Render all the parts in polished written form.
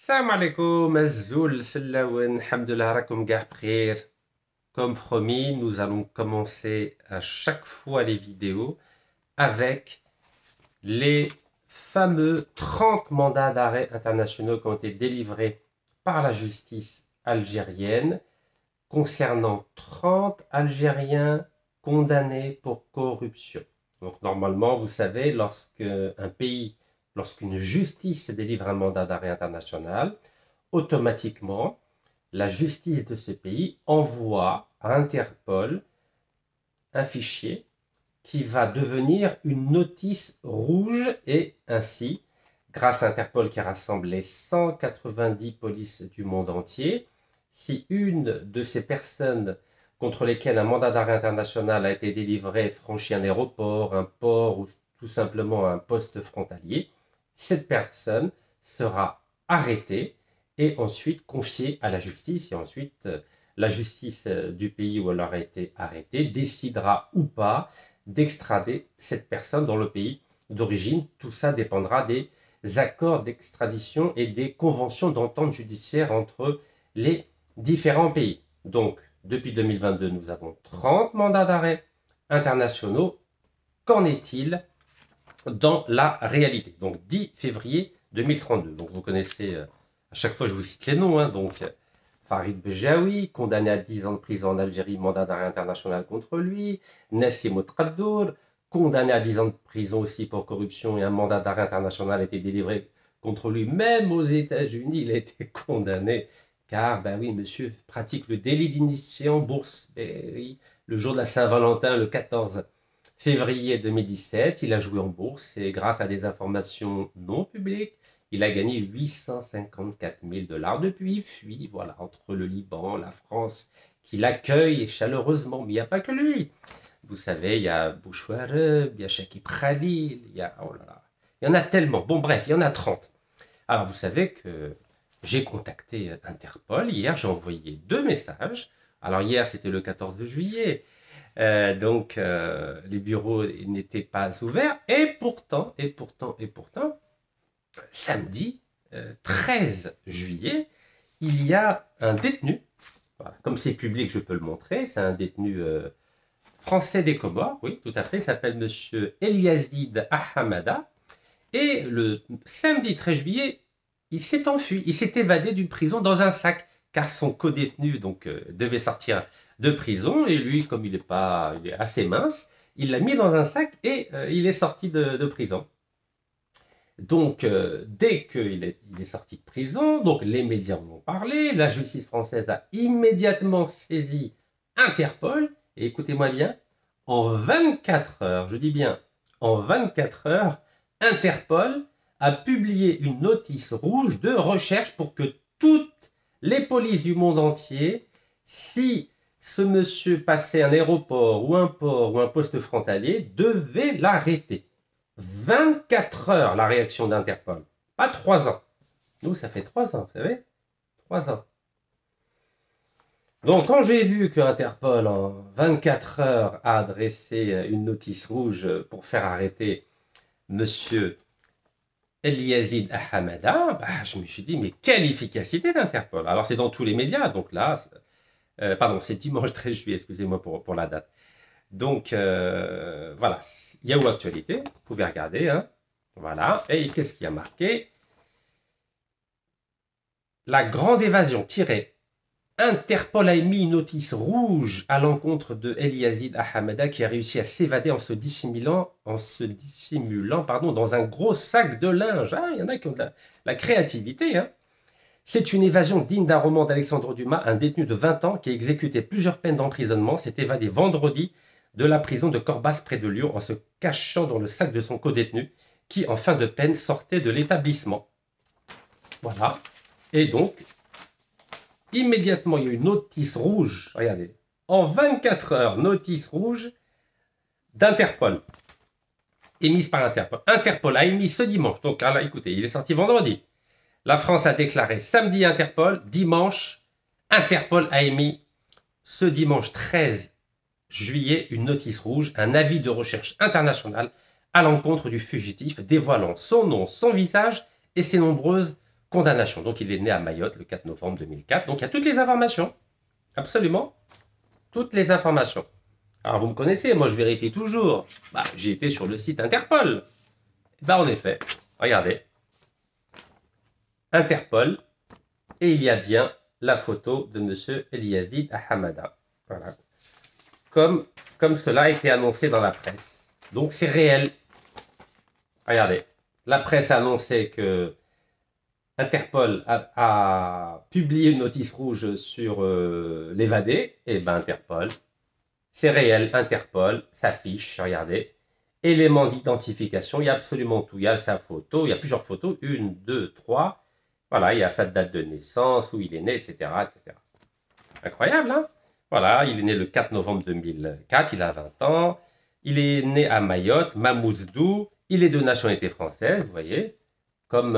Salam alaikum, Azul, Fellaouen, Alhamdulillah, rakoum gars bkhir. Comme promis, nous allons commencer à chaque fois les vidéos avec les fameux 30 mandats d'arrêt internationaux qui ont été délivrés par la justice algérienne concernant 30 Algériens condamnés pour corruption. Donc normalement, vous savez, lorsqu'une justice délivre un mandat d'arrêt international, automatiquement, la justice de ce pays envoie à Interpol un fichier qui va devenir une notice rouge et ainsi, grâce à Interpol qui rassemble les 190 polices du monde entier, si une de ces personnes contre lesquelles un mandat d'arrêt international a été délivré franchit un aéroport, un port ou tout simplement un poste frontalier, cette personne sera arrêtée et ensuite confiée à la justice. Et ensuite, la justice du pays où elle aura été arrêtée décidera ou pas d'extrader cette personne dans le pays d'origine. Tout ça dépendra des accords d'extradition et des conventions d'entente judiciaire entre les différents pays. Donc, depuis 2022, nous avons 30 mandats d'arrêt internationaux. Qu'en est-il dans la réalité? Donc, 10 février 2032. Donc, vous connaissez, à chaque fois je vous cite les noms, donc Farid Bejaoui, condamné à 10 ans de prison en Algérie, mandat d'arrêt international contre lui. Nassim Tqaddour, condamné à 10 ans de prison aussi pour corruption et un mandat d'arrêt international a été délivré contre lui. Même aux États-Unis, il a été condamné car, ben oui, monsieur pratique le délit d'initié en bourse. Et oui, le jour de la Saint-Valentin, le 14 février 2017, il a joué en bourse et grâce à des informations non publiques, il a gagné 854 000 $. Depuis, il fuit, voilà, entre le Liban, la France, qui l'accueille chaleureusement. Mais il n'y a pas que lui. Vous savez, il y a Bouchouareb, il y a Chakib Khalil, il y a, oh là là, il y en a tellement. Bon, bref, il y en a 30. Alors, vous savez que j'ai contacté Interpol. Hier, j'ai envoyé 2 messages. Alors, hier, c'était le 14 juillet. Donc, les bureaux n'étaient pas ouverts. Et pourtant, samedi 13 juillet, il y a un détenu, voilà, comme c'est public, je peux le montrer, c'est un détenu français des Comores, oui, tout à fait, il s'appelle Monsieur Eliazid Ahamada, et le samedi 13 juillet, il s'est enfui, il s'est évadé d'une prison dans un sac, car son codétenu donc, devait sortir de prison, et lui, comme il est assez mince, il l'a mis dans un sac et il est sorti de prison. Donc, dès qu'il est sorti de prison, donc les médias en ont parlé, la justice française a immédiatement saisi Interpol, et écoutez-moi bien, en 24 heures, je dis bien en 24 heures, Interpol a publié une notice rouge de recherche pour que toutes les polices du monde entier, si ce monsieur passait un aéroport ou un port ou un poste frontalier, devaient l'arrêter. 24 heures la réaction d'Interpol, pas 3 ans. Nous, ça fait 3 ans, vous savez, 3 ans. Donc, quand j'ai vu que Interpol, en 24 heures, a adressé une notice rouge pour faire arrêter Monsieur Eliazid Ahamada, bah, je me suis dit, mais quelle efficacité d'Interpol. Alors, c'est dans tous les médias, donc là, pardon, c'est dimanche 13 juillet, excusez-moi pour la date. Donc, voilà, Yahoo Actualité, vous pouvez regarder, voilà, et qu'est-ce qui a marqué? La grande évasion, tirée. Interpol a émis une notice rouge à l'encontre de Eliazid Ahamada qui a réussi à s'évader en se dissimulant dans un gros sac de linge. Ah, il y en a qui ont de la créativité. C'est une évasion digne d'un roman d'Alexandre Dumas. Un détenu de 20 ans qui a exécuté plusieurs peines d'emprisonnement s'est évadé vendredi de la prison de Corbas près de Lyon en se cachant dans le sac de son codétenu qui, en fin de peine, sortait de l'établissement. Voilà. Et donc, immédiatement, il y a eu une notice rouge, regardez, en 24 heures, notice rouge d'Interpol, émise par Interpol. Interpol a émis ce dimanche, donc là, écoutez, il est sorti vendredi. La France a déclaré samedi Interpol, dimanche, Interpol a émis ce dimanche 13 juillet une notice rouge, un avis de recherche international à l'encontre du fugitif, dévoilant son nom, son visage et ses nombreuses condamnation. Donc il est né à Mayotte le 4 novembre 2004. Donc il y a toutes les informations. Absolument. Toutes les informations. Alors vous me connaissez, moi je vérifie toujours. Bah, j'ai été sur le site Interpol. Bah en effet, regardez. Interpol. Et il y a bien la photo de M. Eliazid Ahamada. Voilà. Comme cela a été annoncé dans la presse. Donc c'est réel. Regardez. La presse a annoncé que Interpol a publié une notice rouge sur l'évadé. Et ben Interpol, c'est réel, Interpol s'affiche, regardez. Éléments d'identification, il y a absolument tout. Il y a sa photo, il y a plusieurs photos, 1, 2, 3. Voilà, il y a sa date de naissance, où il est né, etc. etc. Incroyable, hein? Voilà, il est né le 4 novembre 2004, il a 20 ans. Il est né à Mayotte, Mamoudzou. Il est de nationalité française, vous voyez, comme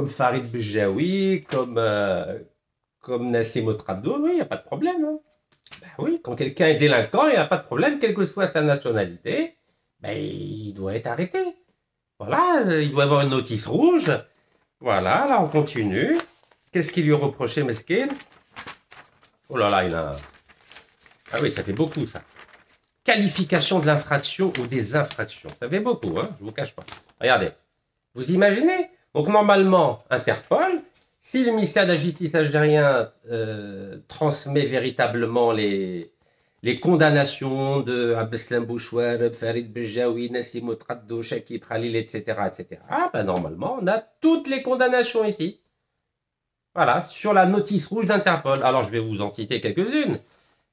Farid Boujaoui, comme Nassim Ouattara, oui, il n'y a pas de problème. Hein. Ben oui, quand quelqu'un est délinquant, il n'y a pas de problème, quelle que soit sa nationalité, ben, il doit être arrêté. Voilà, il doit avoir une notice rouge. Voilà, là on continue. Qu'est-ce qu'il lui reprochait, Mesquin? Oh là là, il a... Ah oui, ça fait beaucoup, ça. Qualification de l'infraction ou des infractions. Ça fait beaucoup, hein, je ne vous cache pas. Regardez. Vous imaginez? Donc normalement, Interpol, si le ministère de la Justice algérien transmet véritablement les condamnations de Abdeslam Bouchouar, Farid Bejaoui, Nassim Ouattara, Shakib Khalil, etc., ben normalement, on a toutes les condamnations ici. Voilà, sur la notice rouge d'Interpol. Alors, je vais vous en citer quelques-unes.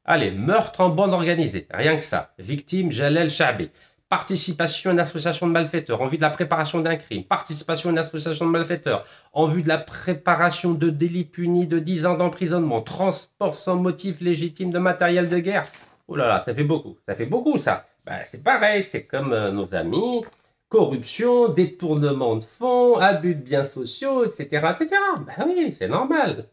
Allez, meurtre en bande organisée, rien que ça. Victime, Jalel Chabi. Participation à une association de malfaiteurs en vue de la préparation d'un crime. Participation à une association de malfaiteurs en vue de la préparation de délits punis de 10 ans d'emprisonnement. Transport sans motif légitime de matériel de guerre. Oh là là, ça fait beaucoup. Ça fait beaucoup, ça. Ben, c'est pareil, c'est comme nos amis. Corruption, détournement de fonds, abus de biens sociaux, etc. etc. Ben oui, c'est normal.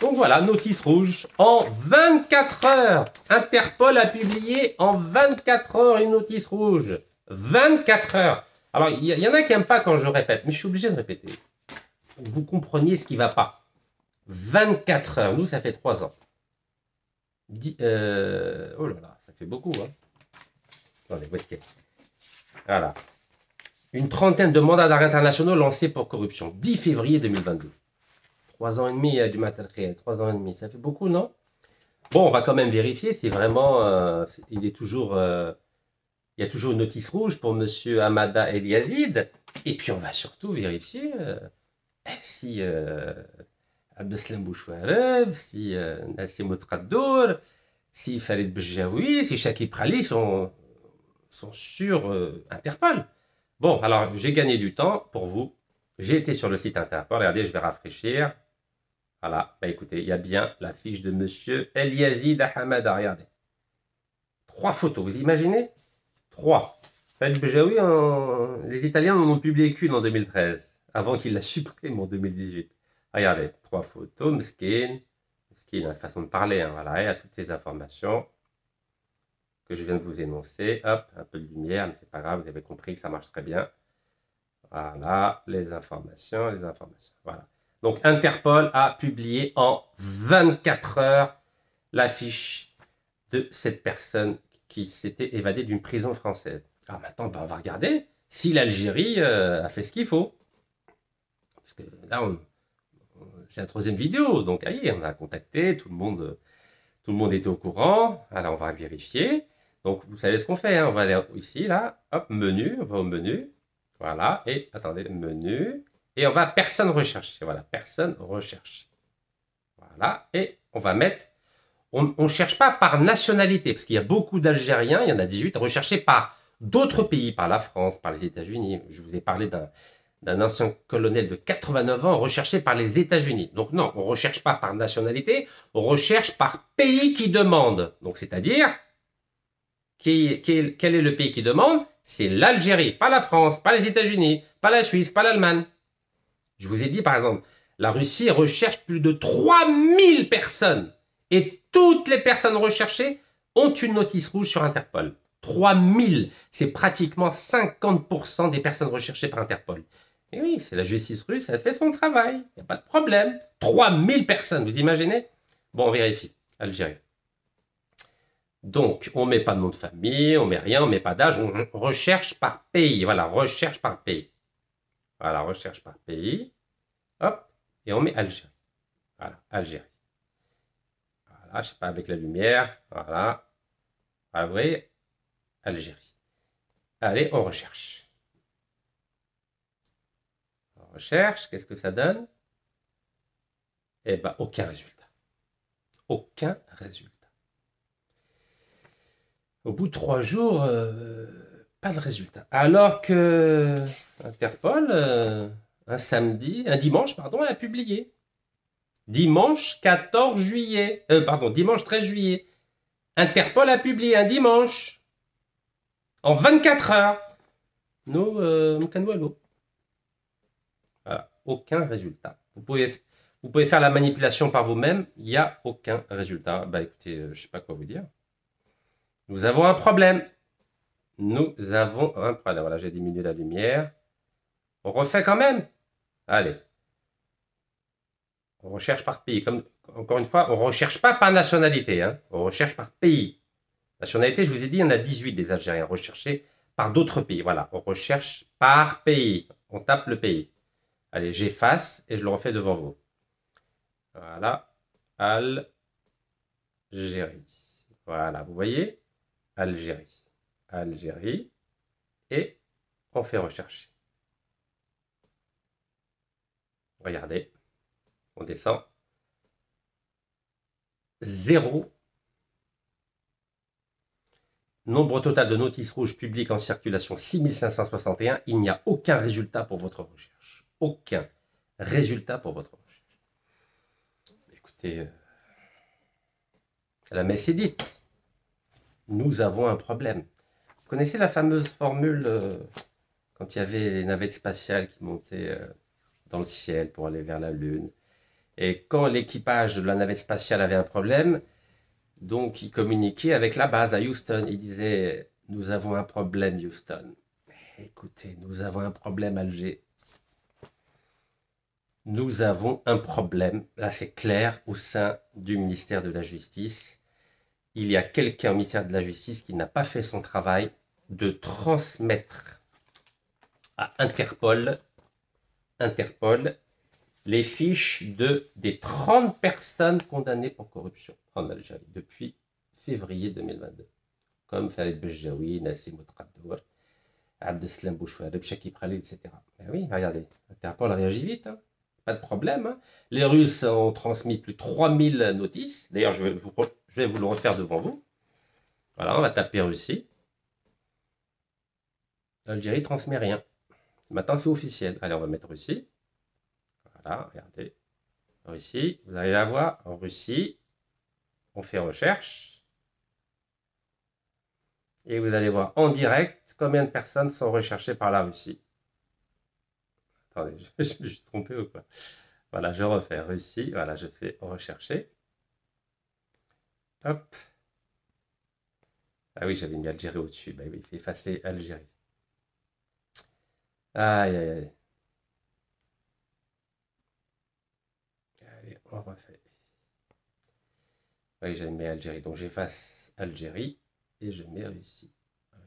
Donc voilà, notice rouge en 24 heures. Interpol a publié en 24 heures une notice rouge. 24 heures. Alors, il y en a qui n'aiment pas quand je répète, mais je suis obligé de répéter. Pour que vous compreniez ce qui ne va pas. 24 heures. Nous, ça fait 3 ans. Oh là là, ça fait beaucoup. Hein. Attendez, où est-ce qu'elle est? Voilà. Une trentaine de mandats d'arrêt internationaux lancés pour corruption. 10 février 2022. 3 ans et demi du matériel, 3 ans et demi, ça fait beaucoup, non? Bon, on va quand même vérifier si vraiment il y a toujours une notice rouge pour M. Hamada Eliazid. Et puis on va surtout vérifier si Abdeslam Bouchouareb, si Nassim Ouattara, si Farid Bejaoui, si Shakib Khalil sont sur Interpol. Bon, alors j'ai gagné du temps pour vous. J'ai été sur le site Interpol. Regardez, je vais rafraîchir. Voilà, bah écoutez, il y a bien la fiche de M. Eliazid Ahamada, regardez. 3 photos, vous imaginez? 3. Farid Bejaoui, les Italiens n'en ont publié qu'une en 2013, avant qu'il la supprime en 2018. Regardez, 3 photos, Mesquin, la façon de parler, hein, voilà, il y a toutes ces informations que je viens de vous énoncer. Hop, un peu de lumière, mais c'est pas grave, vous avez compris que ça marche très bien. Voilà, les informations, voilà. Donc, Interpol a publié en 24 heures la fiche de cette personne qui s'était évadée d'une prison française. Alors maintenant, ben, on va regarder si l'Algérie a fait ce qu'il faut. Parce que là, c'est la 3e vidéo. Donc, allez, on a contacté, tout le monde était au courant. Alors, on va vérifier. Donc, vous savez ce qu'on fait. Hein, on va aller ici, là, hop, menu, on va au menu. Voilà, et attendez, menu. Et on va personne recherche. Voilà, personne recherche. Voilà, et on va mettre... On ne cherche pas par nationalité, parce qu'il y a beaucoup d'Algériens, il y en a 18, recherchés par d'autres pays, par la France, par les États-Unis. Je vous ai parlé d'un ancien colonel de 89 ans recherché par les États-Unis. Donc non, on ne recherche pas par nationalité, on recherche par pays qui demande. Donc c'est-à-dire, quel est le pays qui demande? C'est l'Algérie, pas la France, pas les États-Unis, pas la Suisse, pas l'Allemagne. Je vous ai dit, par exemple, la Russie recherche plus de 3000 personnes. Et toutes les personnes recherchées ont une notice rouge sur Interpol. 3000, c'est pratiquement 50% des personnes recherchées par Interpol. Et oui, c'est la justice russe, elle fait son travail, il n'y a pas de problème. 3000 personnes, vous imaginez? Bon, on vérifie. Algérie. Donc, on ne met pas de nom de famille, on ne met rien, on ne met pas d'âge, on recherche par pays. Voilà, recherche par pays. Voilà, recherche par pays. Hop, et on met Algérie. Voilà, Algérie. Voilà, je sais pas, avec la lumière. Voilà. Ah, vous voyez, Algérie. Allez, on recherche. On recherche, qu'est-ce que ça donne? Eh bien, aucun résultat. Aucun résultat. Au bout de 3 jours, pas de résultat. Alors que Interpol, un samedi, un dimanche, pardon, elle a publié. Dimanche 14 juillet. Dimanche 13 juillet. Interpol a publié un dimanche. En 24 heures. Nous, Mkanoualo. Voilà. Aucun résultat. Vous pouvez faire la manipulation par vous-même. Il n'y a aucun résultat. Bah écoutez, je ne sais pas quoi vous dire. Nous avons un problème. Nous avons un problème. Voilà, j'ai diminué la lumière. On refait quand même. Allez. On recherche par pays. Comme, encore une fois, on ne recherche pas par nationalité. Hein. On recherche par pays. Nationalité, je vous ai dit, il y en a 18 des Algériens recherchés par d'autres pays. Voilà, on recherche par pays. On tape le pays. Allez, j'efface et je le refais devant vous. Voilà. Algérie. Voilà, vous voyez? Algérie. Algérie. Et on fait rechercher. Regardez. On descend. 0. Nombre total de notices rouges publiques en circulation 6561. Il n'y a aucun résultat pour votre recherche. Aucun résultat pour votre recherche. Écoutez, la messe est dite. Nous avons un problème. Vous connaissez la fameuse formule quand il y avait les navettes spatiales qui montaient dans le ciel pour aller vers la Lune. Et quand l'équipage de la navette spatiale avait un problème, donc il communiquait avec la base à Houston. Il disait « Nous avons un problème, Houston. » Écoutez, nous avons un problème, Alger. Nous avons un problème, là c'est clair, au sein du ministère de la Justice. Il y a quelqu'un au ministère de la Justice qui n'a pas fait son travail de transmettre à Interpol les fiches des 30 personnes condamnées pour corruption en Algérie depuis février 2022. Comme Khaled Bejaoui, Nassim Ouattara, Abdeslam Bouchouareb, Shakib Khalil, etc. Ben oui, regardez, Interpol réagit vite, hein. Pas de problème. Hein. Les Russes ont transmis plus de 3000 notices. D'ailleurs, je vais vous le refaire devant vous. Voilà, on va taper Russie. L'Algérie ne transmet rien. Maintenant, c'est officiel. Allez, on va mettre Russie. Voilà, regardez. Russie, vous allez la voir. En Russie, on fait recherche. Et vous allez voir en direct combien de personnes sont recherchées par la Russie. Attendez, je me suis trompé ou quoi? Voilà, je refais Russie. Voilà, je fais rechercher. Hop. Ah oui, j'avais mis Algérie au-dessus. Bah oui, il fait effacer Algérie. Aïe, aïe, aïe. Allez, on refait. Oui, j'avais mis Algérie. Donc j'efface Algérie et je mets Russie.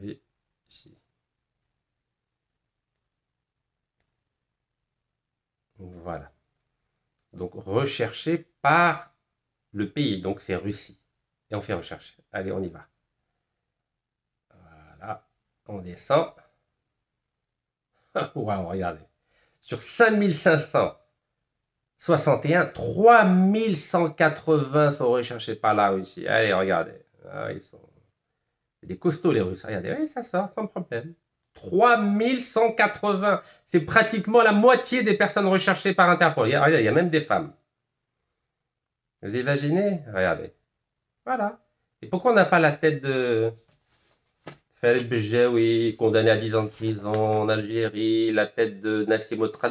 Russie. Voilà. Donc rechercher par le pays. Donc c'est Russie. Et on fait rechercher. Allez, on y va. Voilà. On descend. Waouh, regardez. Sur 5561, 3180 sont recherchés par la Russie. Allez, regardez. Ah, ils sont des costauds, les Russes. Regardez, oui, ça sort sans problème. 3180. C'est pratiquement la moitié des personnes recherchées par Interpol. Regardez, il y a même des femmes. Vous imaginez? Regardez. Voilà. Et pourquoi on n'a pas la tête de Khaled Bejaoui, condamné à 10 ans de prison en Algérie, la tête de Nassim Ouattara,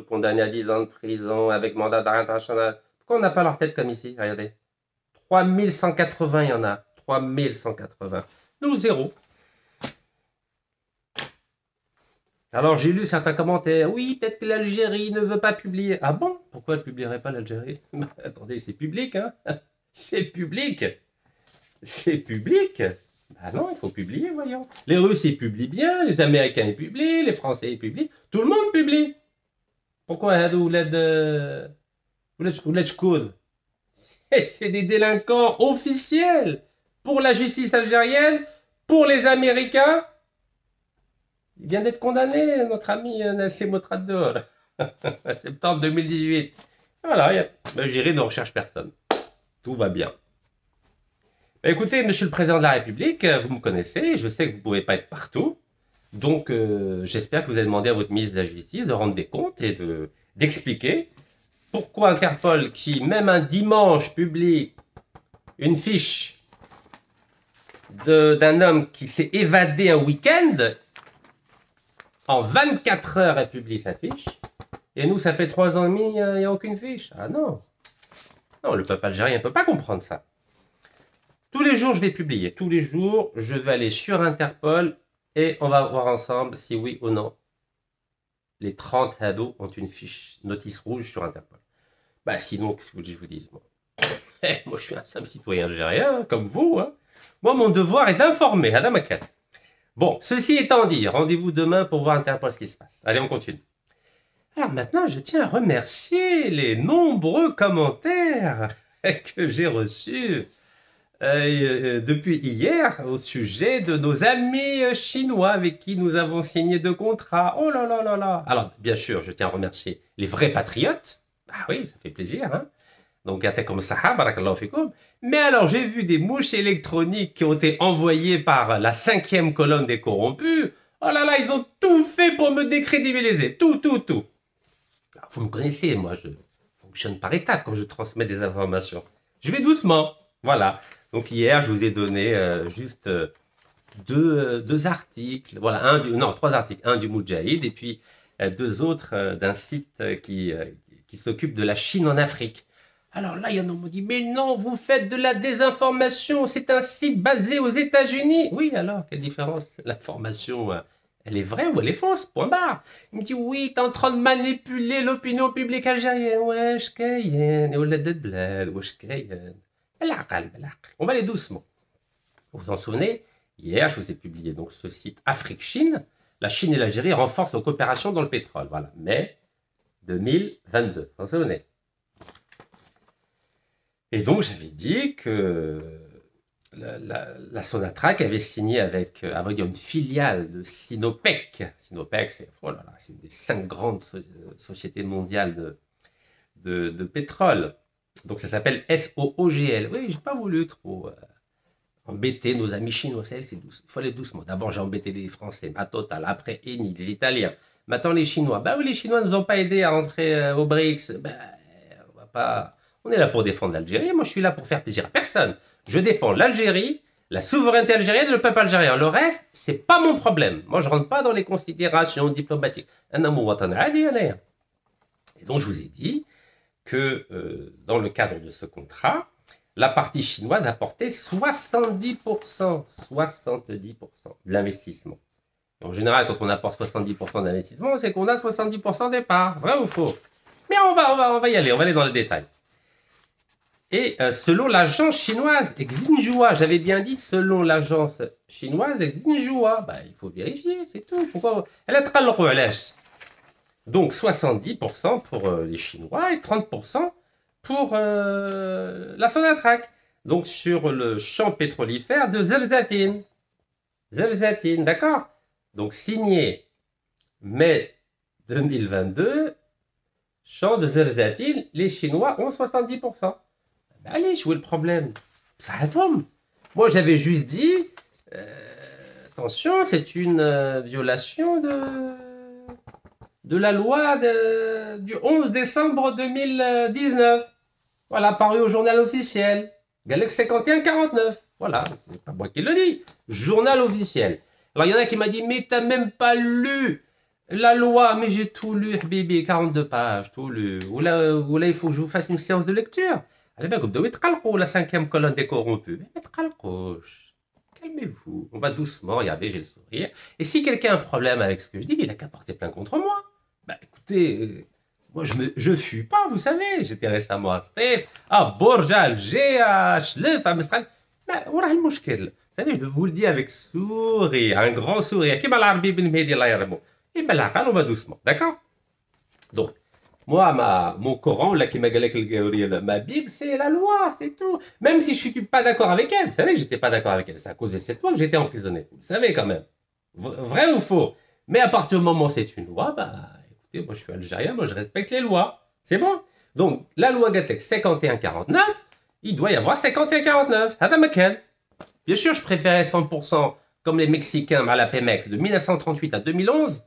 condamné à 10 ans de prison avec mandat d'arrêt international? Pourquoi on n'a pas leur tête comme ici? Regardez. 3180, il y en a. 3180. Nous, 0. Alors j'ai lu certains commentaires, oui, peut-être que l'Algérie ne veut pas publier. Ah bon? Pourquoi elle ne publierait pas l'Algérie? Attendez, c'est public, hein? C'est public. C'est public. Ah non, il faut publier, voyons. Les Russes, ils publient bien, les Américains, ils publient, les Français, ils publient. Tout le monde publie. Pourquoi c'est des délinquants officiels pour la justice algérienne, pour les Américains. Il vient d'être condamné, notre ami Nassim Motrador, en septembre 2018. Voilà, l'Algérie ne recherche personne. Tout va bien. Bah, écoutez, monsieur le président de la République, vous me connaissez, je sais que vous ne pouvez pas être partout. Donc, j'espère que vous avez demandé à votre ministre de la Justice de rendre des comptes et d'expliquer pourquoi Interpol, qui même un dimanche publie une fiche d'un homme qui s'est évadé un week-end, en 24 heures, elle publie sa fiche. Et nous, ça fait 3 ans et demi, il n'y a aucune fiche. Ah non. Non, le peuple algérien ne peut pas comprendre ça. Tous les jours, je vais publier. Tous les jours, je vais aller sur Interpol et on va voir ensemble si oui ou non les 30 ados ont une fiche notice rouge sur Interpol. Bah sinon, qu'est-ce que je vous dise, moi, moi, je suis un simple citoyen algérien, comme vous. Hein. Moi, mon devoir est d'informer, Adam Akat. Bon, ceci étant dit, rendez-vous demain pour voir Interpol ce qui se passe. Allez, on continue. Alors maintenant, je tiens à remercier les nombreux commentaires que j'ai reçus depuis hier au sujet de nos amis chinois avec qui nous avons signé 2 contrats. Oh là là là là. Alors, bien sûr, je tiens à remercier les vrais patriotes. Ah oui, ça fait plaisir, hein. Donc, comme ça, barakallahu fikoum. Mais alors, j'ai vu des mouches électroniques qui ont été envoyées par la 5e colonne des corrompus. Oh là là, ils ont tout fait pour me décrédibiliser. Tout. Alors, vous me connaissez, moi, je fonctionne par étapes quand je transmets des informations. Je vais doucement. Voilà. Donc, hier, je vous ai donné juste deux articles. Voilà, 3 articles. Un du Moudjahid et puis 2 autres d'un site qui s'occupe de la Chine en Afrique. Alors là, il y en a qui m'ont dit, mais non, vous faites de la désinformation, c'est un site basé aux États-Unis. Oui, alors, quelle différence? L'information, elle est vraie ou elle est fausse? Point barre. Il me dit, oui, t'es en train de manipuler l'opinion publique algérienne. Wesh kayen, wesh kayen. On va aller doucement. Vous vous en souvenez? Hier, je vous ai publié donc ce site Afrique-Chine. La Chine et l'Algérie renforcent leur coopération dans le pétrole. Voilà, mai 2022. Vous vous en souvenez? Et donc, j'avais dit que la Sonatrach avait signé avec une filiale de Sinopec. Sinopec, c'est une des 5 grandes sociétés mondiales de pétrole. Donc, ça s'appelle SOOGL. Oui, j'ai pas voulu trop embêter nos amis chinois. C'est douce. Il faut aller doucement. D'abord, j'ai embêté les Français, ma Total. Après, Eni, les Italiens. Maintenant, les Chinois. Bah oui, les Chinois ne nous ont pas aidés à rentrer au BRICS. Bah, on va pas... On est là pour défendre l'Algérie. Moi, je suis là pour faire plaisir à personne. Je défends l'Algérie, la souveraineté algérienne et le peuple algérien. Le reste, c'est pas mon problème. Moi, je rentre pas dans les considérations diplomatiques. Et donc, je vous ai dit que dans le cadre de ce contrat, la partie chinoise apportait 70% de l'investissement. En général, quand on apporte 70% d'investissement, c'est qu'on a 70% des parts. Vrai ou faux? Mais on va y aller, on va aller dans le détail. Et selon l'agence chinoise Xinhua, j'avais bien dit selon l'agence chinoise Xinhua, bah, il faut vérifier, c'est tout. Pourquoi elle a très le. Donc 70% pour les Chinois et 30% pour la Sonatrach. Donc sur le champ pétrolifère de Zerzatin. Zerzatin, d'accord? Donc signé mai 2022, champ de Zerzatin, les Chinois ont 70%. Ben allez, jouez le problème. Ça tombe. Moi, j'avais juste dit, attention, c'est une violation de la loi du 11 décembre 2019. Voilà, paru au journal officiel. Galaxy 51-49. Voilà, c'est pas moi qui le dis. Journal officiel. Alors, il y en a qui m'a dit, mais t'as même pas lu la loi. Mais j'ai tout lu, bébé, 42 pages, tout lu. Ou là, il faut que je vous fasse une séance de lecture. Allez bien, comme de la 5e colonne des corrompus. Mais calmez-vous. On va doucement, regardez, j'ai le sourire. Et si quelqu'un a un problème avec ce que je dis, il n'a qu'à porter plainte contre moi. Bah écoutez, moi je fuis pas, vous savez. J'étais récemment à Stef, à Borja, à Alger, à Chlef, à Mestral. Bah, voilà le mouchkel. Vous savez, je vous le dis avec sourire, un grand sourire. Qui m'a l'arbi ben Mehdi Allah yarhamou. Et ben là, on va doucement, d'accord? Donc, moi, mon Coran, là, qui m'a galé ma Bible, c'est la loi, c'est tout. Même si je suis pas d'accord avec elle, vous savez que j'étais pas d'accord avec elle. C'est à cause de cette loi que j'étais emprisonné. Vous le savez quand même. Vrai ou faux? Mais à partir du moment où c'est une loi, bah, écoutez, moi je suis algérien, moi je respecte les lois. C'est bon? Donc, la loi Gatlek 51-49, il doit y avoir 51-49. Adam Makel. Bien sûr, je préférais 100% comme les Mexicains à la Pemex de 1938 à 2011.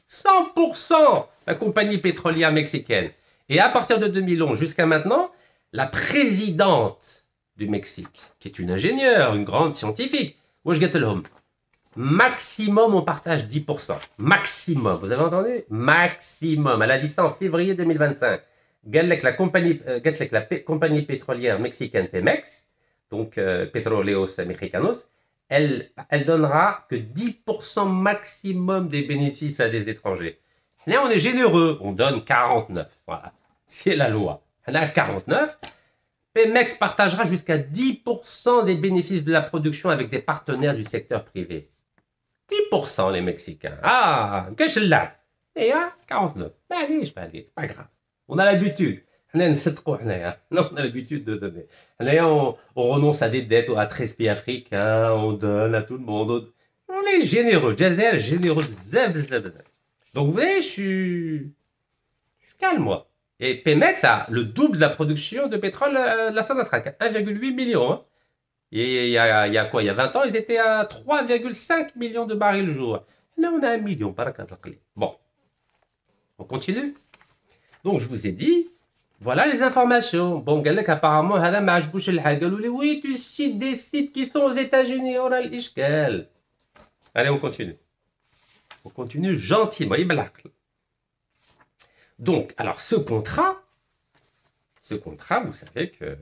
100% la compagnie pétrolière mexicaine. Et à partir de 2011 jusqu'à maintenant, la présidente du Mexique, qui est une ingénieure, une grande scientifique, maximum on partage 10%. Maximum, vous avez entendu? Maximum. Elle a dit ça en février 2025. La compagnie pétrolière mexicaine Pemex, donc Petróleos Mexicanos, elle donnera que 10% maximum des bénéfices à des étrangers. Là, on est généreux, on donne 49. Voilà, c'est la loi. On a 49. Pemex partagera jusqu'à 10% des bénéfices de la production avec des partenaires du secteur privé. 10% les Mexicains. Ah, qu'est-ce que là? Et 49. Allez, c'est pas grave. On a l'habitude. On a l'habitude de donner. On renonce à des dettes, à 13 pays africains, on donne à tout le monde. On est généreux. Jazer, généreux. Donc vous voyez, je suis calme, moi. Et Pemex a le double de la production de pétrole de la Sonatrach. 1,8 million. Hein. Et il y a quoi? Il y a 20 ans, ils étaient à 3,5 millions de barils le jour. Là, on a 1 million. Bon. On continue. Donc, je vous ai dit, voilà les informations. Bon, Galek, apparemment, oui, tu cites des sites qui sont aux États-Unis. Allez, on continue. On continue gentiment. Donc, alors, ce contrat, vous savez que...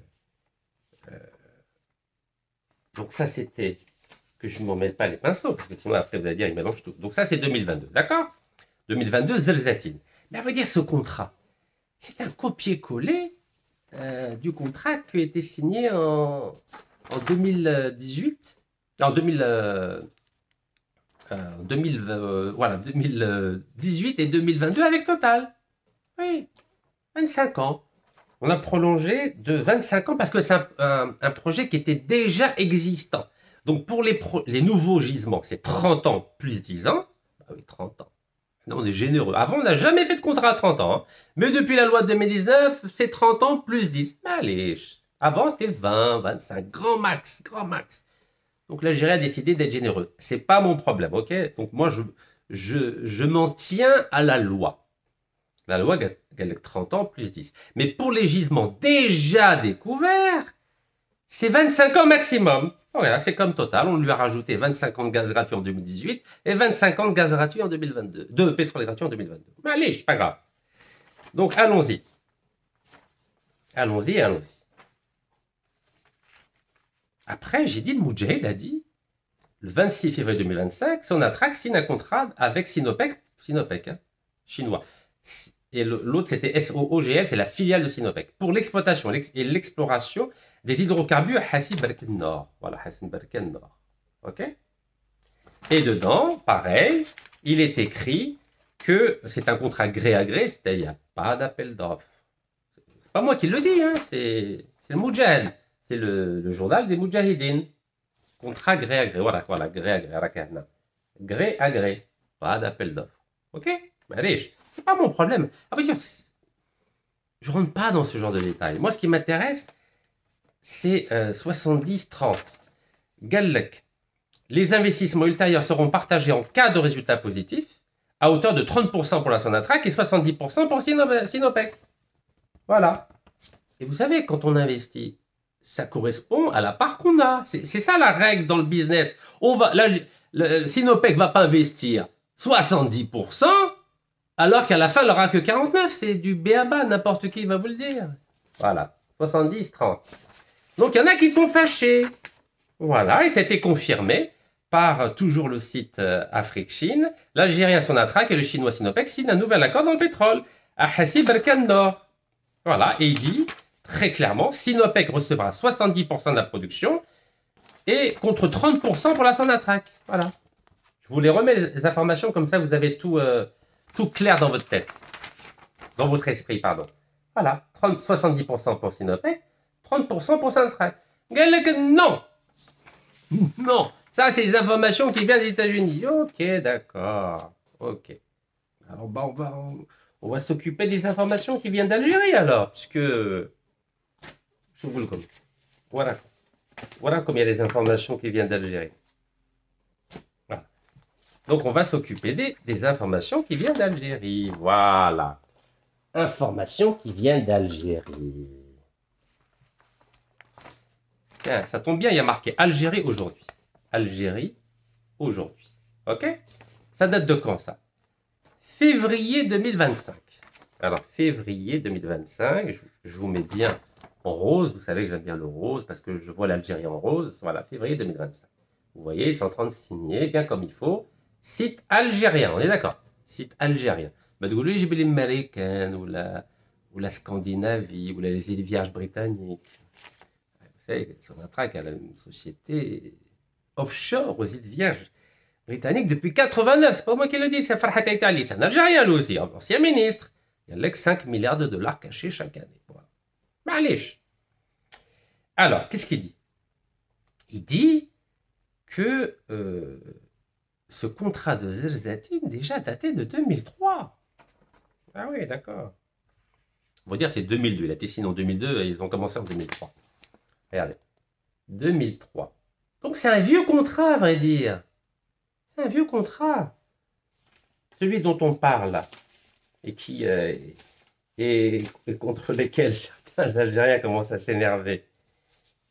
donc, ça, c'était... que je ne m'en mêle pas les pinceaux, parce que sinon, après, vous allez dire, il mélange tout. Donc, ça, c'est 2022, d'accord? 2022, Zerzatine. Mais à vrai dire, ce contrat, c'est un copier-coller du contrat qui a été signé en 2018, en 2018 et 2022 avec Total. Oui, 25 ans. On a prolongé de 25 ans parce que c'est un projet qui était déjà existant. Donc pour les nouveaux gisements, c'est 30 ans plus 10 ans. Ah oui, 30 ans. On est généreux. Avant, on n'a jamais fait de contrat à 30 ans. Hein. Mais depuis la loi de 2019, c'est 30 ans plus 10. Allez, avant, c'était 20, 25. Grand max, grand max. Donc l'Algérie a décidé d'être généreux. C'est pas mon problème, ok? Donc moi, je m'en tiens à la loi. La loi gagne 30 ans plus 10. Mais pour les gisements déjà découverts, c'est 25 ans maximum. Voilà, c'est comme Total, on lui a rajouté 25 ans de gaz gratuit en 2018 et 25 ans de gaz gratuit en 2022. De pétrole gratuit en 2022. Mais allez, c'est pas grave. Donc allons-y. Allons-y. Après, j'ai dit, le Moudjahid a dit, le 26 février 2025, Sonatrach signe un contrat avec Sinopec, hein, chinois. Et l'autre, c'était SOOGL, c'est la filiale de Sinopec, pour l'exploitation et l'exploration des hydrocarbures Hassi Barken Nord. Voilà, Hassi Barken Nord. OK? Et dedans, pareil, il est écrit que c'est un contrat gré à gré, c'est-à-dire il n'y a pas d'appel d'offres. C'est pas moi qui le dis, hein, c'est le Moudjahid. C'est le journal des Moudjahidines. Contrat gré à gré. Voilà, gré à gré. Gré à gré. Pas d'appel d'offres. OK? Allez, c'est pas mon problème. À vrai dire, je rentre pas dans ce genre de détails. Moi, ce qui m'intéresse, c'est 70-30. Gallek. Les investissements ultérieurs seront partagés en cas de résultats positifs à hauteur de 30% pour la Sonatrach et 70% pour Sinopec. Voilà. Et vous savez, quand on investit, ça correspond à la part qu'on a. C'est ça la règle dans le business. Sinopec ne va pas investir 70%, alors qu'à la fin, il n'aura que 49%. C'est du béaba, n'importe qui va vous le dire. Voilà, 70-30. Donc, il y en a qui sont fâchés. Voilà, et c'était confirmé par toujours le site Afrique-Chine. L'Algérien Sonatrach et le Chinois Sinopec signent un nouvel accord dans le pétrole, à Hassi Berkane Nord. Voilà, et il dit très clairement, Sinopec recevra 70% de la production et contre 30% pour la Sonatrach. Voilà. Je vous les remets les informations, comme ça vous avez tout, tout clair dans votre tête. Dans votre esprit, pardon. Voilà, 70% pour Sinopec, 30% pour Sonatrach. Non. Non, ça c'est des informations qui viennent des États-Unis. Ok, d'accord. Ok. Alors bah, on va s'occuper des informations qui viennent d'Algérie alors, puisque je vous le connais. Voilà. Voilà comme il y a des informations qui viennent d'Algérie. Voilà. Donc on va s'occuper des informations qui viennent d'Algérie. Voilà. Informations qui viennent d'Algérie. Tiens, ça tombe bien, il y a marqué Algérie aujourd'hui. Algérie aujourd'hui. Ok? Ça date de quand ça? Février 2025. Alors, février 2025, je vous mets bien en rose. Vous savez que j'aime bien le rose parce que je vois l'Algérie en rose. Voilà, février 2025. Vous voyez, ils sont en train de signer bien comme il faut. Site algérien, on est d'accord? Site algérien. Bah, du coup, j'ai les Américains ou la Scandinavie ou les îles Vierges britanniques. Vous savez, Sonatrach a une société offshore aux îles Vierges britanniques depuis 89. C'est pas moi qui le dis, c'est Farhat Aitali. C'est un Algérien, lui aussi, ancien ministre. Il y a 5 milliards de dollars cachés chaque année. Voilà. Malish. Alors, qu'est-ce qu'il dit? Il dit que ce contrat de Zerzatin déjà daté de 2003. Ah oui, d'accord. On va dire c'est 2002. Il a été signé en 2002 et ils ont commencé en 2003. Regardez. 2003. Donc c'est un vieux contrat, à vrai dire. C'est un vieux contrat. Celui dont on parle, et qui et contre lesquels certains Algériens commencent à s'énerver.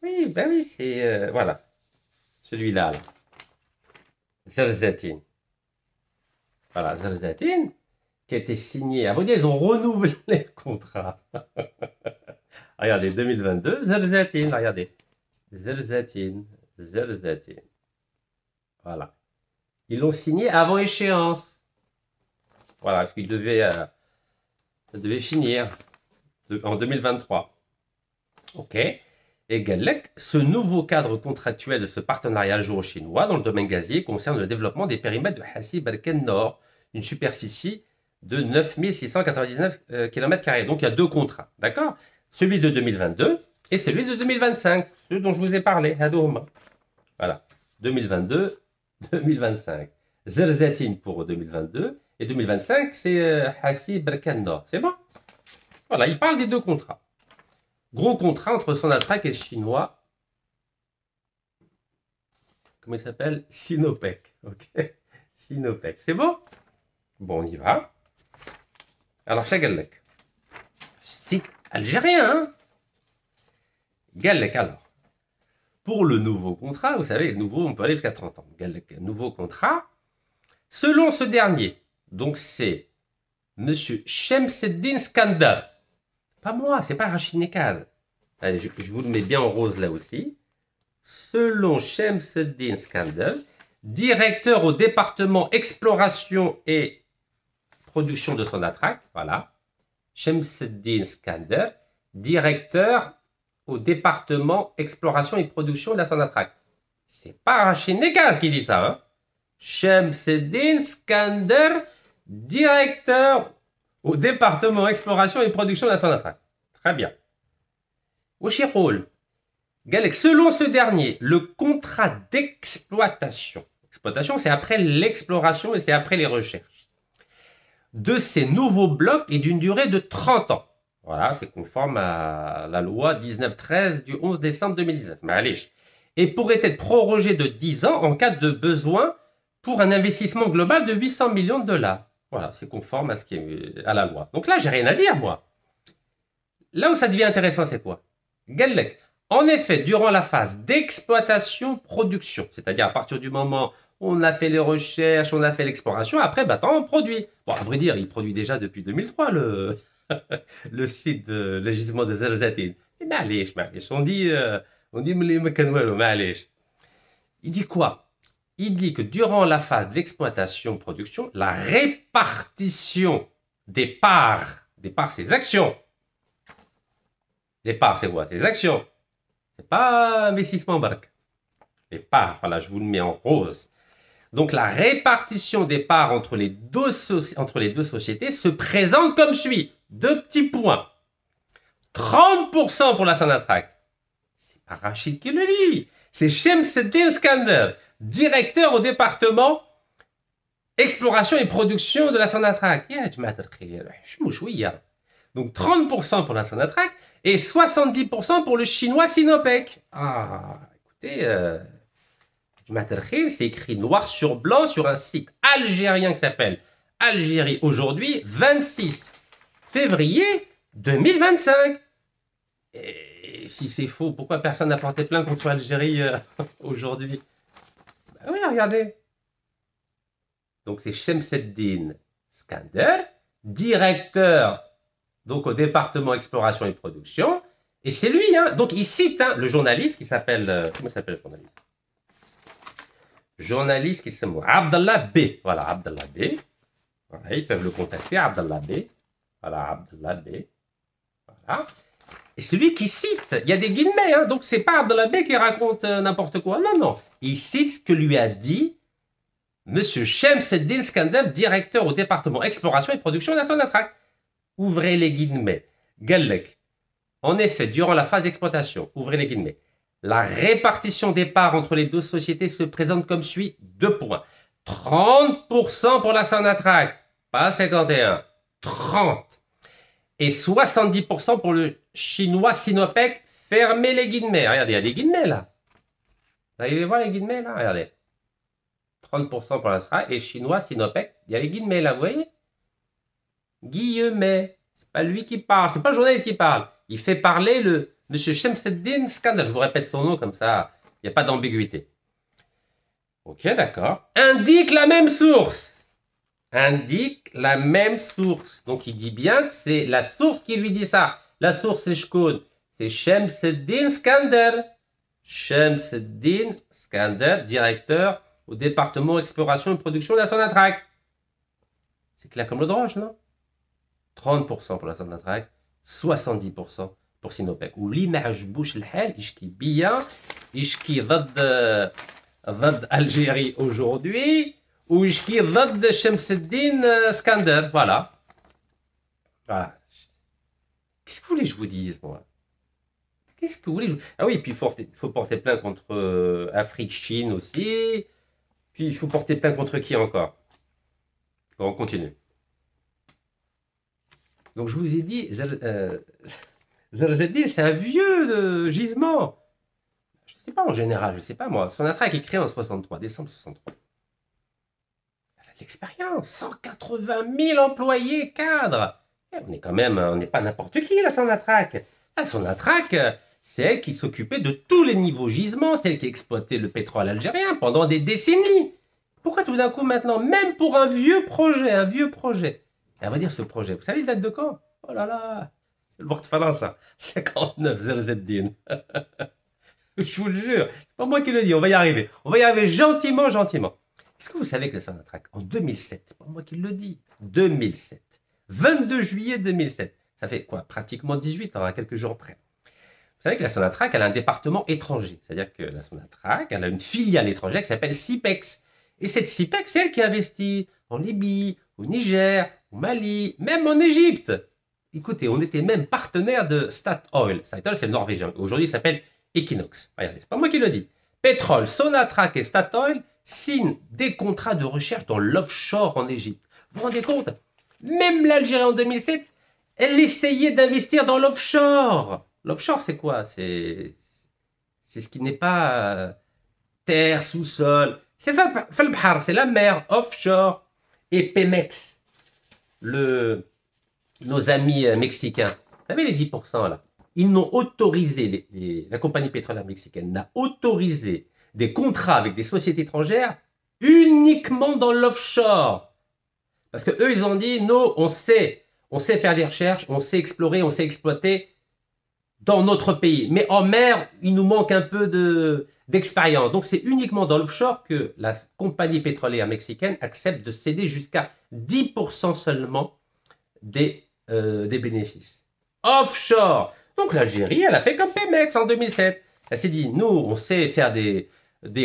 Oui, ben oui, c'est... voilà. Celui-là. Là. Zerzatin. Voilà, Zerzatin, qui a été signé... À vrai dire, ils ont renouvelé le contrat. Regardez, 2022, Zerzatin, regardez. Zerzatin. Voilà. Ils l'ont signé avant échéance. Voilà, parce qu'il devait, ça devait finir en 2023. Ok. Et Galec, ce nouveau cadre contractuel de ce partenariat algéro-chinois dans le domaine gazier concerne le développement des périmètres de Hassi Berkane Nord, une superficie de 9699 km². Donc il y a deux contrats, d'accord? Celui de 2022 et celui de 2025, ceux dont je vous ai parlé. Voilà, 2022-2025. Zerzatin pour 2022 et 2025, c'est Hassi Berkane Nord. C'est bon? Voilà, il parle des deux contrats. Gros contrat entre Sonatrach et le chinois. Comment il s'appelle? Sinopec. Ok. Sinopec. C'est bon? Bon, on y va. Alors, Chagalek. Site algérien, hein? Galek, alors. Pour le nouveau contrat, vous savez, nouveau, on peut aller jusqu'à 30 ans. Galek, nouveau contrat. Selon ce dernier, donc c'est Monsieur Shemseddin Skandar. Pas moi, c'est pas Rachid Nekaz. Allez, je vous le mets bien en rose là aussi. Selon Shemseddin Skandar, directeur au département exploration et production de Sonatrach. Voilà. Shemseddin Skandar, directeur au département exploration et production de la Sonatrach. C'est pas Rachid Nekaz qui dit ça, hein. Shemseddin Skandar, directeur au département exploration et production de la Sonatrach. Très bien. Washirol. Galek, selon ce dernier, le contrat d'exploitation, exploitation c'est après l'exploration et c'est après les recherches, de ces nouveaux blocs est d'une durée de 30 ans. Voilà, c'est conforme à la loi 1913 du 11 décembre 2019. Mais allez, et pourrait être prorogé de 10 ans en cas de besoin pour un investissement global de 800 millions de dollars. Voilà, c'est conforme à ce qui est à la loi. Donc là, j'ai rien à dire, moi. Là où ça devient intéressant, c'est quoi? Galek. En effet, durant la phase d'exploitation-production, c'est-à-dire à partir du moment où on a fait les recherches, on a fait l'exploration, après, on produit. Bon, à vrai dire, il produit déjà depuis 2003 le site de l'agissement de Zerzatin. Mais allez, on dit, Il dit quoi? Il dit que durant la phase d'exploitation-production, la répartition des parts c'est les actions. Les parts, c'est quoi? C'est les actions. C'est pas investissement barque. Les parts, voilà, je vous le mets en rose. Donc la répartition des parts entre les deux sociétés se présente comme suit. 2 petits points. 30% pour la Sonatrach. C'est pas Rachid qui le dit. C'est Shemseddin Skander, directeur au département exploration et production de la Sonatrach. Donc 30% pour la Sonatrach et 70% pour le chinois Sinopec. Ah, écoutez, c'est écrit noir sur blanc sur un site algérien qui s'appelle Algérie aujourd'hui, 26 février 2025. Et si c'est faux, pourquoi personne n'a porté plainte contre Algérie aujourd'hui? Ben oui, regardez. Donc c'est Shemseddin Skander, directeur donc au département exploration et production. Et c'est lui, hein. Donc il cite le journaliste qui s'appelle... comment s'appelle le journaliste? Journaliste qui s'appelle Abdallah B. Voilà, Abdallah B. Voilà, ils peuvent le contacter, Abdallah B. Voilà, Abdallah B. Voilà. Et celui qui cite, il y a des guillemets, hein, donc c'est pas Abdallah B qui raconte n'importe quoi. Non, non. Il cite ce que lui a dit Monsieur Shemseddin Skander, directeur au département exploration et production de la Sonatrach. Ouvrez les guillemets. Gallek. En effet, durant la phase d'exploitation, ouvrez les guillemets. La répartition des parts entre les deux sociétés se présente comme suit. 2 points. 30% pour la Sonatrach, pas 51. 30. Et 70% pour le chinois Sinopec. Fermez les guillemets. Regardez, il y a des guillemets là. Vous allez voir les guillemets là. Regardez. 30% pour la Sonatrach et chinois Sinopec. Il y a les guillemets là, vous voyez? Guillemets. C'est pas lui qui parle. C'est pas le journaliste qui parle. Il fait parler le Monsieur Shemseddin Skander. Je vous répète son nom comme ça. Il n'y a pas d'ambiguïté. Ok, d'accord. Indique la même source. Indique la même source. Donc il dit bien que c'est la source qui lui dit ça. La source c'est Shkoun. C'est Shemseddin Skander. Shemseddin Skander, directeur au département exploration et production de la Sonatrach. C'est clair comme le droge, non? 30% pour la Sonatrach, 70% pour Sinopec. واللي ما عجبوش الحال يشكي بيا يشكي ضد Algérie aujourd'hui ou يشكي ضد Shemseddin Skander. Voilà. Voilà. Qu'est-ce que vous voulez que je vous dise, moi? Qu'est-ce que vous voulez? Ah oui, puis il faut porter plainte contre Afrique, Chine aussi. Puis il faut porter plainte contre qui encore? Bon, on continue. Donc je vous ai dit, Zerzedi, c'est un vieux gisement. Je ne sais pas en général, je ne sais pas moi. Sonatrach est créé en 63, décembre 63. Elle a de l'expérience, 180 000 employés cadres. Et on est quand même, on n'est pas n'importe qui, la Sonatrach. La Sonatrach, c'est elle qui s'occupait de tous les niveaux gisements, c'est elle qui exploitait le pétrole algérien pendant des décennies. Pourquoi tout d'un coup maintenant, même pour un vieux projet, et on va dire ce projet, vous savez, il date de quand? Oh là là, c'est le Bortfalin ça, 59 Zerzeddin. Je vous le jure, c'est pas moi qui le dis, on va y arriver. On va y arriver gentiment, gentiment. Est-ce que vous savez que la Sonatrach, en 2007, c'est pas moi qui le dis, 2007, 22 juillet 2007, ça fait quoi? Pratiquement 18 ans, à quelques jours près. Vous savez que la Sonatrach, elle a un département étranger. C'est-à-dire que la Sonatrach, elle a une filiale étrangère qui s'appelle SIPEX. Et cette SIPEX, c'est elle qui investit en Libye, au Niger, au Mali, même en Égypte. Écoutez, on était même partenaire de Statoil. Statoil, c'est le norvégien. Aujourd'hui, il s'appelle Equinox. Regardez, c'est pas moi qui le dis. Pétrole, Sonatrach et Statoil signent des contrats de recherche dans l'offshore en Égypte. Vous vous rendez compte? Même l'Algérie en 2007, elle essayait d'investir dans l'offshore. L'offshore, c'est quoi? C'est ce qui n'est pas terre, sous-sol. C'est c'est la mer, offshore. Et Pemex, nos amis mexicains, vous savez les 10% là, ils n'ont autorisé, la compagnie pétrolière mexicaine n'a autorisé des contrats avec des sociétés étrangères uniquement dans l'offshore. Parce que eux, ils ont dit, non, on sait faire des recherches, on sait explorer, on sait exploiter. dans notre pays. Mais en mer, il nous manque un peu d'expérience. Donc c'est uniquement dans l'offshore que la compagnie pétrolière mexicaine accepte de céder jusqu'à 10% seulement des bénéfices. Offshore. Donc l'Algérie, elle a fait comme Pemex en 2007. Elle s'est dit, nous, on sait faire des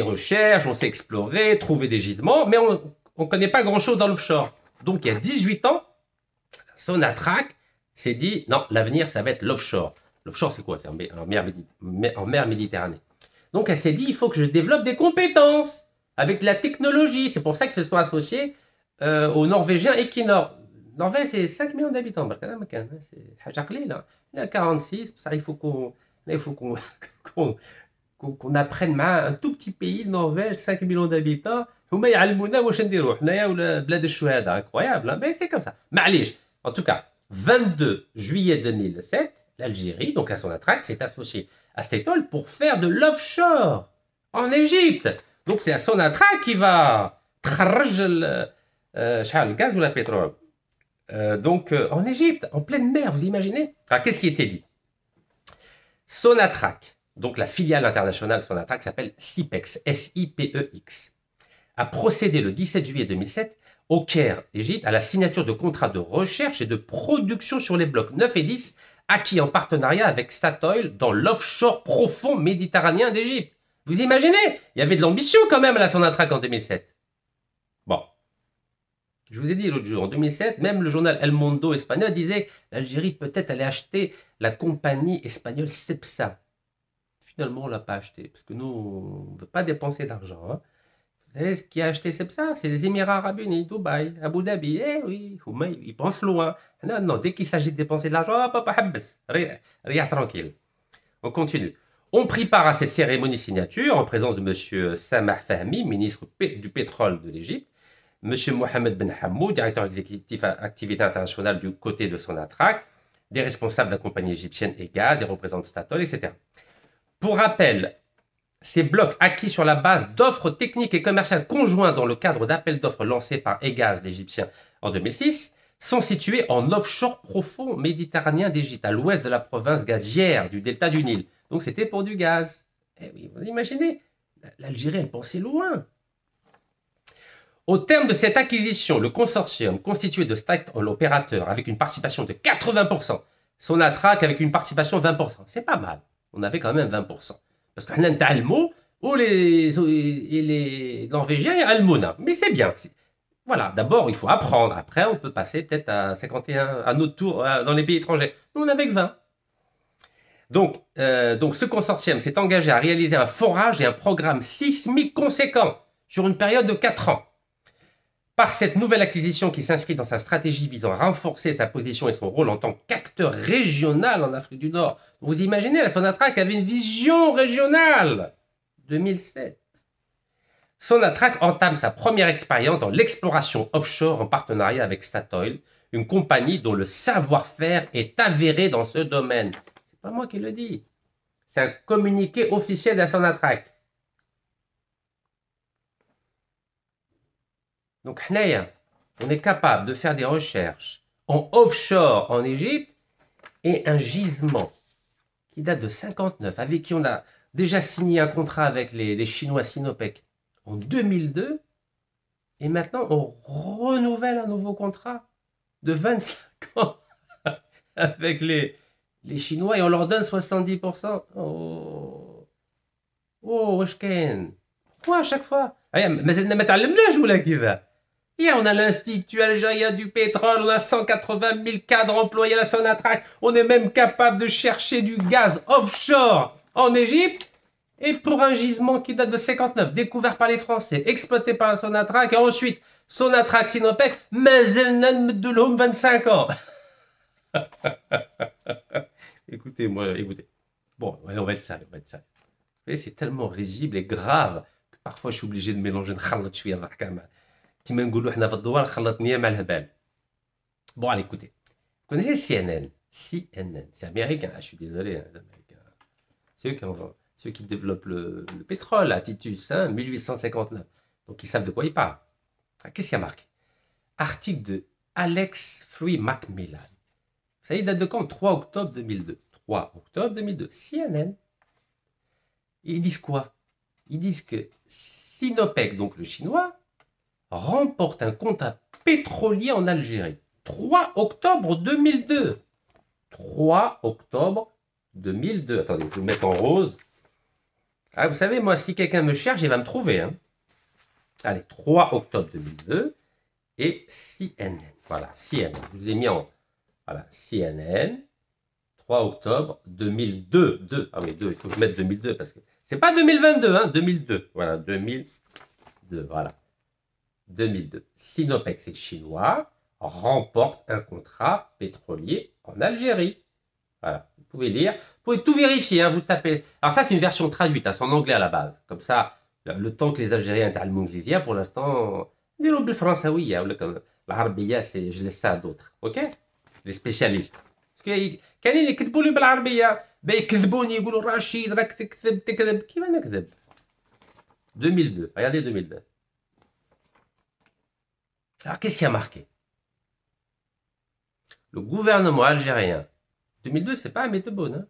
recherches, on sait explorer, trouver des gisements, mais on ne connaît pas grand-chose dans l'offshore. Donc il y a 18 ans, Sonatrach s'est dit, non, l'avenir, ça va être l'offshore. L'offshore, c'est quoi? C'est en mer Méditerranée. Donc elle s'est dit, il faut que je développe des compétences avec la technologie. C'est pour ça qu'ils se sont associés aux Norvégiens Equinor. Norvège, c'est 5 millions d'habitants. C'est il y a 46. Ça, il faut qu'on apprenne un tout petit pays, Norvège, 5 millions d'habitants. Incroyable, hein? Mais c'est comme ça. معليش. En tout cas, 22 juillet 2007, l'Algérie, donc à Sonatrach, s'est associée à Statoil pour faire de l'offshore en Égypte. Donc c'est à Sonatrach qui va تخرج le gaz ou le pétrole. Donc en Égypte, en pleine mer, vous imaginez? Alors qu'est-ce qui était dit? Sonatrach, donc la filiale internationale Sonatrach s'appelle SIPEX, S-I-P-E-X, a procédé le 17 juillet 2007 au Caire, Égypte, à la signature de contrats de recherche et de production sur les blocs 9 et 10 acquis en partenariat avec Statoil dans l'offshore profond méditerranéen d'Égypte. Vous imaginez? Il y avait de l'ambition quand même à la Sonatrach en 2007. Bon. Je vous ai dit l'autre jour, en 2007, même le journal El Mundo espagnol disait l'Algérie peut-être allait acheter la compagnie espagnole Cepsa. Finalement, on ne l'a pas acheté, parce que nous, on ne veut pas dépenser d'argent. Hein. Vous savez ce qui a acheté Cepsa? C'est les Émirats Arabes Unis, Dubaï, Abu Dhabi. Eh oui, ils pensent loin. Non, non, dès qu'il s'agit de dépenser de l'argent, rien tranquille. On continue. On prit part à cette cérémonie signature en présence de M. Samah Fahmi, ministre du pétrole de l'Égypte, M. Mohamed Ben Hamoud, directeur exécutif activité internationale du côté de Sonatrach, des responsables de la compagnie égyptienne EGA, des représentants de Statoil, etc. Pour rappel, ces blocs acquis sur la base d'offres techniques et commerciales conjointes dans le cadre d'appels d'offres lancés par EGAZ, l'Égyptien, en 2006, sont situés en offshore profond méditerranéen d'Égypte, à l'ouest de la province gazière du delta du Nil. Donc c'était pour du gaz. Eh oui, vous imaginez, l'Algérie, elle pensait loin. Au terme de cette acquisition, le consortium constitué de Statoil opérateur avec une participation de 80%, Sonatrach avec une participation de 20%. C'est pas mal. On avait quand même 20%. Parce qu'on a un Talmo ou les Norvégiens et Almona. Mais c'est bien. Voilà, d'abord, il faut apprendre. Après, on peut passer peut-être à 51 à notre tour dans les pays étrangers. Nous, on avait que 20. Donc, ce consortium s'est engagé à réaliser un forage et un programme sismique conséquent sur une période de 4 ans. Par cette nouvelle acquisition qui s'inscrit dans sa stratégie visant à renforcer sa position et son rôle en tant qu'acteur régional en Afrique du Nord. Vous imaginez, la Sonatrach avait une vision régionale. 2007. Sonatrach entame sa première expérience dans l'exploration offshore en partenariat avec Statoil, une compagnie dont le savoir-faire est avéré dans ce domaine. C'est pas moi qui le dis. C'est un communiqué officiel de la Sonatrach. Donc, on est capable de faire des recherches en offshore en Égypte et un gisement qui date de 59, avec qui on a déjà signé un contrat avec les Chinois Sinopec en 2002, et maintenant on renouvelle un nouveau contrat de 25 ans avec les Chinois et on leur donne 70%. Oh, Weshken. Pourquoi à chaque fois? On a l'Institut algérien du pétrole, on a 180 000 cadres employés à la Sonatrach, on est même capable de chercher du gaz offshore en Égypte, et pour un gisement qui date de 59, découvert par les Français, exploité par la Sonatrach, et ensuite Sonatrach Sinopec, mazelnan meddoulhom 25 ans. Écoutez. Bon, on va être sale, c'est tellement risible et grave que parfois je suis obligé de mélanger نخلط شويه ضحكه مع كيما نقولوا حنا في الدوار خلط نيه مع الهبال. Bon, allez, écoutez. Vous connaissez CNN? CNN, c'est américain, je suis désolé, hein, les Américains. C'est eux qui développent le pétrole à Titus, hein, 1859. Donc ils savent de quoi ils parlent. Qu'est-ce qu'il y a marqué? Article de Alex Free Macmillan. Ça y date de quand? 3 octobre 2002. 3 octobre 2002. CNN. Ils disent quoi? Ils disent que Sinopec, donc le chinois, remporte un contrat pétrolier en Algérie. 3 octobre 2002. 3 octobre 2002. Attendez, je vais vous mettre en rose. Ah, vous savez, moi, si quelqu'un me cherche, il va me trouver. Hein. Allez, 3 octobre 2002 et CNN. Voilà, CNN. Je vous ai mis en... Voilà, CNN. 3 octobre 2002. 2. Ah oui, 2, il faut que je mette 2002 parce que... C'est pas 2022, hein, 2002. Voilà, 2002, voilà. 2002. Sinopec, c'est chinois, remporte un contrat pétrolier en Algérie. Voilà, vous pouvez lire, vous pouvez tout vérifier, hein, vous tapez. Alors ça, c'est une version traduite, hein, c'est en anglais à la base. Comme ça, le temps que les Algériens تعلموا الإنجليزية, pour l'instant, نديروا بالفرنساوية ولا comme العربية, c'est je laisse ça à d'autres, ok? Les spécialistes. Parce que كاينين يكتبوا لي بالعربية, يكذبوني يقولوا رشيد راك تكذب كيف نكذب؟ 2002, regardez 2002. Alors qu'est-ce qui a marqué? Le gouvernement algérien 2002, c'est pas un métobone. Hein.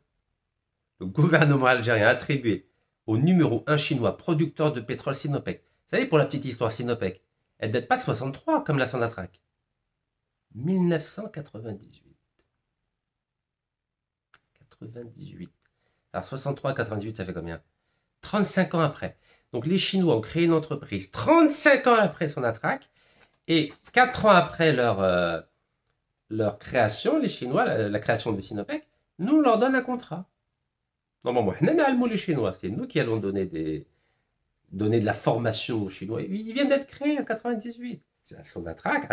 Le gouvernement algérien a attribué au numéro 1 chinois producteur de pétrole Sinopec. Vous savez, pour la petite histoire, Sinopec, elle ne date pas de 63 comme la Sonatrach. 1998. 98. Alors 63, 98, ça fait combien? 35 ans après. Donc les Chinois ont créé une entreprise 35 ans après Sonatrach et 4 ans après leur création, les Chinois, la création de Sinopec, nous on leur donne un contrat. Normalement, les Chinois, c'est nous qui allons donner de la formation aux Chinois. Ils viennent d'être créés en 98. C'est à Sonatrach,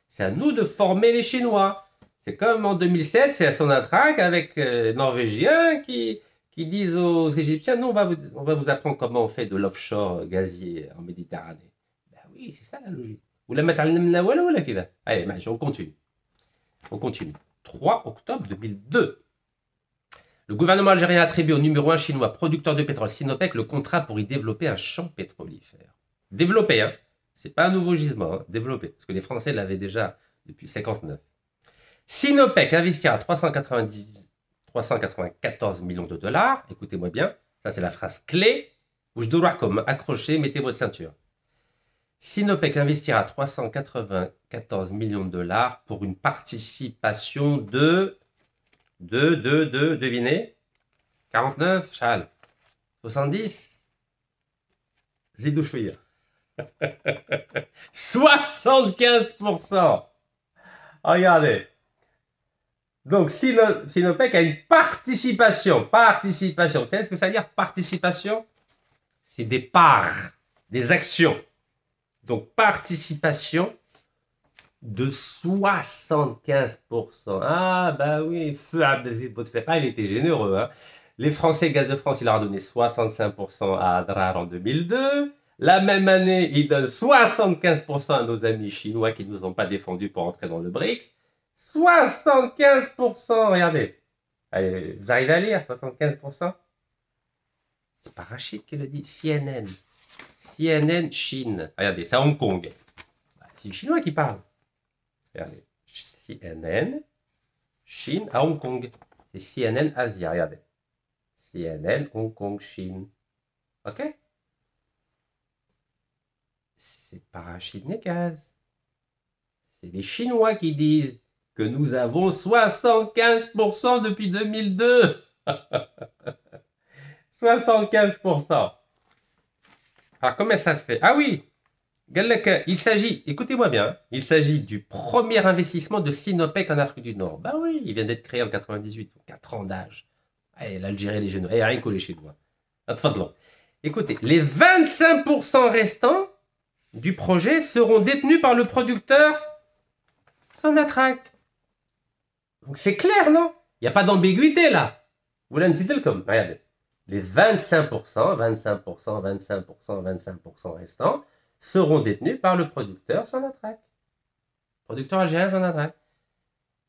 c'est à nous de former les Chinois. C'est comme en 2007, c'est à Sonatrach avec les Norvégiens qui disent aux Égyptiens, nous on va vous apprendre comment on fait de l'offshore gazier en Méditerranée. Ben oui, c'est ça la logique. Allez, on continue. On continue. 3 octobre 2002. Le gouvernement algérien a attribué au numéro 1 chinois producteur de pétrole Sinopec le contrat pour y développer un champ pétrolifère. Développer, hein. C'est pas un nouveau gisement, hein. Développer. Parce que les Français l'avaient déjà depuis 59. Sinopec investira 394 millions de dollars. Écoutez-moi bien. Ça, c'est la phrase clé. Où je dois comme accrocher, mettez votre ceinture. Sinopec investira 394 millions de dollars pour une participation de devinez, 49, Charles, 70, Zidou Chouïa. 75%. Regardez. Donc, Sinopec a une participation. Participation. Vous savez ce que ça veut dire, participation? C'est des parts, des actions. Donc, participation de 75%. Ah, bah oui, Feu Abdelaziz Bouteflika, il était généreux. Hein. Les Français, Gaz de France, il leur a donné 65% à Adrar en 2002. La même année, il donne 75% à nos amis chinois qui ne nous ont pas défendus pour entrer dans le BRICS. 75%, regardez. Allez, vous arrivez à lire 75%? C'est pas Rachid qui le dit, CNN. CNN Chine. Regardez, c'est à Hong Kong. C'est les Chinois qui parlent. Regardez, CNN, Chine à Hong Kong. C'est CNN Asia, regardez. CNN, Hong Kong, Chine. Ok? C'est pas Rachid Nekaz. C'est les Chinois qui disent que nous avons 75% depuis 2002. 75%. Alors, comment ça se fait? Ah oui! Il s'agit, écoutez-moi bien, il s'agit du premier investissement de Sinopec en Afrique du Nord. Ben oui, il vient d'être créé en 98, 4 ans d'âge. L'Algérie, les Chinois, rien que les Chinois. Écoutez, les 25% restants du projet seront détenus par le producteur Sonatrach. Donc c'est clair, non? Il n'y a pas d'ambiguïté là. Vous l'avez dit comme, regardez. Les 25%, 25% restants seront détenus par le producteur Sonatrach. Producteur algérien Sonatrach.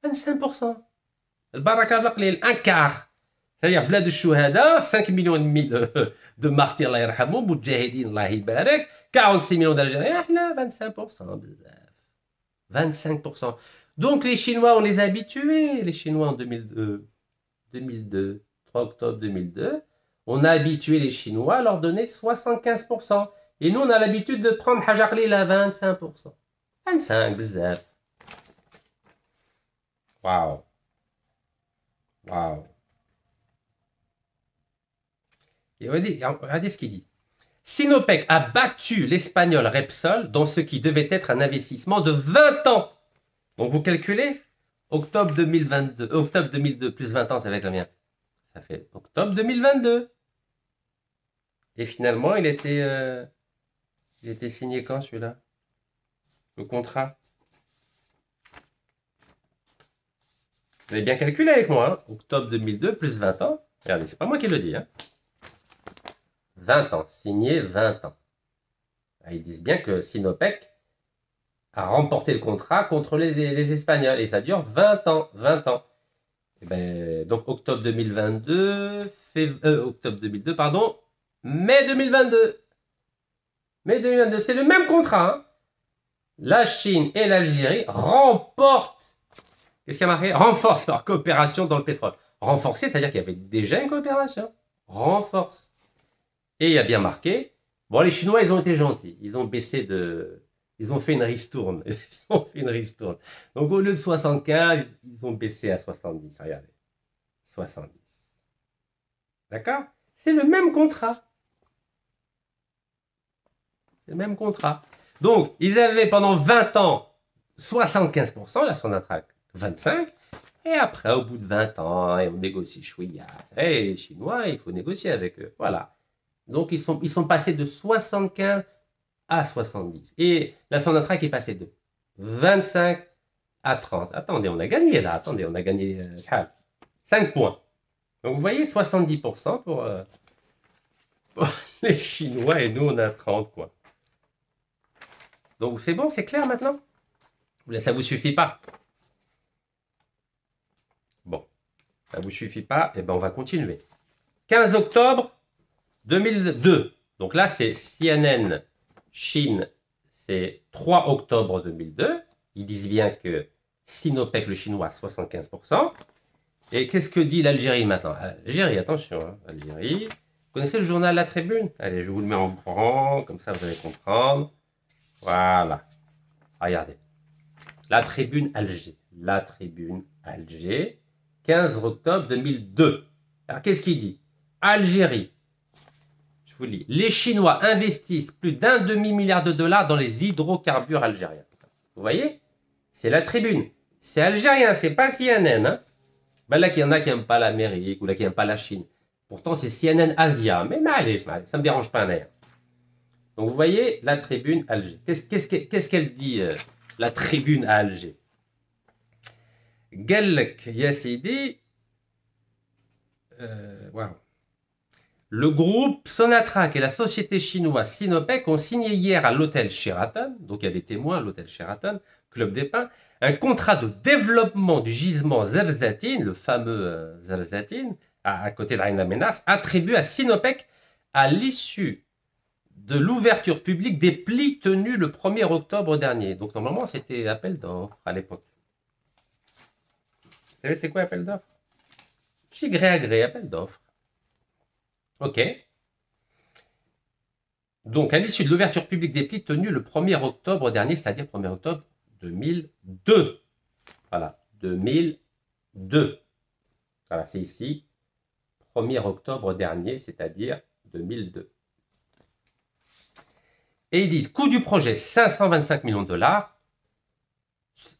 25%. Le baraka al-qalil, un quart. C'est-à-dire, Blad al-Shuhada, 5 millions et demi de martyrs, Allah yarhamou, Moudjahidine, Allah yibarak, 46 millions d'Algériens, là, 25%. 25%. Donc les Chinois, on les a habitués, les Chinois en 2002, 3 octobre 2002, on a habitué les Chinois à leur donner 75%. Et nous, on a l'habitude de prendre Hajar Lil à 25%. 25, bzaf. Waouh. Waouh. Et regardez ce qu'il dit. Sinopec a battu l'espagnol Repsol dans ce qui devait être un investissement de 20 ans. Donc vous calculez, octobre 2002 plus 20 ans, ça fait combien? Ça fait octobre 2022. Et finalement, il était signé quand celui-là? Le contrat? Vous avez bien calculé avec moi, hein? Octobre 2002 plus 20 ans. Regardez, c'est pas moi qui le dis, hein? 20 ans, signé 20 ans. Ils disent bien que Sinopec a remporté le contrat contre les Espagnols. Et ça dure 20 ans. 20 ans. Et ben, donc octobre 2022, octobre 2002, pardon, mai 2022. Mai 2022, c'est le même contrat. Hein. La Chine et l'Algérie remportent. Qu'est-ce qui a marqué? Renforcent leur coopération dans le pétrole. Renforcer, c'est-à-dire qu'il y avait déjà une coopération. Renforce. Et il y a bien marqué. Bon, les Chinois, ils ont été gentils. Ils ont baissé de. Ils ont fait une ristourne. Ils ont fait une ristourne. Donc, au lieu de 75, ils ont baissé à 70. Regardez. 70. D'accord? C'est le même contrat. C'est le même contrat. Donc, ils avaient pendant 20 ans 75%, la Sonatrach 25%. Et après, au bout de 20 ans, et on négocie chouïa. Et les Chinois, il faut négocier avec eux. Voilà. Donc, ils sont passés de 75 à 70. Et la Sonatrach est passée de 25 à 30. Attendez, on a gagné là. Attendez, on a gagné 5 points. Donc, vous voyez, 70% pour les Chinois et nous, on a 30, quoi. Donc, c'est bon, c'est clair maintenant? Ça vous suffit pas? Bon, ça vous suffit pas? Eh bien, on va continuer. 15 octobre 2002. Donc là, c'est CNN Chine, c'est 3 octobre 2002. Ils disent bien que Sinopec, le chinois, 75%. Et qu'est-ce que dit l'Algérie maintenant? Algérie, attention, hein, Algérie. Vous connaissez le journal La Tribune? Allez, je vous le mets en grand, comme ça vous allez comprendre. Voilà. Regardez. La Tribune Alger. La Tribune Alger, 15 octobre 2002. Alors, qu'est-ce qu'il dit? Algérie. Je vous lis. Les Chinois investissent plus d'un demi-milliard de dollars dans les hydrocarbures algériens. Vous voyez? C'est la Tribune. C'est algérien, c'est pas CNN. Hein? Ben là, qu'il y en a qui n'aiment pas l'Amérique ou là qui n'aiment pas la Chine. Pourtant, c'est CNN Asia. Mais allez, ça ne me dérange pas un air. Donc, vous voyez, la Tribune Alger. Qu'est-ce qu'elle dit, la Tribune à Alger? Galek Yassidi, wow. Le groupe Sonatrach et la société chinoise Sinopec ont signé hier à l'hôtel Sheraton, donc il y a des témoins à l'hôtel Sheraton, Club des Pins, un contrat de développement du gisement Zerzatine, le fameux Zerzatine, à côté de Ain Amenas, attribué à Sinopec à l'issue de l'ouverture publique des plis tenus le 1er octobre dernier. Donc normalement, c'était appel d'offres à l'époque. Vous savez, c'est quoi appel d'offres? Petit gré à gré, appel d'offres. Ok. Donc, à l'issue de l'ouverture publique des plis tenue le 1er octobre dernier, c'est-à-dire 1er octobre 2002. Voilà, 2002. Voilà, c'est ici, 1er octobre dernier, c'est-à-dire 2002. Et ils disent, coût du projet, 525 millions de dollars,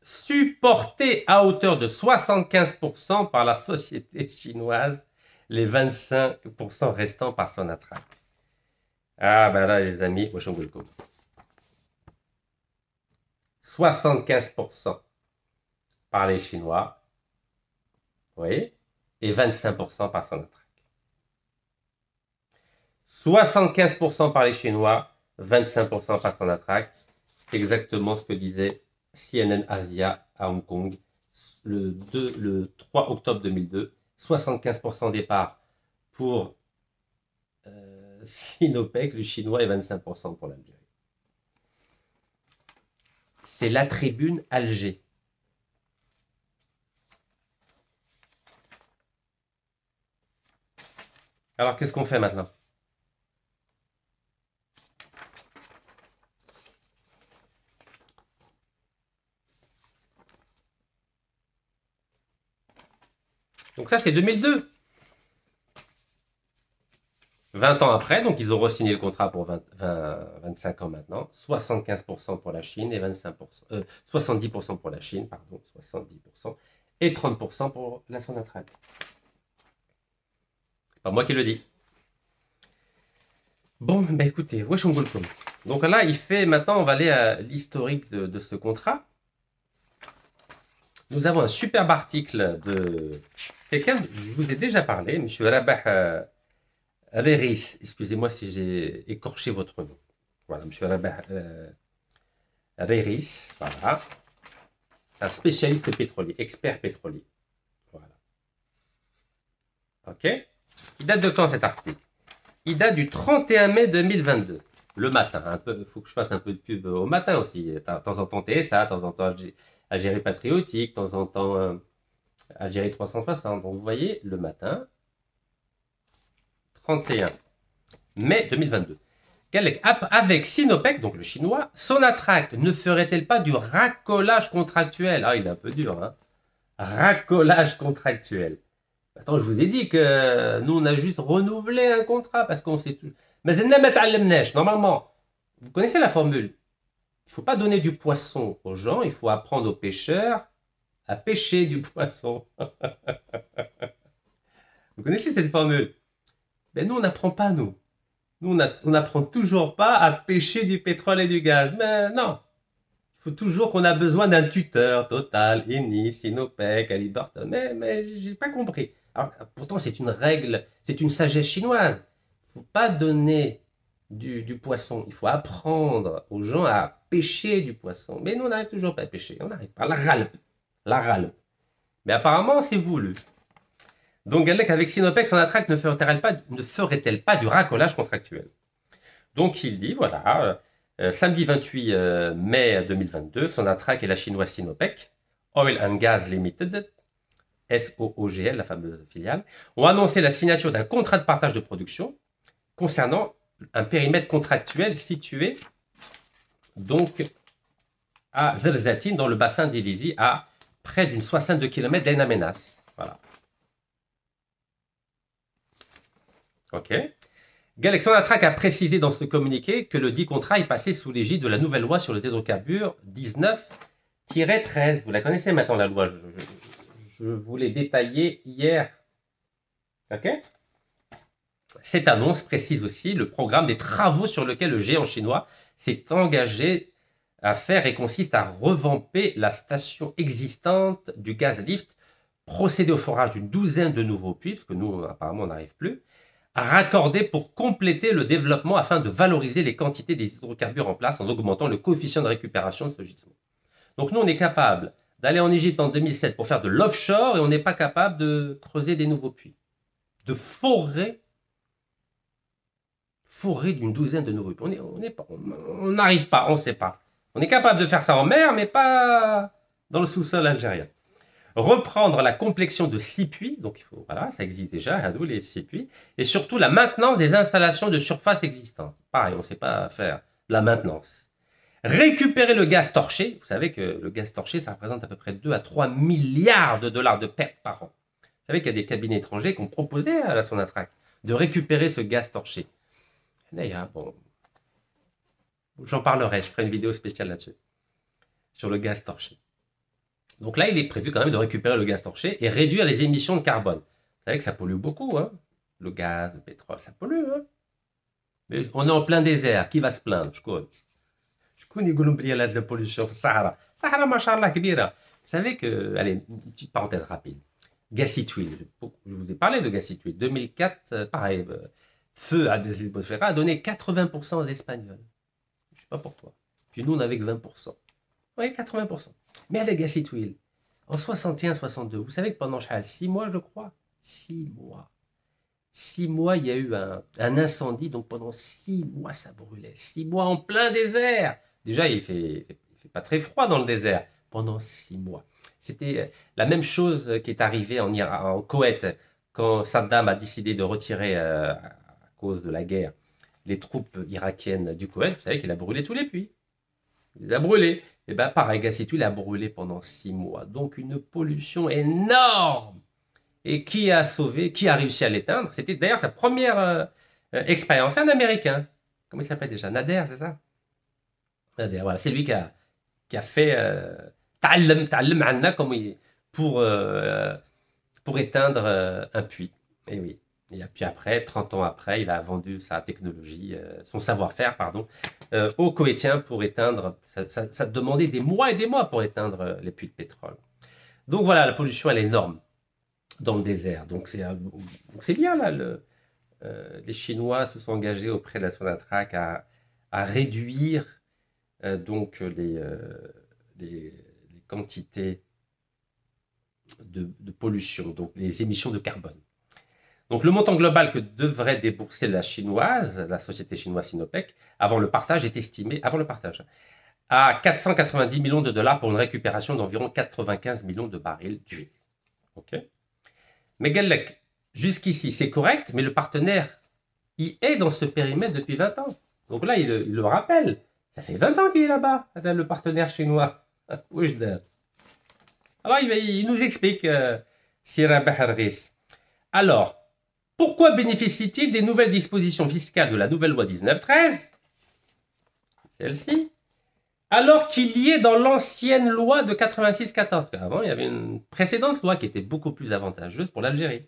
supporté à hauteur de 75% par la société chinoise, les 25% restants par Sonatrach. Ah ben là les amis, 75% par les Chinois, oui, et 25% par Sonatrach. 75% par les Chinois, 25% par Sonatrach. C'est exactement ce que disait CNN Asia à Hong Kong le 3 octobre 2002. 75% des parts pour Sinopec, le chinois, et 25% pour l'Algérie. C'est la Tribune Alger. Alors, qu'est-ce qu'on fait maintenant? Donc ça, c'est 2002. 20 ans après, donc ils ont re-signé le contrat pour 25 ans maintenant. 75% pour la Chine et 70% pour la Chine, pardon, 70%, et 30% pour la Sonatrach. C'est pas moi qui le dis. Bon, bah écoutez, wesh on goulkoum. Donc là, il fait, maintenant, on va aller à l'historique de ce contrat. Nous avons un superbe article de quelqu'un, je vous ai déjà parlé, M. Rabah Reiris. Excusez-moi si j'ai écorché votre nom. Voilà, M. Rabah Reiris, voilà. Un spécialiste pétrolier, expert pétrolier. Voilà. OK? Il date de quand cet article? Il date du 31 mai 2022. Le matin. Il faut que je fasse un peu de pub au matin aussi. De temps en temps TSA, de temps en temps Algérie Patriotique, de temps en temps Algérie 360. Donc vous voyez, le matin, 31 mai 2022. Avec Sinopec, donc le chinois, Sonatrach ne ferait-elle pas du racolage contractuel? Ah, il est un peu dur, hein? Racolage contractuel. Attends, je vous ai dit que nous, on a juste renouvelé un contrat parce qu'on sait tout. Mais normalement, vous connaissez la formule. Il ne faut pas donner du poisson aux gens, il faut apprendre aux pêcheurs à pêcher du poisson. Vous connaissez cette formule? Mais nous, on n'apprend pas, nous. Nous, on n'apprend toujours pas à pêcher du pétrole et du gaz. Mais non. Il faut toujours qu'on a besoin d'un tuteur, Total, Eni, Sinopec, Halliburton. Mais j'ai pas compris. Alors, pourtant, c'est une règle, c'est une sagesse chinoise. Il ne faut pas donner du poisson. Il faut apprendre aux gens à pêcher du poisson. Mais nous, on n'arrive toujours pas à pêcher. On n'arrive pas. La râle. La râle. Mais apparemment, c'est voulu. Donc, Galec avec Sinopec, Sonatrach ne ferait-elle pas du racolage contractuel? Donc, il dit, voilà, samedi 28 mai 2022, Sonatrach et la chinoise Sinopec, Oil and Gas Limited, SOOGL, la fameuse filiale, ont annoncé la signature d'un contrat de partage de production concernant un périmètre contractuel situé donc à Zerzatine, dans le bassin d'Ilizi, à près d'une soixantaine de kilomètres d'Ain Amenas. Voilà. OK. Galec Sonatrach a précisé dans ce communiqué que le dit contrat est passé sous l'égide de la nouvelle loi sur les hydrocarbures 19-13. Vous la connaissez maintenant, la loi. Je vous l'ai détaillée hier. OK. Cette annonce précise aussi le programme des travaux sur lequel le géant chinois s'est engagé à faire et consiste à revamper la station existante du gaz lift, procéder au forage d'une douzaine de nouveaux puits, parce que nous, apparemment, on n'arrive plus, à raccorder pour compléter le développement afin de valoriser les quantités des hydrocarbures en place en augmentant le coefficient de récupération de ce gisement. Donc nous, on est capable d'aller en Égypte en 2007 pour faire de l'offshore et on n'est pas capable de creuser des nouveaux puits, de forer d'une douzaine de nouveaux puits. On n'arrive pas, on ne sait pas. On est capable de faire ça en mer, mais pas dans le sous-sol algérien. Reprendre la complexion de 6 puits, donc il faut, voilà, ça existe déjà, Hadou, les 6 puits, et surtout la maintenance des installations de surface existantes. Pareil, on ne sait pas faire de la maintenance. Récupérer le gaz torché, vous savez que le gaz torché, ça représente à peu près 2 à 3 milliards de dollars de pertes par an. Vous savez qu'il y a des cabinets étrangers qui ont proposé à la Sonatrach de récupérer ce gaz torché. D'ailleurs, bon, j'en parlerai, je ferai une vidéo spéciale là-dessus, sur le gaz torché. Donc là, il est prévu quand même de récupérer le gaz torché et réduire les émissions de carbone. Vous savez que ça pollue beaucoup, hein? Le gaz, le pétrole, ça pollue, hein? Mais on est en plein désert, qui va se plaindre? Je connais la pollution, Sahara. Sahara, machallah, kbira. Vous savez que, allez, une petite parenthèse rapide. Gassituil, je vous ai parlé de Gassituil. 2004, pareil, feu à des a donné 80% aux Espagnols. Je ne sais pas pourquoi. Puis nous, on n'avait que 20%. Oui, 80%. Mais à la Gassituil, en 61-62, vous savez que pendant 6 mois, je crois, 6 mois. 6 mois, il y a eu un incendie, donc pendant 6 mois, ça brûlait. 6 mois en plein désert. Déjà, il fait pas très froid dans le désert. Pendant 6 mois. C'était la même chose qui est arrivée en Koweït. quand Saddam a décidé de retirer, à cause de la guerre, les troupes irakiennes du Koweït, vous savez qu'il a brûlé tous les puits. Il les a brûlés. Et bien, pareil, Gassitou, il a brûlé pendant 6 mois. Donc, une pollution énorme. Et qui a sauvé, qui a réussi à l'éteindre? C'était d'ailleurs sa première expérience. C'est un Américain. Comment il s'appelle déjà? Nader, c'est ça? Nader, voilà. C'est lui qui a fait ta'allam anna pour éteindre un puits. Et oui. Et puis après, 30 ans après, il a vendu sa technologie, son savoir-faire, pardon, aux Koweïtiens pour éteindre. Ça demandait des mois et des mois pour éteindre les puits de pétrole. Donc voilà, la pollution, elle est énorme dans le désert. Donc c'est bien là. Les Chinois se sont engagés auprès de la Sonatrach à réduire donc les quantités de pollution, donc les émissions de carbone. Donc le montant global que devrait débourser la société chinoise Sinopec, avant le partage, est estimé, à 490 millions de dollars pour une récupération d'environ 95 millions de barils d'huile. Ok. Mais Gallek, jusqu'ici, c'est correct, mais le partenaire y est dans ce périmètre depuis 20 ans. Donc là, il le rappelle. Ça fait 20 ans qu'il est là-bas, le partenaire chinois. Alors, il nous explique, Sira Baharris. Alors, pourquoi bénéficie-t-il des nouvelles dispositions fiscales de la nouvelle loi 1913, celle-ci, alors qu'il y est dans l'ancienne loi de 86-14? Avant, il y avait une précédente loi qui était beaucoup plus avantageuse pour l'Algérie.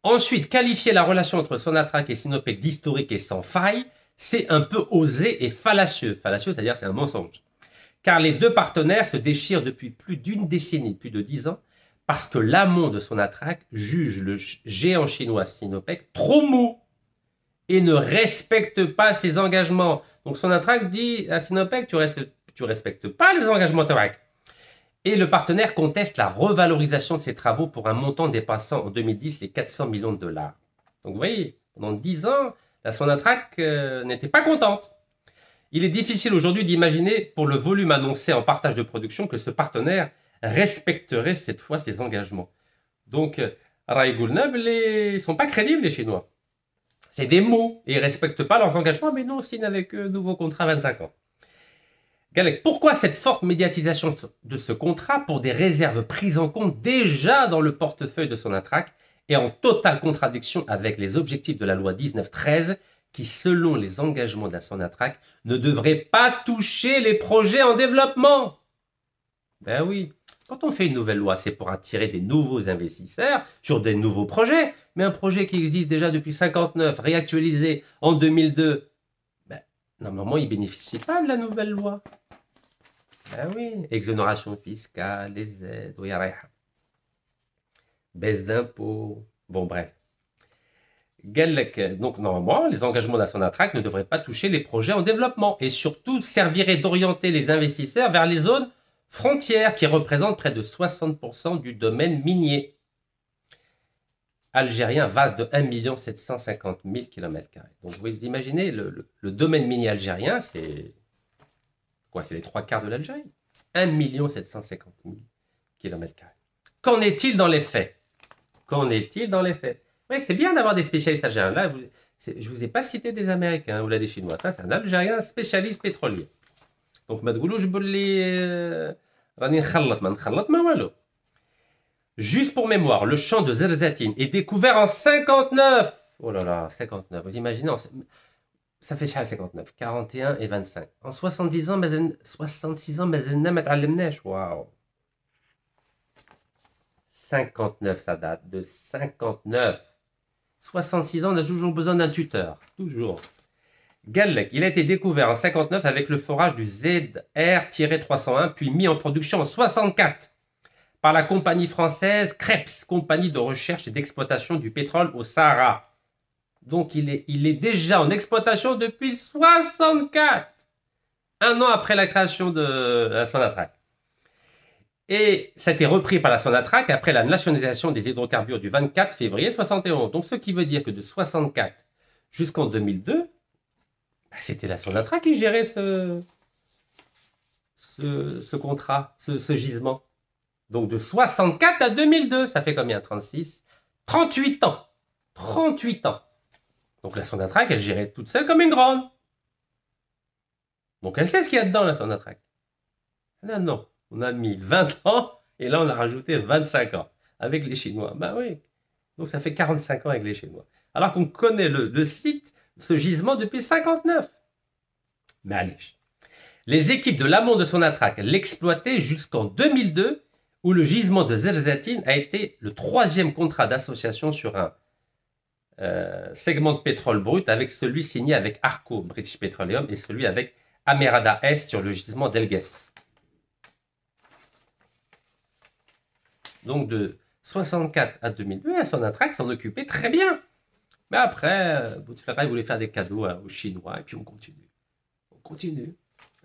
Ensuite, qualifier la relation entre Sonatrach et Sinopec d'historique et sans faille, c'est un peu osé et fallacieux. Fallacieux, c'est-à-dire c'est un mensonge. Car les deux partenaires se déchirent depuis plus d'une décennie, plus de 10 ans, parce que l'amont de Sonatrach juge le géant chinois Sinopec trop mou et ne respecte pas ses engagements. Donc Sonatrach dit à Sinopec, tu respectes pas les engagements Tarak. Et le partenaire conteste la revalorisation de ses travaux pour un montant dépassant en 2010 les 400 millions de dollars. Donc vous voyez, pendant 10 ans, la Sonatrach n'était pas contente. Il est difficile aujourd'hui d'imaginer, pour le volume annoncé en partage de production, que ce partenaire respecterait cette fois ses engagements. Donc, Raïgoulnab, ils ne sont pas crédibles, les Chinois. C'est des mots, et ils ne respectent pas leurs engagements, mais nous, on signe avec eux nouveau contrat 25 ans. Galek, pourquoi cette forte médiatisation de ce contrat pour des réserves prises en compte déjà dans le portefeuille de Sonatrach et en totale contradiction avec les objectifs de la loi 1913 qui, selon les engagements de la Sonatrach, ne devrait pas toucher les projets en développement? Ben oui, quand on fait une nouvelle loi, c'est pour attirer des nouveaux investisseurs sur des nouveaux projets. Mais un projet qui existe déjà depuis 1959, réactualisé en 2002, ben, normalement, il ne bénéficie pas de la nouvelle loi. Ben oui, exonération fiscale, les aides, baisse d'impôts, bon bref. Donc normalement, les engagements de la Sonatrach ne devraient pas toucher les projets en développement et surtout serviraient d'orienter les investisseurs vers les zones frontières qui représentent près de 60% du domaine minier algérien vaste de 1 750 000 km². Donc vous imaginez, le domaine minier algérien, c'est quoi? C'est les 3/4 de l'Algérie. 1 750 000 km². Qu'en est-il dans les faits? Qu'en est-il dans les faits? Oui, c'est bien d'avoir des spécialistes algériens. Là, je ne vous ai pas cité des Américains ou là des Chinois. C'est un Algérien spécialiste pétrolier. Donc, juste pour mémoire, le champ de Zerzatine est découvert en 59. Oh là là, 59. Vous imaginez, ça fait 59, 41 et 25. En 70 ans, 66 ans, waouh. 59, ça date de 59. 66 ans, on a toujours besoin d'un tuteur. Toujours. Gallek, il a été découvert en 59 avec le forage du ZR-301, puis mis en production en 64 par la compagnie française Krebs, compagnie de recherche et d'exploitation du pétrole au Sahara. Donc il est déjà en exploitation depuis 64, un an après la création de la Sonatrach. Et ça a été repris par la Sonatrach après la nationalisation des hydrocarbures du 24 février 71. Donc ce qui veut dire que de 64 jusqu'en 2002, c'était la Sonatrach qui gérait ce contrat, ce gisement. Donc de 64 à 2002, ça fait combien? 36, 38 ans. 38 ans. Donc la Sonatrach, elle gérait toute seule comme une grande. Donc elle sait ce qu'il y a dedans, la Sonatrach. Non, non. On a mis 20 ans et là on a rajouté 25 ans avec les Chinois. Ben oui. Donc ça fait 45 ans avec les Chinois. Alors qu'on connaît le site, ce gisement depuis 59. Mais allez. Les équipes de l'amont de Sonatrach l'exploitaient jusqu'en 2002, où le gisement de Zerzatin a été le 3e contrat d'association sur un segment de pétrole brut, avec celui signé avec Arco British Petroleum et celui avec Amerada Est sur le gisement d'Elgues. Donc de 64 à 2002, la Sonatrach s'en occupait très bien. Mais après, Bouteflika voulait faire des cadeaux aux Chinois et puis on continue. On continue.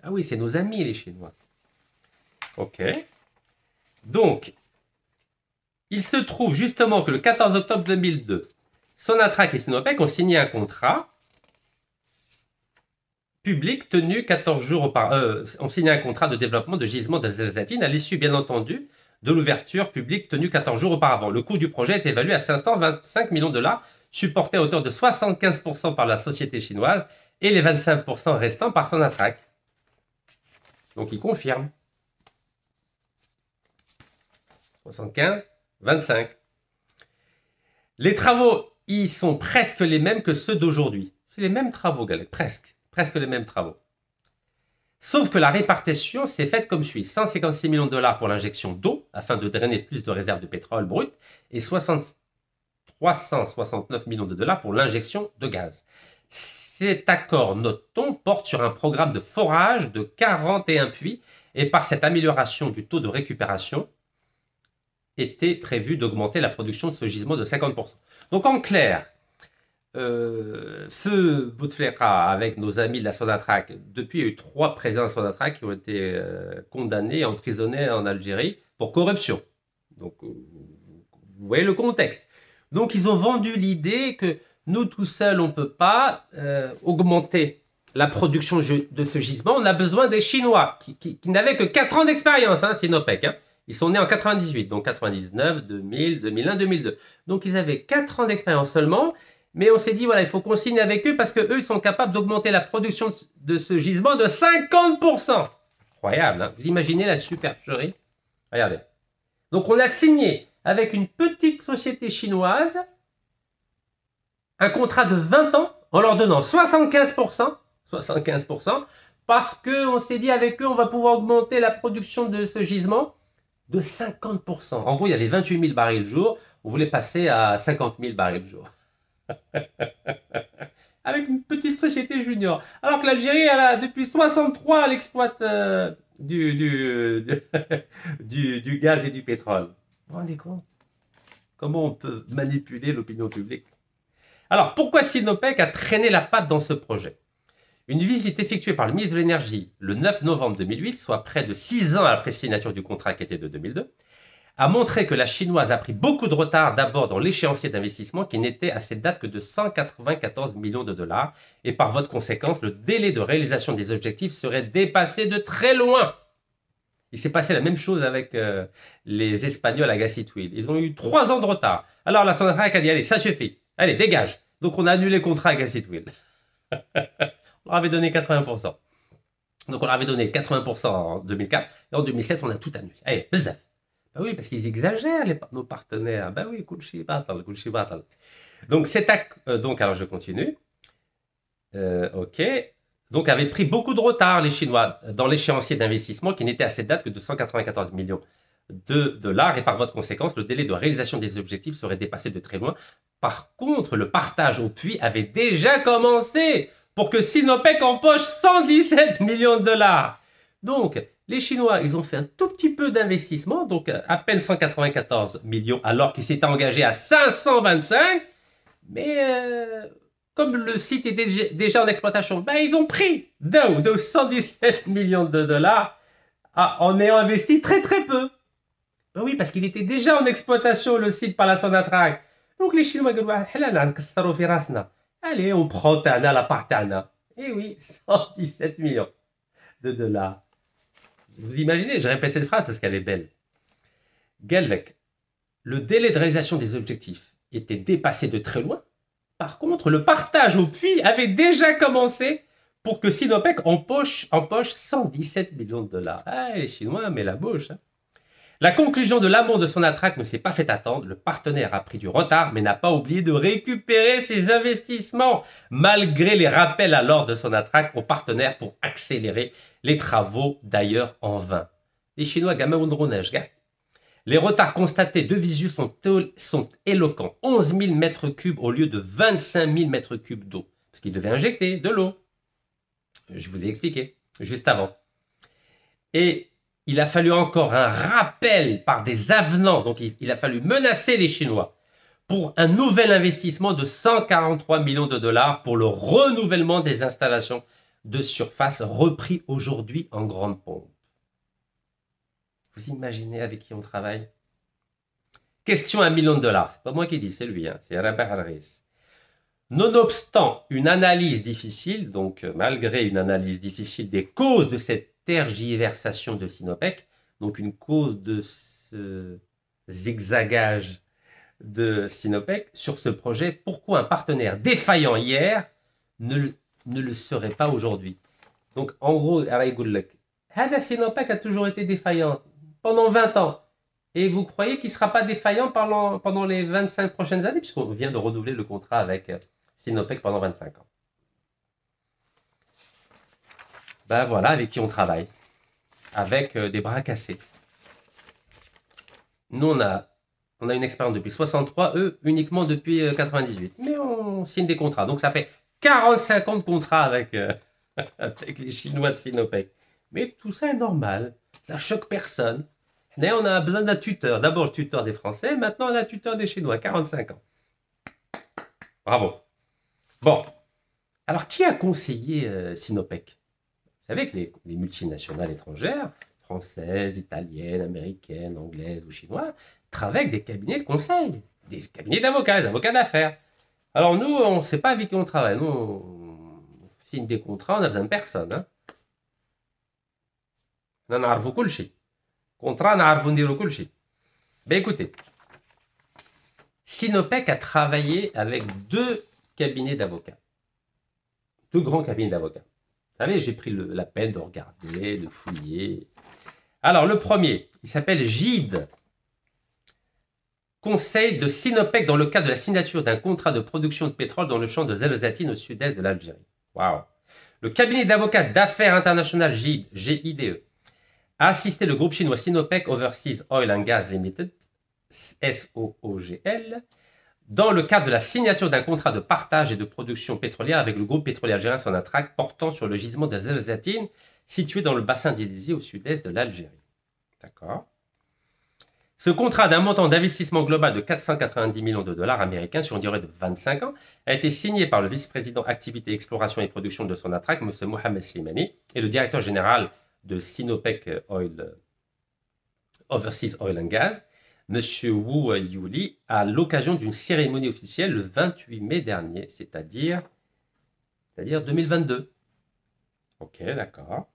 Ah oui, c'est nos amis les Chinois. Ok. Donc, il se trouve justement que le 14 octobre 2002, Sonatrach et Sinopec ont signé un contrat public tenu 14 jours auparavant. Ont signé un contrat de développement de gisement de Zerzatin à l'issue, bien entendu, de l'ouverture publique tenue 14 jours auparavant. Le coût du projet est évalué à 525 millions de dollars, supporté à hauteur de 75% par la société chinoise et les 25% restants par Sonatrach. Donc il confirme. 75, 25. Les travaux y sont presque les mêmes que ceux d'aujourd'hui. C'est les mêmes travaux, Galec, presque les mêmes travaux. Sauf que la répartition s'est faite comme suit. 156 millions de dollars pour l'injection d'eau, afin de drainer plus de réserves de pétrole brut, et 369 millions de dollars pour l'injection de gaz. Cet accord, note-t-on, porte sur un programme de forage de 41 puits, et par cette amélioration du taux de récupération, était prévu d'augmenter la production de ce gisement de 50%. Donc en clair, feu Bouteflika avec nos amis de la Sonatrach, depuis il y a eu 3 présidents de Sonatrach qui ont été condamnés, emprisonnés en Algérie pour corruption. Donc vous voyez le contexte. Donc ils ont vendu l'idée que nous tout seuls on ne peut pas augmenter la production de ce gisement. On a besoin des Chinois qui n'avaient que 4 ans d'expérience, hein, Sinopec. Hein. Ils sont nés en 98, donc 99, 2000, 2001, 2002. Donc ils avaient 4 ans d'expérience seulement. Mais on s'est dit, voilà, il faut qu'on signe avec eux parce qu'eux, ils sont capables d'augmenter la production de ce gisement de 50%. Incroyable, hein. Vous imaginez la supercherie? Regardez. Donc on a signé avec une petite société chinoise un contrat de 20 ans en leur donnant 75%, parce qu'on s'est dit avec eux, on va pouvoir augmenter la production de ce gisement de 50%. En gros, il y avait 28 000 barils le jour, on voulait passer à 50 000 barils le jour. Avec une petite société junior. Alors que l'Algérie, depuis 63, elle exploite du gaz et du pétrole. Vous vous rendez compte? Comment on peut manipuler l'opinion publique? Alors, pourquoi Sinopec a traîné la patte dans ce projet? Une visite effectuée par le ministre de l'Énergie le 9 novembre 2008, soit près de 6 ans après signature du contrat qui était de 2002, a montré que la chinoise a pris beaucoup de retard d'abord dans l'échéancier d'investissement qui n'était à cette date que de 194 millions de dollars et par voie de conséquence, le délai de réalisation des objectifs serait dépassé de très loin. Il s'est passé la même chose avec les Espagnols à Gassitwil. Ils ont eu 3 ans de retard. Alors la Sonatrach a dit, allez, ça suffit. Allez, dégage. Donc on a annulé le contrat à Gassitwil. On leur avait donné 80%. Donc on leur avait donné 80% en 2004 et en 2007 on a tout annulé. Allez, bzzz. Ben oui, parce qu'ils exagèrent, nos partenaires. Ben oui, kulchi batal. Donc, alors je continue. Ok. Donc, avaient pris beaucoup de retard, les Chinois, dans l'échéancier d'investissement qui n'était à cette date que de 194 millions de dollars. Et par voie de conséquence, le délai de réalisation des objectifs serait dépassé de très loin. Par contre, le partage au puits avait déjà commencé pour que Sinopec empoche 117 millions de dollars. Donc, les Chinois, ils ont fait un tout petit peu d'investissement, donc à peine 194 millions, alors qu'ils s'étaient engagés à 525. Mais comme le site est déjà en exploitation, ben, ils ont pris de 117 millions de dollars en ayant investi très très peu. Ben oui, parce qu'il était déjà en exploitation, le site, par la Sonatrach. Donc les Chinois, allez, on prend Tana, la part Tana. Et oui, 117 millions de dollars. Vous imaginez, je répète cette phrase parce qu'elle est belle. Galek, le délai de réalisation des objectifs était dépassé de très loin. Par contre, le partage au puits avait déjà commencé pour que Sinopec empoche 117 millions de dollars. Ah, les Chinois, mais la bouche. Hein. La conclusion de l'amont de Sonatrach ne s'est pas fait attendre. Le partenaire a pris du retard, mais n'a pas oublié de récupérer ses investissements, malgré les rappels à l'ordre de Sonatrach aux partenaires pour accélérer les travaux, d'ailleurs en vain. Les Chinois, gamin gars. Les retards constatés de visu sont éloquents. 11 000 mètres cubes au lieu de 25 000 mètres cubes d'eau. Parce qu'ils devaient injecter de l'eau. Je vous ai expliqué, juste avant. Et il a fallu encore un rappel par des avenants. Donc il a fallu menacer les Chinois pour un nouvel investissement de 143 millions de dollars pour le renouvellement des installations de surface repris aujourd'hui en grande pompe. Vous imaginez avec qui on travaille? Question $1 million. C'est pas moi qui dis, c'est lui, hein, c'est Rabah Harris. Nonobstant une analyse difficile, donc malgré une analyse difficile des causes de cette tergiversation de Sinopec, donc une cause de ce zigzagage de Sinopec sur ce projet, pourquoi un partenaire défaillant hier ne le serait pas aujourd'hui? Donc en gros, Sinopec a toujours été défaillant pendant 20 ans. Et vous croyez qu'il ne sera pas défaillant pendant les 25 prochaines années, puisqu'on vient de renouveler le contrat avec Sinopec pendant 25 ans. Ben voilà avec qui on travaille. Avec des bras cassés. Nous, on a une expérience depuis 63, eux uniquement depuis 98. Mais on signe des contrats. Donc ça fait 45 ans de contrat avec, avec les Chinois de Sinopec. Mais tout ça est normal. Ça choque personne. Mais on a besoin d'un tuteur. D'abord le tuteur des Français, maintenant on a un tuteur des Chinois, 45 ans. Bravo. Bon. Alors qui a conseillé Sinopec? Vous savez que les multinationales étrangères, françaises, italiennes, américaines, anglaises ou chinoises, travaillent avec des cabinets de conseil, des cabinets d'avocats, des avocats d'affaires. Alors nous, on ne sait pas avec qui on travaille. Nous, on signe des contrats, on a besoin de personne. Hein. On a contrat, ben écoutez, Sinopec a travaillé avec 2 cabinets d'avocats. 2 grands cabinets d'avocats. Vous savez, j'ai pris la peine de regarder, de fouiller. Alors, le premier, il s'appelle Gide. Conseil de Sinopec dans le cadre de la signature d'un contrat de production de pétrole dans le champ de Zelzatine au sud-est de l'Algérie. Waouh. Le cabinet d'avocats d'affaires internationales Gide, GIDE, a assisté le groupe chinois Sinopec Overseas Oil and Gas Limited, SOOGL, dans le cadre de la signature d'un contrat de partage et de production pétrolière avec le groupe pétrolier algérien Sonatrach portant sur le gisement de Zelzatine, situé dans le bassin d'Élysée au sud-est de l'Algérie. D'accord. Ce contrat d'un montant d'investissement global de 490 millions de dollars américains sur une durée de 25 ans a été signé par le vice-président activité, exploration et production de Sonatrach, M. Mohamed Slimani, et le directeur général de Sinopec Overseas Oil and Gas, M. Wu Yuli, à l'occasion d'une cérémonie officielle le 28 mai dernier, c'est-à-dire 2022. Ok, d'accord.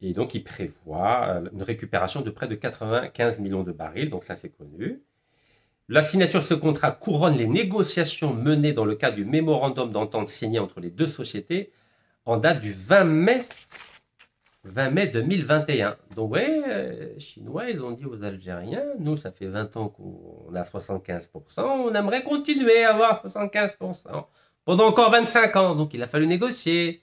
Et donc, il prévoit une récupération de près de 95 millions de barils, donc ça c'est connu. La signature de ce contrat couronne les négociations menées dans le cadre du mémorandum d'entente signé entre les 2 sociétés en date du 20 mai 2021. Donc, ouais, les Chinois, ils ont dit aux Algériens, nous, ça fait 20 ans qu'on a 75%, on aimerait continuer à avoir 75% pendant encore 25 ans. Donc, il a fallu négocier.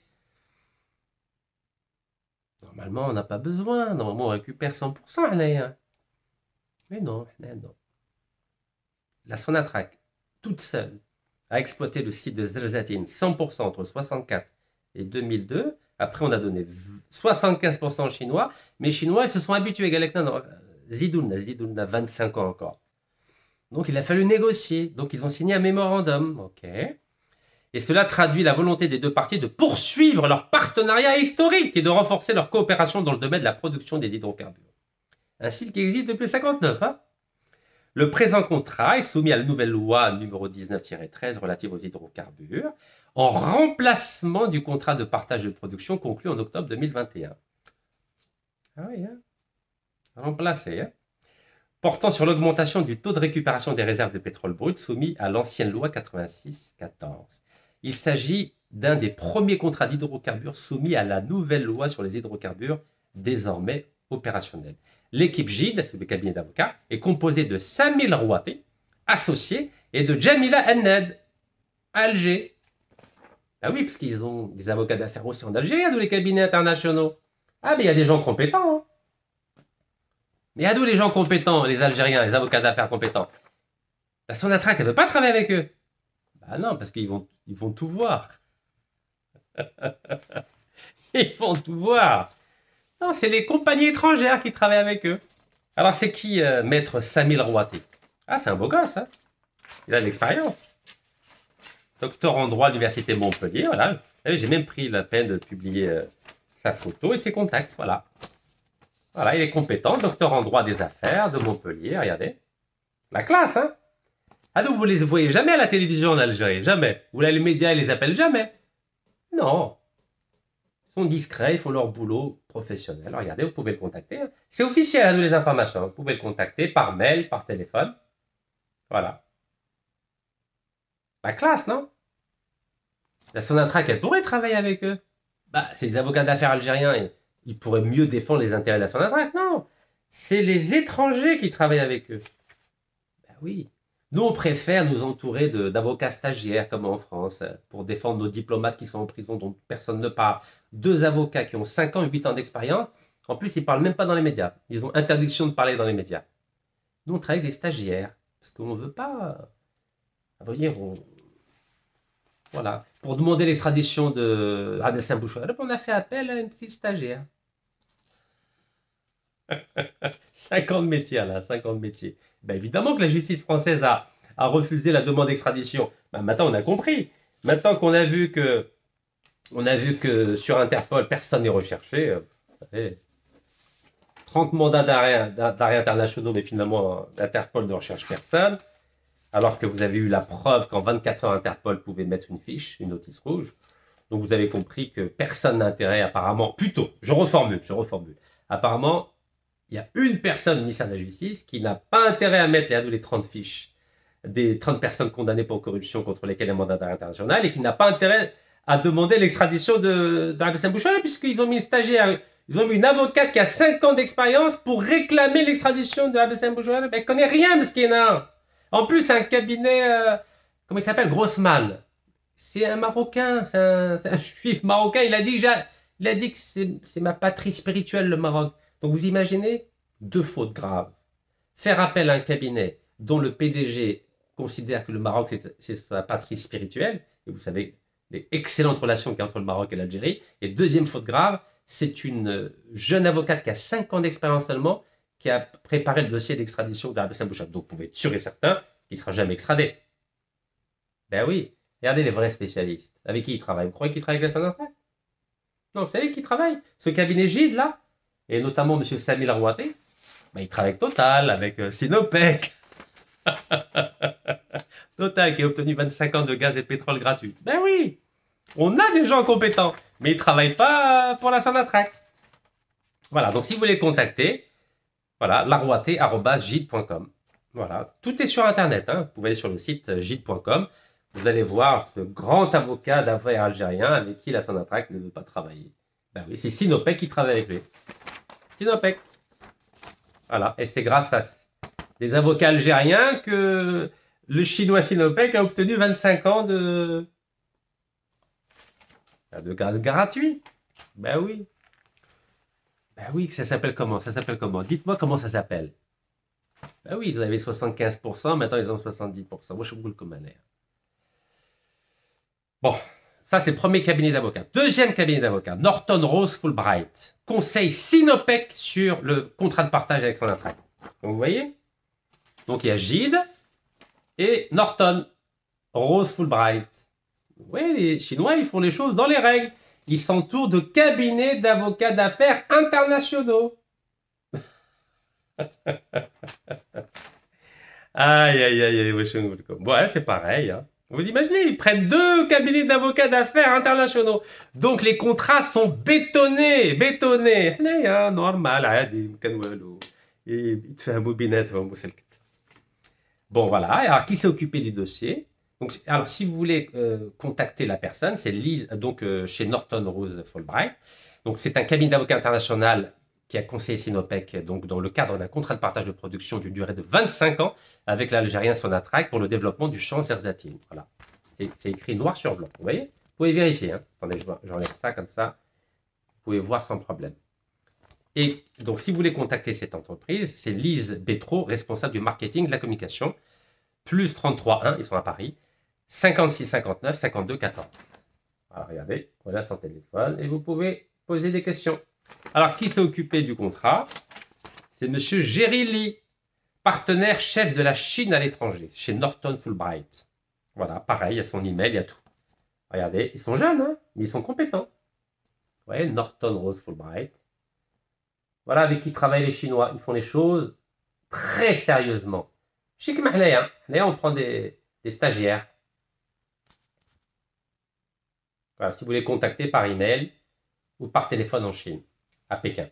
Normalement, on n'a pas besoin. Normalement, on récupère 100%. Mais non, non. La Sonatrach, toute seule, a exploité le site de Zelzatine 100% entre 64 et 2002. Après, on a donné 75% aux Chinois. Mais les Chinois, ils se sont habitués. Zidoun a 25 ans encore. Donc, il a fallu négocier. Donc, ils ont signé un mémorandum. OK. Et cela traduit la volonté des 2 parties de poursuivre leur partenariat historique et de renforcer leur coopération dans le domaine de la production des hydrocarbures. Un site qui existe depuis 1959. Hein. Le présent contrat est soumis à la nouvelle loi numéro 19-13 relative aux hydrocarbures, en remplacement du contrat de partage de production conclu en octobre 2021. Ah oui, hein. Remplacé. Hein. portant sur l'augmentation du taux de récupération des réserves de pétrole brut soumis à l'ancienne loi 86-14. Il s'agit d'un des premiers contrats d'hydrocarbures soumis à la nouvelle loi sur les hydrocarbures, désormais opérationnelle. L'équipe GID, c'est le cabinet d'avocats, est composée de Samil Rouati, associé, et de Jamila Enned, à Alger. Ah oui, parce qu'ils ont des avocats d'affaires aussi en Algérie, dans les cabinets internationaux. Ah, mais il y a des gens compétents. Hein. Mais à d'où les gens compétents, les Algériens, les avocats d'affaires compétents? La Sonatrach, elle ne veut pas travailler avec eux. Bah non, parce qu'ils vont tout voir. Ils vont tout voir. Non, c'est les compagnies étrangères qui travaillent avec eux. Alors, c'est qui maître Samil Rouati? Ah, c'est un beau gosse, hein. Il a de l'expérience. Docteur en droit à l'université Montpellier, voilà. J'ai même pris la peine de publier sa photo et ses contacts, voilà. Voilà, il est compétent, docteur en droit des affaires de Montpellier, regardez. La classe, hein. Ah donc vous les voyez jamais à la télévision en Algérie, jamais. Ou là les médias ils les appellent jamais. Non. Ils sont discrets, ils font leur boulot professionnel. Regardez, vous pouvez le contacter. Hein. C'est officiel à nous les informations. Vous pouvez le contacter par mail, par téléphone. Voilà. La classe, non? La Sonatrach, elle pourrait travailler avec eux. Bah, c'est des avocats d'affaires algériens. Et ils pourraient mieux défendre les intérêts de la Sonatrach. Non. C'est les étrangers qui travaillent avec eux. Ben oui. Nous, on préfère nous entourer d'avocats stagiaires, comme en France, pour défendre nos diplomates qui sont en prison, dont personne ne parle. 2 avocats qui ont 5 ans et 8 ans d'expérience. En plus, ils ne parlent même pas dans les médias. Ils ont interdiction de parler dans les médias. Nous, on travaille avec des stagiaires, parce qu'on ne veut pas... Voilà. Pour demander l'extradition de Abdeslam Bouchouareb, on a fait appel à une petite stagiaire. 50 métiers, là, 50 métiers. Ben évidemment que la justice française a refusé la demande d'extradition. Ben maintenant, on a compris. Maintenant qu'on a vu que, sur Interpol, personne n'est recherché. 30 mandats d'arrêt internationaux, mais finalement, Interpol ne recherche personne. Alors que vous avez eu la preuve qu'en 24 heures, Interpol pouvait mettre une fiche, une notice rouge. Donc vous avez compris que personne n'a intérêt, apparemment, plutôt, je reformule. Apparemment, il y a une personne au ministère de la Justice qui n'a pas intérêt à mettre les 30 fiches des 30 personnes condamnées pour corruption contre lesquelles il y a un mandat d'arrêt international et qui n'a pas intérêt à demander l'extradition d'Abdeslam Bouchouareb puisqu'ils ont mis une stagiaire, ils ont mis une avocate qui a 5 ans d'expérience pour réclamer l'extradition d'Abdeslam Bouchouareb. Elle ne connaît rien, Meskina. En plus, c'est un cabinet, comment il s'appelle, Grossman. C'est un Marocain, c'est un juif marocain. Il a dit que c'est ma patrie spirituelle, le Maroc. Donc vous imaginez 2 fautes graves. Faire appel à un cabinet dont le PDG considère que le Maroc c'est sa patrie spirituelle, et vous savez les excellentes relations qu'il y a entre le Maroc et l'Algérie. Et deuxième faute grave, c'est une jeune avocate qui a 5 ans d'expérience seulement, qui a préparé le dossier d'extradition d'Abdeslam Bouchouareb. Donc vous pouvez être sûr et certain qu'il ne sera jamais extradé. Ben oui, regardez les vrais spécialistes. Avec qui ils travaillent? Vous croyez qu'ils travaillent avec la Sonatrach? Non, vous savez qui travaille? Ce cabinet GID là, et notamment M. Samil Rouati, ben, il travaille avec Total, avec Sinopec. Total qui a obtenu 25 ans de gaz et de pétrole gratuit. Ben oui, on a des gens compétents, mais ils ne travaillent pas pour la Sonatrach. Voilà, donc si vous voulez contacter, voilà, larouati@gide.com. Voilà, tout est sur Internet. Hein. Vous pouvez aller sur le site gide.com. Vous allez voir ce grand avocat d'affaires algérien avec qui la Sonatrach ne veut pas travailler. Ben oui, c'est Sinopec qui travaille avec lui. Sinopec. Voilà, et c'est grâce à des avocats algériens que le chinois Sinopec a obtenu 25 ans de gaz gratuit. Ben oui. Ben oui, ça s'appelle comment? Ça s'appelle comment? Dites-moi comment ça s'appelle. Ben oui, ils avaient 75%, maintenant ils ont 70%. Moi, je suis comme un air. Bon, ça c'est le premier cabinet d'avocats. Deuxième cabinet d'avocats, Norton Rose Fulbright. Conseil Sinopec sur le contrat de partage avec Sonatrach. Donc vous voyez? Donc il y a Gide et Norton Rose Fulbright. Oui, les Chinois, ils font les choses dans les règles. Ils s'entourent de cabinets d'avocats d'affaires internationaux. Aïe, aïe, aïe, ouais, c'est pareil. Hein. Vous imaginez, ils prennent 2 cabinets d'avocats d'affaires internationaux. Donc les contrats sont bétonnés. Normal, Et il te fait un bobinette, bon, voilà. Alors, qui s'est occupé du dossier? Donc, alors, si vous voulez contacter la personne, c'est Lise, donc chez Norton Rose Fulbright. Donc, c'est un cabinet d'avocats international qui a conseillé Sinopec donc, dans le cadre d'un contrat de partage de production d'une durée de 25 ans avec l'Algérien Sonatrach pour le développement du champ zerzatine. Voilà. C'est écrit noir sur blanc. Vous voyez? Vous pouvez vérifier. Hein. Attendez, j'enlève ça comme ça. Vous pouvez voir sans problème. Et donc, si vous voulez contacter cette entreprise, c'est Lise Bétraud, responsable du marketing de la communication, plus 33 1, ils sont à Paris, 56 59 52 14. Alors, regardez, voilà son téléphone et vous pouvez poser des questions. Alors, qui s'est occupé du contrat? C'est Monsieur Jerry Lee, partenaire chef de la Chine à l'étranger, chez Norton Fulbright. Voilà, pareil, il y a son email, il y a tout. Regardez, ils sont jeunes, hein, mais ils sont compétents. Vous voyez, Norton Rose Fulbright. Voilà avec qui travaillent les Chinois. Ils font les choses très sérieusement. Je sais que hein. Là, on prend des stagiaires. Voilà, si vous voulez contacter par email ou par téléphone en Chine, à Pékin.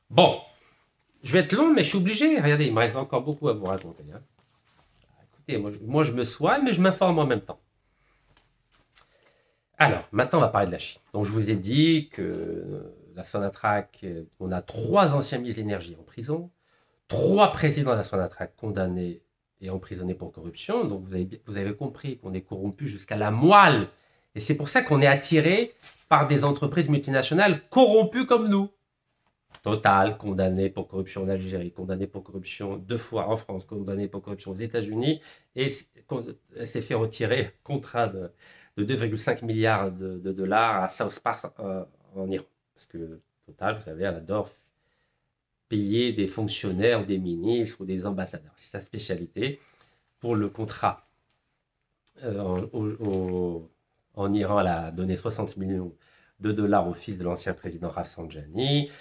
Bon, je vais être long, mais je suis obligé. Regardez, il me reste encore beaucoup à vous raconter. Hein. Écoutez, moi, je me soigne, mais je m'informe en même temps. Alors, maintenant, on va parler de la Chine. Donc, je vous ai dit que la Sonatrach, on a 3 anciens ministres de l'énergie en prison, 3 présidents de la Sonatrach condamnés et emprisonnés pour corruption. Donc, vous avez compris qu'on est corrompu jusqu'à la moelle. Et c'est pour ça qu'on est attiré par des entreprises multinationales corrompues comme nous. Total, condamné pour corruption en Algérie, condamné pour corruption 2 fois en France, condamné pour corruption aux États-Unis, et s'est fait retirer contrat de 2,5 milliards de dollars à South Park en Iran. Parce que Total, vous savez, elle adore payer des fonctionnaires, ou des ministres ou des ambassadeurs. C'est sa spécialité. Pour le contrat en Iran, elle a donné 60 millions de dollars au fils de l'ancien président Rafsanjani.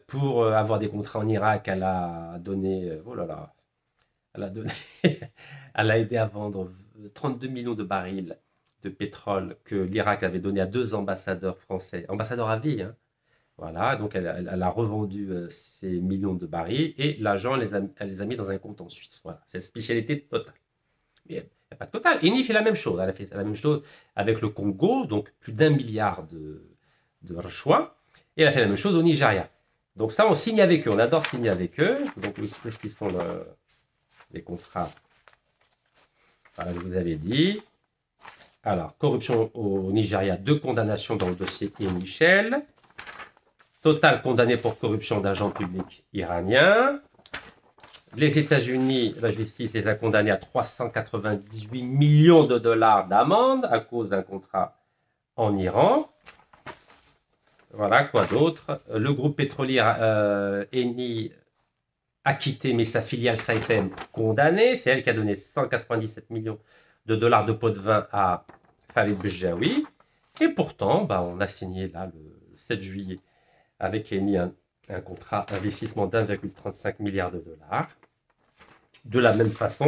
Pour avoir des contrats en Irak, elle a donné, oh là là, elle a donné, elle a aidé à vendre 32 millions de barils de pétrole que l'Irak avait donné à 2 ambassadeurs français, ambassadeurs à vie. Hein. Voilà, donc elle a revendu ces millions de barils et l'argent, elle les a mis dans un compte en Suisse. Voilà, c'est la spécialité de Total. Mais il n'y a pas de Total. Eni fait la même chose. Elle a fait la même chose avec le Congo, donc plus d'1 milliard de rachouas. Et elle a fait la même chose au Nigeria. Donc ça, on signe avec eux. On adore signer avec eux. Donc, où est-ce qu'ils sont les contrats? Voilà, je vous avais dit. Alors, corruption au Nigeria, 2 condamnations dans le dossier et Michel. Total condamné pour corruption d'agents publics iraniens. Les États-Unis, la justice les a condamnés à 398 millions de dollars d'amende à cause d'un contrat en Iran. Voilà, quoi d'autre? Le groupe pétrolier Eni acquitté, mais sa filiale Saipem condamnée. C'est elle qui a donné 197 millions de dollars de pot de vin à Farid Boujaoui. Et pourtant, on a signé là le 7 juillet avec Eni un contrat d'investissement d'1,35 milliard de dollars. De la même façon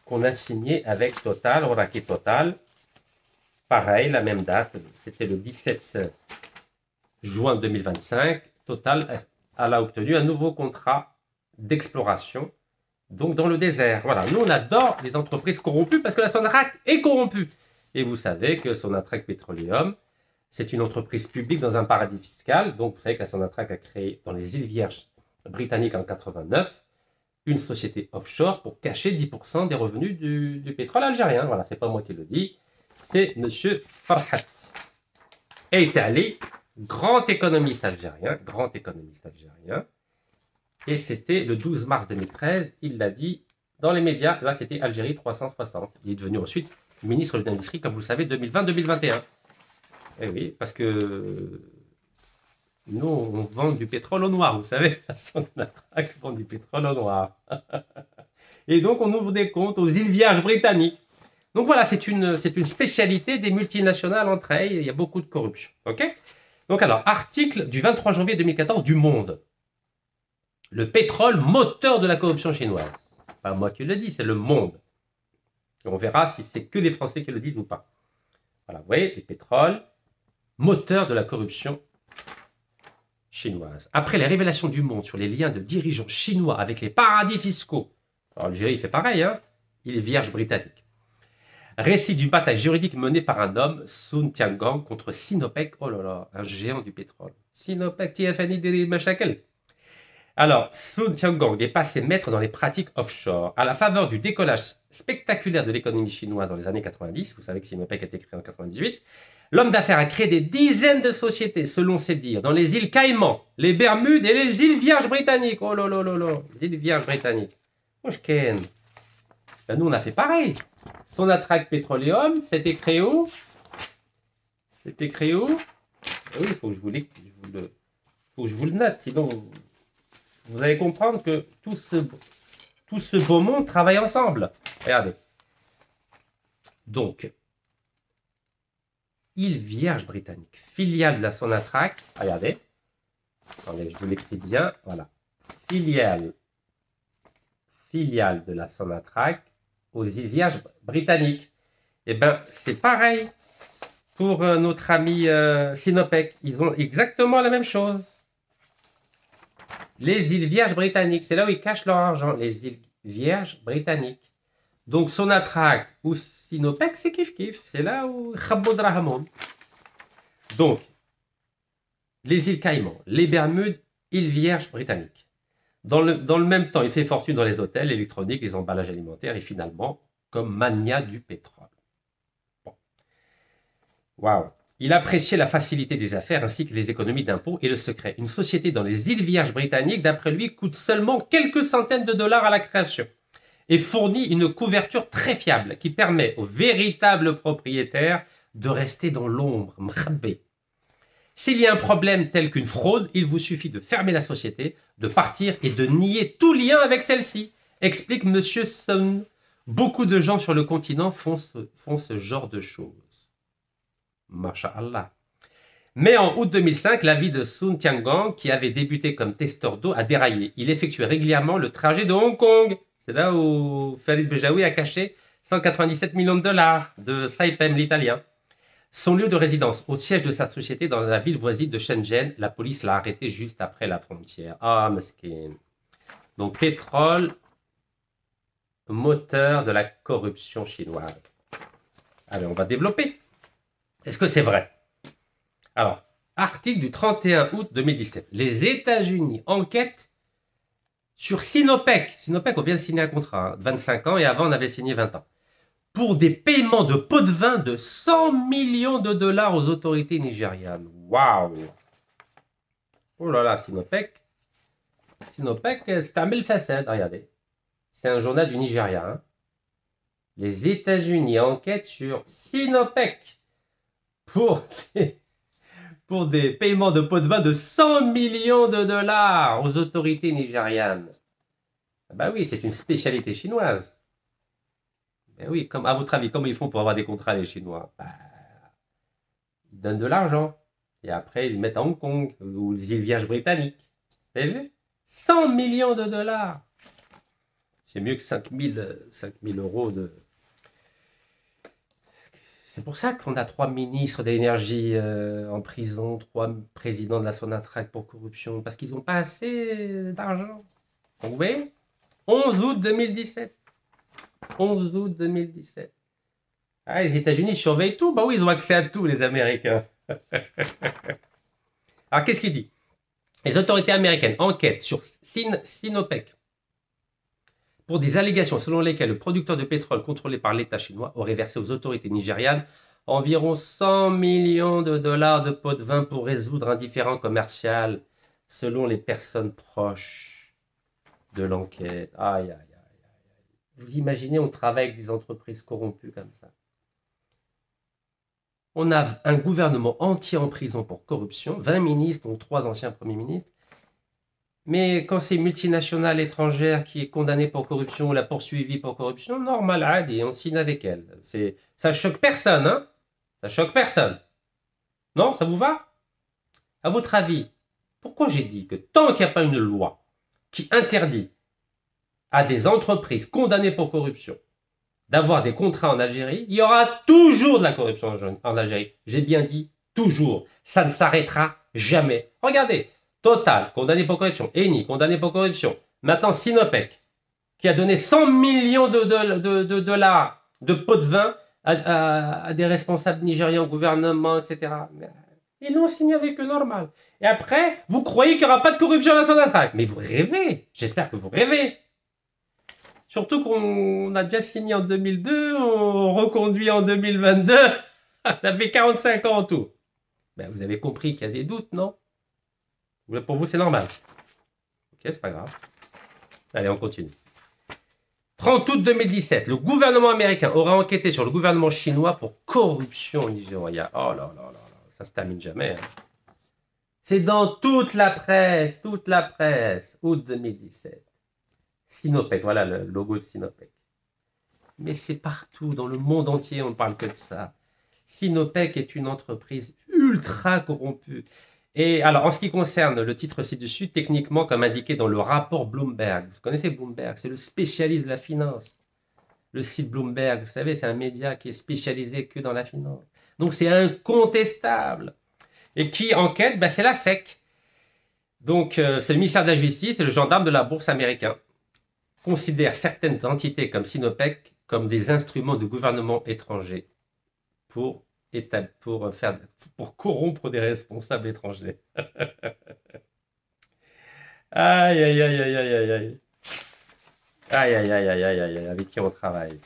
qu'on a signé avec Total, Oraké Total. Pareil, la même date, c'était le 17 juin 2025. Total, elle a obtenu un nouveau contrat d'exploration, donc dans le désert. Voilà, nous on adore les entreprises corrompues parce que la Sonatrach est corrompue. Et vous savez que Sonatrach Petroleum, c'est une entreprise publique dans un paradis fiscal. Donc vous savez que la Sonatrach a créé dans les îles Vierges britanniques en 89 une société offshore pour cacher 10% des revenus du pétrole algérien. Voilà, c'est pas moi qui le dis, c'est Monsieur Farhat El Ali, grand économiste algérien, et c'était le 12 mars 2013, il l'a dit dans les médias, là c'était Algérie 360. Il est devenu ensuite ministre de l'Industrie, comme vous le savez, 2020-2021. Eh oui, parce que nous, on vend du pétrole au noir, vous savez, la Sonatrach vend du pétrole au noir. Et donc, on ouvre des comptes aux îles Vierges britanniques. Donc voilà, c'est une spécialité des multinationales entre elles, il y a beaucoup de corruption. Ok? Donc alors, article du 23 janvier 2014 du Monde. Le pétrole, moteur de la corruption chinoise. Pas moi qui le dis, c'est le Monde. Et on verra si c'est que les Français qui le disent ou pas. Voilà, vous voyez, le pétrole, moteur de la corruption chinoise. Après les révélations du Monde sur les liens de dirigeants chinois avec les paradis fiscaux, alors l'Algérie fait pareil, hein, il est vierge britannique. Récit d'une bataille juridique menée par un homme, Sun Tiangang, contre Sinopec, oh là là, un géant du pétrole. Sinopec, TFNI, des machakels. Alors, Sun Tiangang est passé maître dans les pratiques offshore. À la faveur du décollage spectaculaire de l'économie chinoise dans les années 90, vous savez que Sinopec a été créé en 98, l'homme d'affaires a créé des dizaines de sociétés, selon ses dires, dans les îles Caïmans, les Bermudes et les îles Vierges britanniques. Oh là là là là, les îles Vierges britanniques. Moshken. Ben nous, on a fait pareil. Sonatrach Petroleum, c'était créé où? C'était créé où? Oui, il faut que je vous le note, sinon vous allez comprendre que tout ce beau monde travaille ensemble. Regardez. Donc, île Vierge britannique, filiale de la Sonatrach. Regardez. Attendez, je vous l'écris bien. Voilà. Filiale de la Sonatrach aux îles Vierges britanniques. Eh bien, c'est pareil pour notre ami Sinopec. Ils ont exactement la même chose. Les îles Vierges britanniques, c'est là où ils cachent leur argent, les îles Vierges britanniques. Donc Sonatrach ou Sinopec, c'est kiff-kiff. C'est là où Khabod Rahamon. Donc, les îles Caïmans, les Bermudes, îles Vierges britanniques. Dans le même temps, il fait fortune dans les hôtels, l'électronique, les emballages alimentaires et finalement, comme mania du pétrole. Bon. Waouh! Il appréciait la facilité des affaires ainsi que les économies d'impôts et le secret. Une société dans les îles Vierges britanniques, d'après lui, coûte seulement quelques centaines de dollars à la création et fournit une couverture très fiable qui permet aux véritables propriétaires de rester dans l'ombre. Mkhabé. S'il y a un problème tel qu'une fraude, il vous suffit de fermer la société, de partir et de nier tout lien avec celle-ci, explique M. Sun. Beaucoup de gens sur le continent font ce genre de choses. Masha'Allah. Mais en août 2005, la vie de Sun Tiangang, qui avait débuté comme testeur d'eau, a déraillé. Il effectuait régulièrement le trajet de Hong Kong. C'est là où Farid Bejaoui a caché 197 millions de dollars de Saipem, l'italien. Son lieu de résidence, au siège de sa société dans la ville voisine de Shenzhen, la police l'a arrêté juste après la frontière. Ah, mesquin. Donc, pétrole, moteur de la corruption chinoise. Allez, on va développer. Est-ce que c'est vrai? Alors, article du 31 août 2017. Les États-Unis enquêtent sur Sinopec. Sinopec, on vient de signer un contrat, 25 ans, et avant, on avait signé 20 ans. Pour des paiements de pots de vin de 100 millions de dollars aux autorités nigérianes. Waouh! Oh là là, Sinopec. Sinopec, c'est un bel facette, regardez. C'est un journal du Nigeria. Hein. Les États-Unis enquêtent sur Sinopec pour des paiements de pots de vin de 100 millions de dollars aux autorités nigérianes. Bah oui, c'est une spécialité chinoise. Ben oui, comme, à votre avis, comment ils font pour avoir des contrats, les Chinois? Bah, ils donnent de l'argent. Et après, ils le mettent à Hong Kong ou les îles Vierges britanniques. Vous avez vu? 100 millions de dollars. C'est mieux que 5 000 euros de... C'est pour ça qu'on a 3 ministres de l'énergie en prison, 3 présidents de la Sonatrach pour corruption, parce qu'ils n'ont pas assez d'argent. Donc, vous voyez, 11 août 2017. 11 août 2017. Ah, les États-Unis surveillent tout. Bah oui, ils ont accès à tout, les Américains. Alors, qu'est-ce qu'il dit? Les autorités américaines enquêtent sur Sinopec pour des allégations selon lesquelles le producteur de pétrole contrôlé par l'État chinois aurait versé aux autorités nigérianes environ 100 millions de dollars de pots de vin pour résoudre un différend commercial selon les personnes proches de l'enquête. Aïe, aïe, aïe. Vous imaginez, on travaille avec des entreprises corrompues comme ça. On a un gouvernement entier en prison pour corruption, 20 ministres, dont 3 anciens premiers ministres. Mais quand c'est une multinationale étrangère qui est condamnée pour corruption ou la poursuivie pour corruption, normal, adi, on signe avec elle. Ça choque personne, hein? Ça choque personne. Non, ça vous va? À votre avis, pourquoi j'ai dit que tant qu'il n'y a pas une loi qui interdit à des entreprises condamnées pour corruption d'avoir des contrats en Algérie, il y aura toujours de la corruption en Algérie. J'ai bien dit toujours. Ça ne s'arrêtera jamais. Regardez, Total, condamné pour corruption. Eni, condamné pour corruption. Maintenant, Sinopec, qui a donné 100 millions de dollars de pots de vin à des responsables nigérians, au gouvernement, etc. Ils n'ont signé avec eux normal. Et après, vous croyez qu'il n'y aura pas de corruption dans son attaque. Mais vous rêvez. J'espère que vous rêvez. Surtout qu'on a déjà signé en 2002, on reconduit en 2022. Ça fait 45 ans en tout. Ben, vous avez compris qu'il y a des doutes, non? Pour vous, c'est normal. Ok, c'est pas grave. Allez, on continue. 30 août 2017, le gouvernement américain aura enquêté sur le gouvernement chinois pour corruption au Nigeria. Oh là là là là, ça se termine jamais. Hein. C'est dans toute la presse, août 2017. Sinopec, voilà le logo de Sinopec. Mais c'est partout, dans le monde entier, on ne parle que de ça. Sinopec est une entreprise ultra corrompue. Et alors, en ce qui concerne le titre ci-dessus, techniquement, comme indiqué dans le rapport Bloomberg, vous connaissez Bloomberg, c'est le spécialiste de la finance. Le site Bloomberg, vous savez, c'est un média qui est spécialisé que dans la finance. Donc, c'est incontestable. Et qui enquête, ben, c'est la SEC. Donc, c'est le ministère de la Justice et le gendarme de la bourse américain. Considère certaines entités comme Sinopec comme des instruments de gouvernement étranger pour corrompre des responsables étrangers. Aïe, aïe, aïe, aïe, aïe, aïe, aïe. Aïe, aïe, aïe, aïe, aïe, aïe, avec qui on travaille.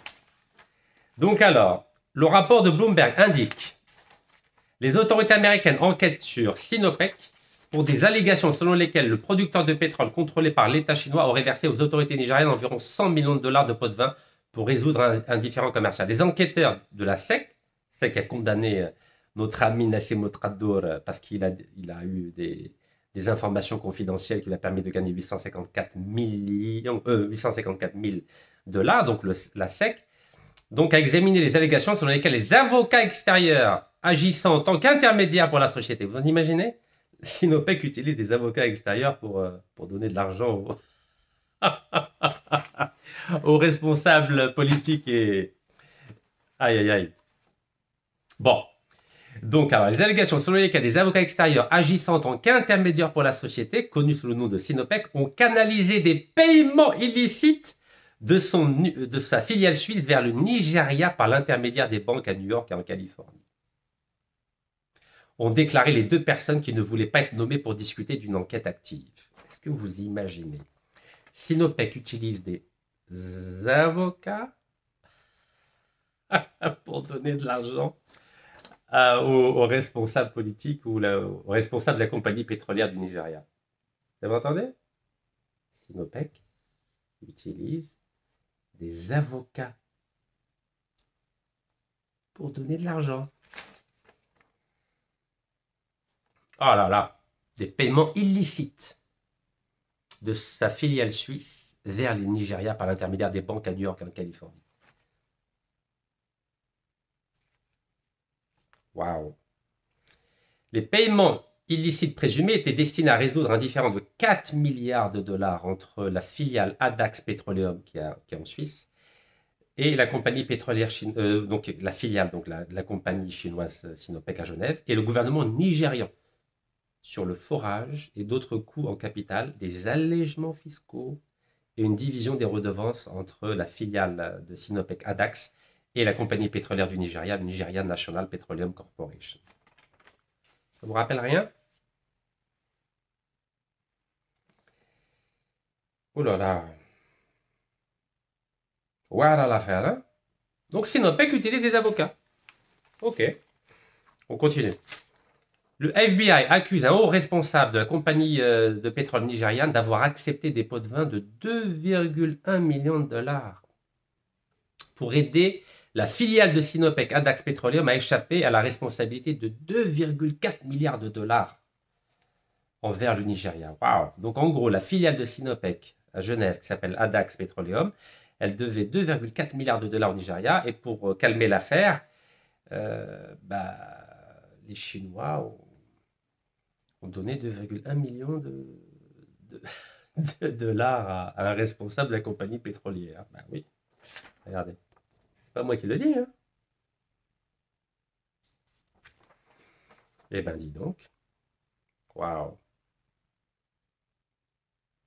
Donc alors, le rapport de Bloomberg indique les autorités américaines enquêtent sur Sinopec pour des allégations selon lesquelles le producteur de pétrole contrôlé par l'État chinois aurait versé aux autorités nigériennes environ 100 millions de dollars de pots de vin pour résoudre un différend commercial. Les enquêteurs de la SEC a condamné notre ami Nassim Tradour parce qu'il a eu des informations confidentielles qui lui a permis de gagner 854 000 dollars, donc la SEC, donc a examiné les allégations selon lesquelles les avocats extérieurs agissant en tant qu'intermédiaires pour la société, vous en imaginez? Sinopec utilise des avocats extérieurs pour donner de l'argent aux responsables politiques et... Aïe, aïe, aïe. Bon. Donc, alors, les allégations selon lesquelles des avocats extérieurs agissant en tant qu'intermédiaires pour la société, connus sous le nom de Sinopec, ont canalisé des paiements illicites de sa filiale suisse vers le Nigeria par l'intermédiaire des banques à New York et en Californie. Ont déclaré les deux personnes qui ne voulaient pas être nommées pour discuter d'une enquête active. Est-ce que vous imaginez? Sinopec utilise des avocats pour donner de l'argent aux responsables politiques ou aux responsables de la compagnie pétrolière du Nigeria. Vous m'entendez? Sinopec utilise des avocats pour donner de l'argent. Oh là là, des paiements illicites de sa filiale suisse vers le Nigeria par l'intermédiaire des banques à New York et en Californie. Waouh. Les paiements illicites présumés étaient destinés à résoudre un différend de 4 milliards de dollars entre la filiale Adax Petroleum, qui est en Suisse, et la compagnie pétrolière chinoise, donc la filiale de la compagnie chinoise Sinopec à Genève, et le gouvernement nigérian, sur le forage et d'autres coûts en capital, des allègements fiscaux et une division des redevances entre la filiale de Sinopec Adax et la compagnie pétrolière du Nigeria, Nigeria National Petroleum Corporation. Ça vous rappelle rien? Oh là là. Voilà l'affaire, hein? Donc Sinopec utilise des avocats. Ok. On continue. Le FBI accuse un haut responsable de la compagnie de pétrole nigériane d'avoir accepté des pots de vin de 2,1 millions de dollars pour aider la filiale de Sinopec Adax Petroleum a échappé à la responsabilité de 2,4 milliards de dollars envers le Nigeria. Waouh! Donc en gros, la filiale de Sinopec à Genève, qui s'appelle Adax Petroleum, elle devait 2,4 milliards de dollars au Nigeria. Et pour calmer l'affaire, les Chinois ont donné 2,1 millions de dollars à un responsable de la compagnie pétrolière. Ben oui, regardez. C'est pas moi qui le dis, hein. Eh ben dis donc. Waouh.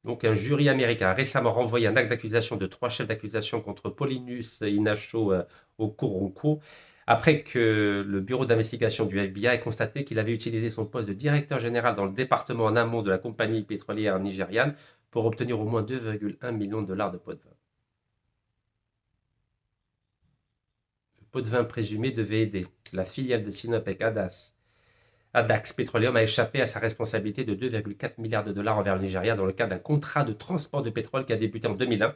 Donc, un jury américain a récemment renvoyé un acte d'accusation de 3 chefs d'accusation contre Paulinus Inacho Okoronkwo, après que le bureau d'investigation du FBI ait constaté qu'il avait utilisé son poste de directeur général dans le département en amont de la compagnie pétrolière nigériane pour obtenir au moins 2,1 millions de dollars de pots de vin. Le pot de vin présumé devait aider la filiale de Sinopec Adax Petroleum a échappé à sa responsabilité de 2,4 milliards de dollars envers le Nigeria dans le cadre d'un contrat de transport de pétrole qui a débuté en 2001.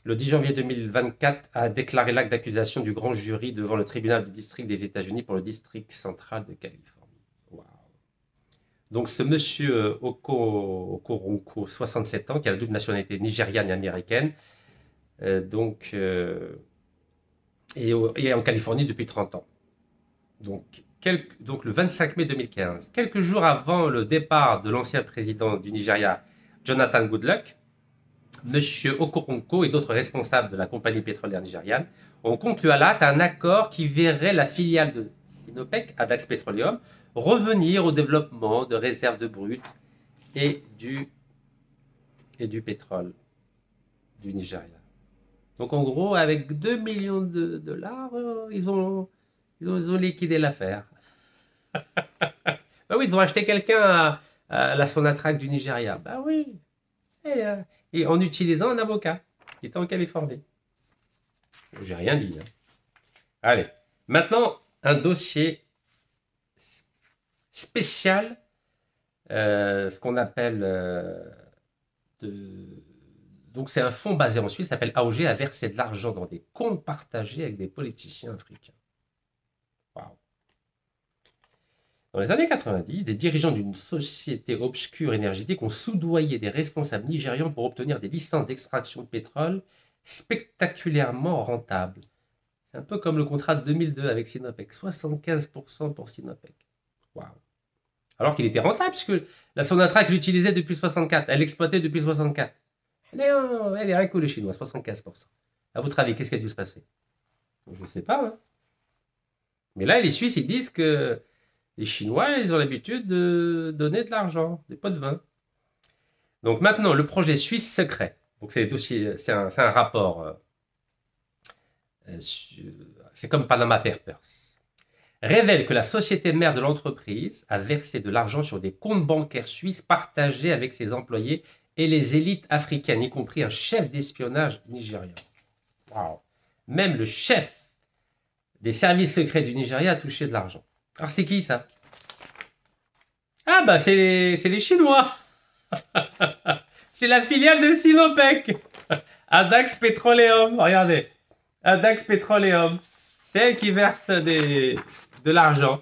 Le 10 janvier 2024 a déclaré l'acte d'accusation du grand jury devant le tribunal du district des États-Unis pour le district central de Californie. Wow. Donc ce monsieur Okoronkwo, 67 ans, qui a la double nationalité nigériane et américaine, et en Californie depuis 30 ans. Donc le 25 mai 2015, quelques jours avant le départ de l'ancien président du Nigeria, Jonathan Goodluck, M. Okoronkwo et d'autres responsables de la compagnie pétrolière nigériane ont conclu à l'hâte un accord qui verrait la filiale de Sinopec, Adax Petroleum, revenir au développement de réserves de brut et du pétrole du Nigeria. Donc en gros, avec 2 millions de dollars, ils ont liquidé l'affaire. Bah oui, ils ont acheté quelqu'un à la Sonatrach du Nigeria. Bah oui. Et en utilisant un avocat qui était en Californie. J'ai rien dit. Hein. Allez. Maintenant, un dossier spécial, ce qu'on appelle... Donc c'est un fonds basé en Suisse, s'appelle AOG, a versé de l'argent dans des comptes partagés avec des politiciens africains. Waouh. Dans les années 90, des dirigeants d'une société obscure énergétique ont soudoyé des responsables nigérians pour obtenir des licences d'extraction de pétrole spectaculairement rentables. C'est un peu comme le contrat de 2002 avec Sinopec, 75% pour Sinopec. Waouh. Alors qu'il était rentable, puisque la Sonatrach l'utilisait depuis 64, elle l'exploitait depuis 64. Elle est rien que les Chinois, 75%. À votre avis, qu'est-ce qui a dû se passer? Je ne sais pas. Hein. Mais là, les Suisses, ils disent que les Chinois, ils ont l'habitude de donner de l'argent, des pots de vin. Donc maintenant, le projet suisse secret. Donc c'est un rapport. C'est comme Panama Papers. Révèle que la société mère de l'entreprise a versé de l'argent sur des comptes bancaires suisses partagés avec ses employés et les élites africaines, y compris un chef d'espionnage nigérian. Wow. Même le chef des services secrets du Nigeria a touché de l'argent. Alors c'est qui ça? Ah bah c'est les Chinois. C'est la filiale de Sinopec. Adax Petroleum, regardez. Adax Petroleum. C'est elle qui verse de l'argent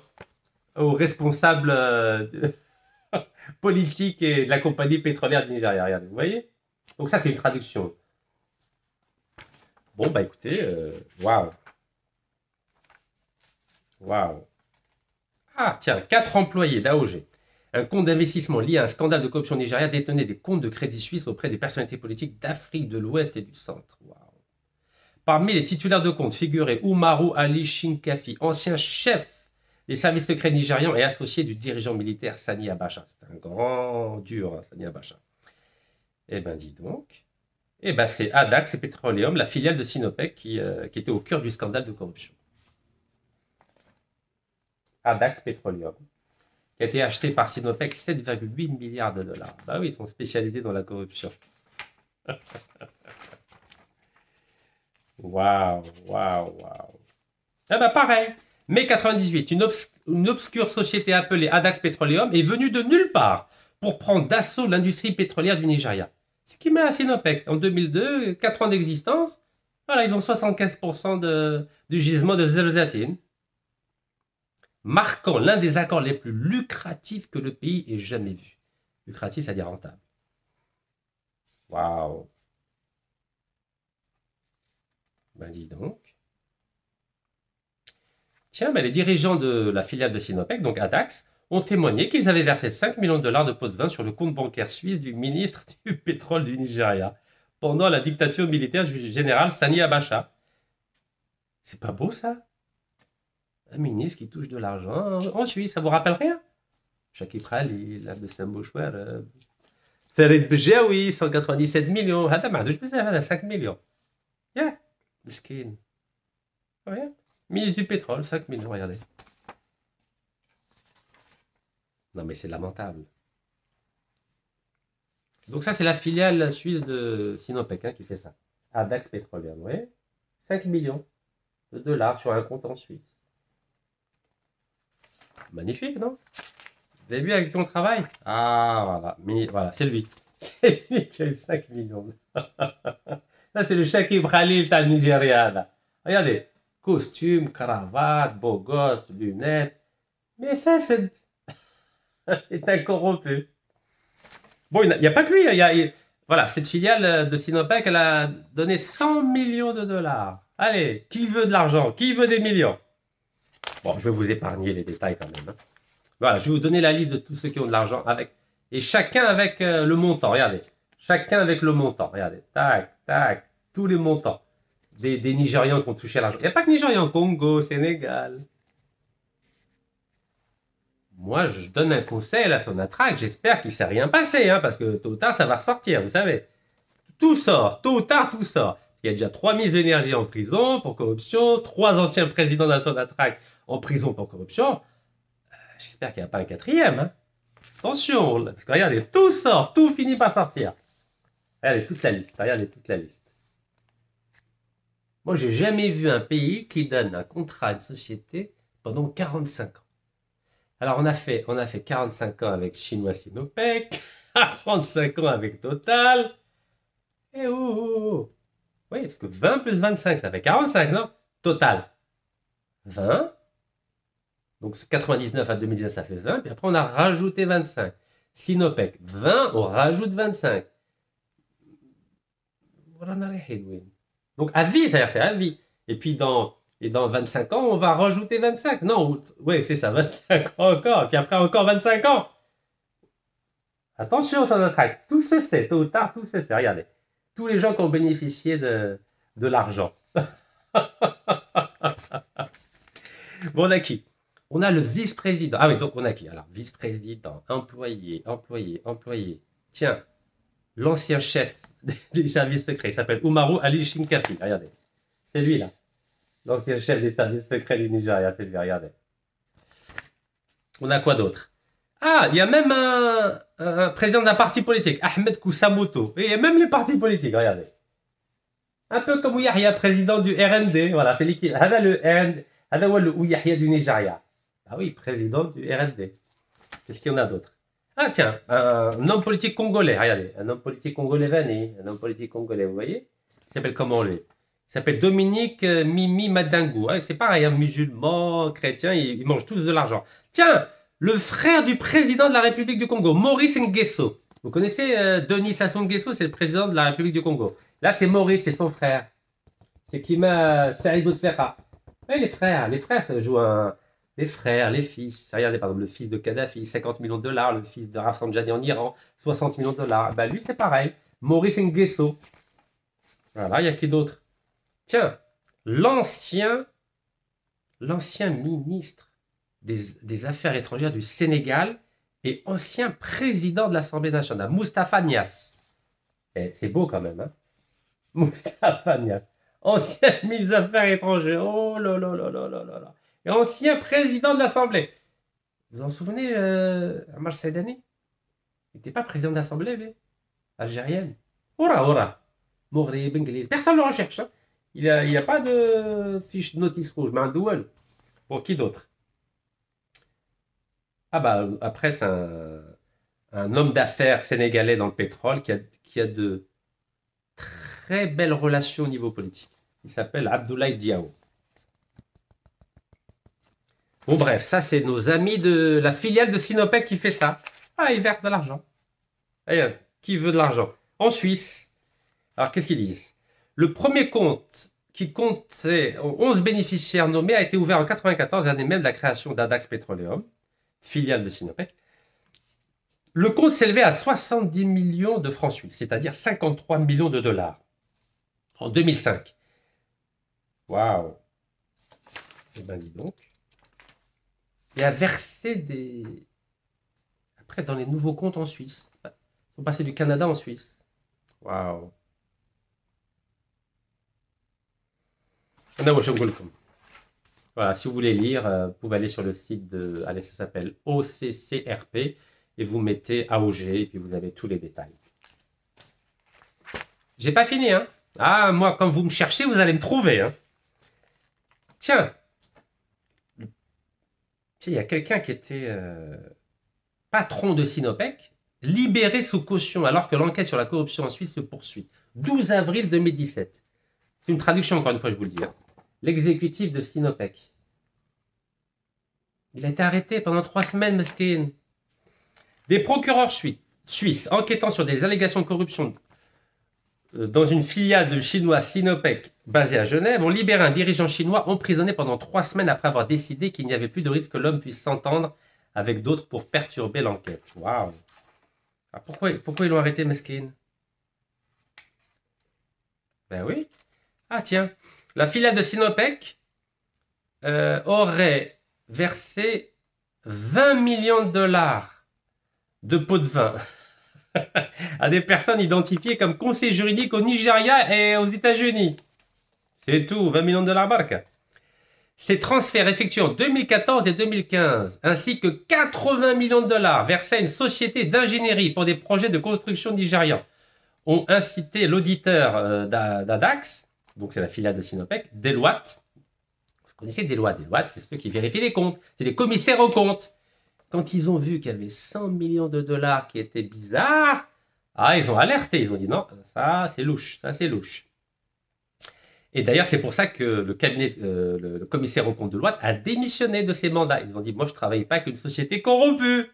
aux responsables politiques et de la compagnie pétrolière du Nigeria. Regardez, vous voyez? Donc ça c'est une traduction. Bon bah écoutez, waouh. Waouh. Ah tiens, 4 employés d'AOG. Un compte d'investissement lié à un scandale de corruption au Nigeria détenait des comptes de Crédit Suisse auprès des personnalités politiques d'Afrique de l'Ouest et du Centre. Wow. Parmi les titulaires de compte figuraient Umaru Ali Shinkafi, ancien chef des services secrets nigérians et associé du dirigeant militaire Sani Abacha. C'est un grand dur, hein, Sani Abacha. Eh ben dis donc. Eh ben c'est Adax Petroleum, la filiale de Sinopec, qui était au cœur du scandale de corruption. Adax Petroleum, qui a été acheté par Sinopec 7,8 milliards de dollars. Bah oui, ils sont spécialisés dans la corruption. Waouh, waouh, waouh. Eh ben pareil, mai 98, une obscure société appelée Adax Petroleum est venue de nulle part pour prendre d'assaut l'industrie pétrolière du Nigeria. Ce qui met à Sinopec en 2002, 4 ans d'existence. Voilà, ils ont 75% du gisement de Zelzatine, marquant l'un des accords les plus lucratifs que le pays ait jamais vu. Lucratif, c'est-à-dire rentable. Waouh. Ben dis donc. Tiens, ben les dirigeants de la filiale de Sinopec, donc Adax, ont témoigné qu'ils avaient versé 5 millions de dollars de pots de vin sur le compte bancaire suisse du ministre du pétrole du Nigeria pendant la dictature militaire du général Sani Abacha. C'est pas beau ça? Un ministre qui touche de l'argent en Suisse, ça vous rappelle rien? Jacques Prali, l'âme de Saint-Bauchoir, Farid Bjaoui, 197 millions. هذا ما عندوش بزاف هذا 5 millions. Yeah, مسكين. Ouais. Ministre du pétrole, 5 millions, regardez. Non mais c'est lamentable. Donc ça c'est la filiale suisse de Sinopec hein, qui fait ça. Adax Petroleum, vous voyez 5 millions de dollars sur un compte en Suisse. Magnifique, non? Vous avez vu avec qui on travaille? Ah, voilà, voilà c'est lui. C'est lui qui a eu 5 millions. Là, c'est le Shakib Khalil de Nigeria. Là. Regardez, costume, cravate, beau gosse, lunettes. Mais c'est un corrompu. Bon, il n'y a pas que lui. Voilà, cette filiale de Sinopec, elle a donné 100 millions de dollars. Allez, qui veut de l'argent? Qui veut des millions? Bon, je vais vous épargner les détails quand même. Hein. Voilà, je vais vous donner la liste de tous ceux qui ont de l'argent avec et chacun avec le montant. Regardez, chacun avec le montant. Regardez, tac, tac, tous les montants des Nigérians qui ont touché l'argent. Il n'y a pas que Nigérians, Congo, Sénégal. Moi, je donne un conseil à Sonatrach. J'espère qu'il ne s'est rien passé, hein, parce que tôt ou tard, ça va ressortir, vous savez. Tout sort, tôt ou tard, tout sort. Il y a déjà 3 ministres de l'énergie en prison pour corruption, 3 anciens présidents de la Sonatrach en prison pour corruption. J'espère qu'il n'y a pas un quatrième. Hein. Attention, parce que regardez, tout sort, tout finit par sortir. Regardez toute la liste, regardez toute la liste. Moi, j'ai jamais vu un pays qui donne un contrat à une société pendant 45 ans. Alors, on a fait 45 ans avec Chinois Sinopec, 45 ans avec Total. Et oh. Oui, parce que 20 plus 25, ça fait 45, non? Total. 20. Donc 99 à 2019, ça fait 20. Puis après, on a rajouté 25. Sinopec, 20, on rajoute 25. Donc à vie, c'est-à-dire c'est à vie. Et puis dans 25 ans, on va rajouter 25. Non, oui, c'est ça, 25 ans encore. Et puis après, encore 25 ans. Attention sur notre acte. Tout se sait, tôt ou tard, tout se sait. Regardez. Tous les gens qui ont bénéficié de l'argent. Bon, on a qui? On a le vice-président. Ah oui, donc on a qui? Alors, vice-président, employé. Tiens, l'ancien chef des services secrets, il s'appelle Umaru Ali Shinkafi. Regardez. C'est lui, là. L'ancien chef des services secrets du Nigeria. C'est lui, regardez. On a quoi d'autre? Ah, il y a même un président d'un parti politique, Ahmed Kusamoto. Et il y a même les partis politiques, regardez. Un peu comme Ouyahia, président du RND. Voilà, c'est l'équipe. Hada le RND. Hada le Ouyahia du Nigeria. Ah oui, président du RND. Qu'est-ce qu'il y en a d'autre? Ah tiens, un homme politique congolais, regardez. Un homme politique congolais Vani. Un homme politique congolais, vous voyez? Il s'appelle comment lui? Il s'appelle Dominique Mimi Madangou. Ah, c'est pareil, un musulman, chrétien, ils mangent tous de l'argent. Tiens, le frère du président de la République du Congo, Maurice Nguesso. Vous connaissez Denis Sassou Nguesso, c'est le président de la République du Congo. Là, c'est Maurice, c'est son frère. C'est Kima Saïd Bouteflika. Oui, les frères, ça joue un... Les frères, les fils. Regardez, par exemple, le fils de Kadhafi, 50 millions de dollars. Le fils de Rafsanjani en Iran, 60 millions de dollars. Ben, lui, c'est pareil. Maurice Nguesso. Voilà, il y a qui d'autre? Tiens, l'ancien ministre des Affaires étrangères du Sénégal et ancien président de l'Assemblée nationale, Moustapha Niasse. C'est beau quand même, hein? Moustapha Niasse. Ancien ministre des Affaires étrangères. Oh là là là là là là là. Et ancien président de l'Assemblée. Vous en souvenez, Ammar Saïdani? Il n'était pas président de l'Assemblée, lui? Algérienne. Ora. Morib, Inglise. Personne ne le recherche. Hein? Il n'y a pas de fiche de notice rouge. Mais un double. Bon, qui d'autre? Ah bah, après, c'est un homme d'affaires sénégalais dans le pétrole qui a de très belles relations au niveau politique. Il s'appelle Abdoulaye Diao. Bon bref, ça c'est nos amis de la filiale de Sinopec qui fait ça. Ah, ils versent de l'argent. Qui veut de l'argent? En Suisse. Alors qu'est-ce qu'ils disent? Le premier compte qui comptait 11 bénéficiaires nommés a été ouvert en 1994, l'année même de la création d'Adax Petroleum, filiale de Sinopec. Le compte s'élevait à 70 millions de francs suisses, c'est-à-dire 53 millions de dollars, en 2005. Waouh! Eh ben dis donc. Et a versé des... Après, dans les nouveaux comptes en Suisse. faut passer du Canada en Suisse. Waouh. Voilà, si vous voulez lire, vous pouvez aller sur le site de, allez, ça s'appelle OCCRP, et vous mettez AOG, et puis vous avez tous les détails. J'ai pas fini, hein. Ah, moi, quand vous me cherchez, vous allez me trouver, hein. Tiens, il y a quelqu'un qui était patron de Sinopec, libéré sous caution alors que l'enquête sur la corruption en Suisse se poursuit. 12 avril 2017. C'est une traduction, encore une fois, je vous le dis. Hein. L'exécutif de Sinopec. Il a été arrêté pendant 3 semaines, mesquine. Des procureurs suisses enquêtant sur des allégations de corruption dans une filiale de chinois Sinopec basée à Genève ont libéré un dirigeant chinois emprisonné pendant 3 semaines après avoir décidé qu'il n'y avait plus de risque que l'homme puisse s'entendre avec d'autres pour perturber l'enquête. Waouh. Ah, pourquoi ils l'ont arrêté, mesquine? Ben oui. Ah tiens, la filiale de Sinopec aurait versé 20 millions de dollars de pots de vin à des personnes identifiées comme conseillers juridiques au Nigeria et aux États-Unis. C'est tout, 20 millions de dollars barque. Ces transferts effectués en 2014 et 2015, ainsi que 80 millions de dollars versés à une société d'ingénierie pour des projets de construction nigérians, ont incité l'auditeur d'Adax, donc c'est la filiale de Sinopec, Deloitte. Vous connaissez Deloitte? Deloitte, c'est ceux qui vérifient les comptes. C'est des commissaires aux comptes. Quand ils ont vu qu'il y avait 100 millions de dollars qui étaient bizarres, ah, ils ont alerté. Ils ont dit non, ça c'est louche, ça c'est louche. Et d'ailleurs, c'est pour ça que le cabinet, le commissaire aux comptes de Deloitte a démissionné de ses mandats. Ils ont dit, moi je ne travaille pas avec une société corrompue.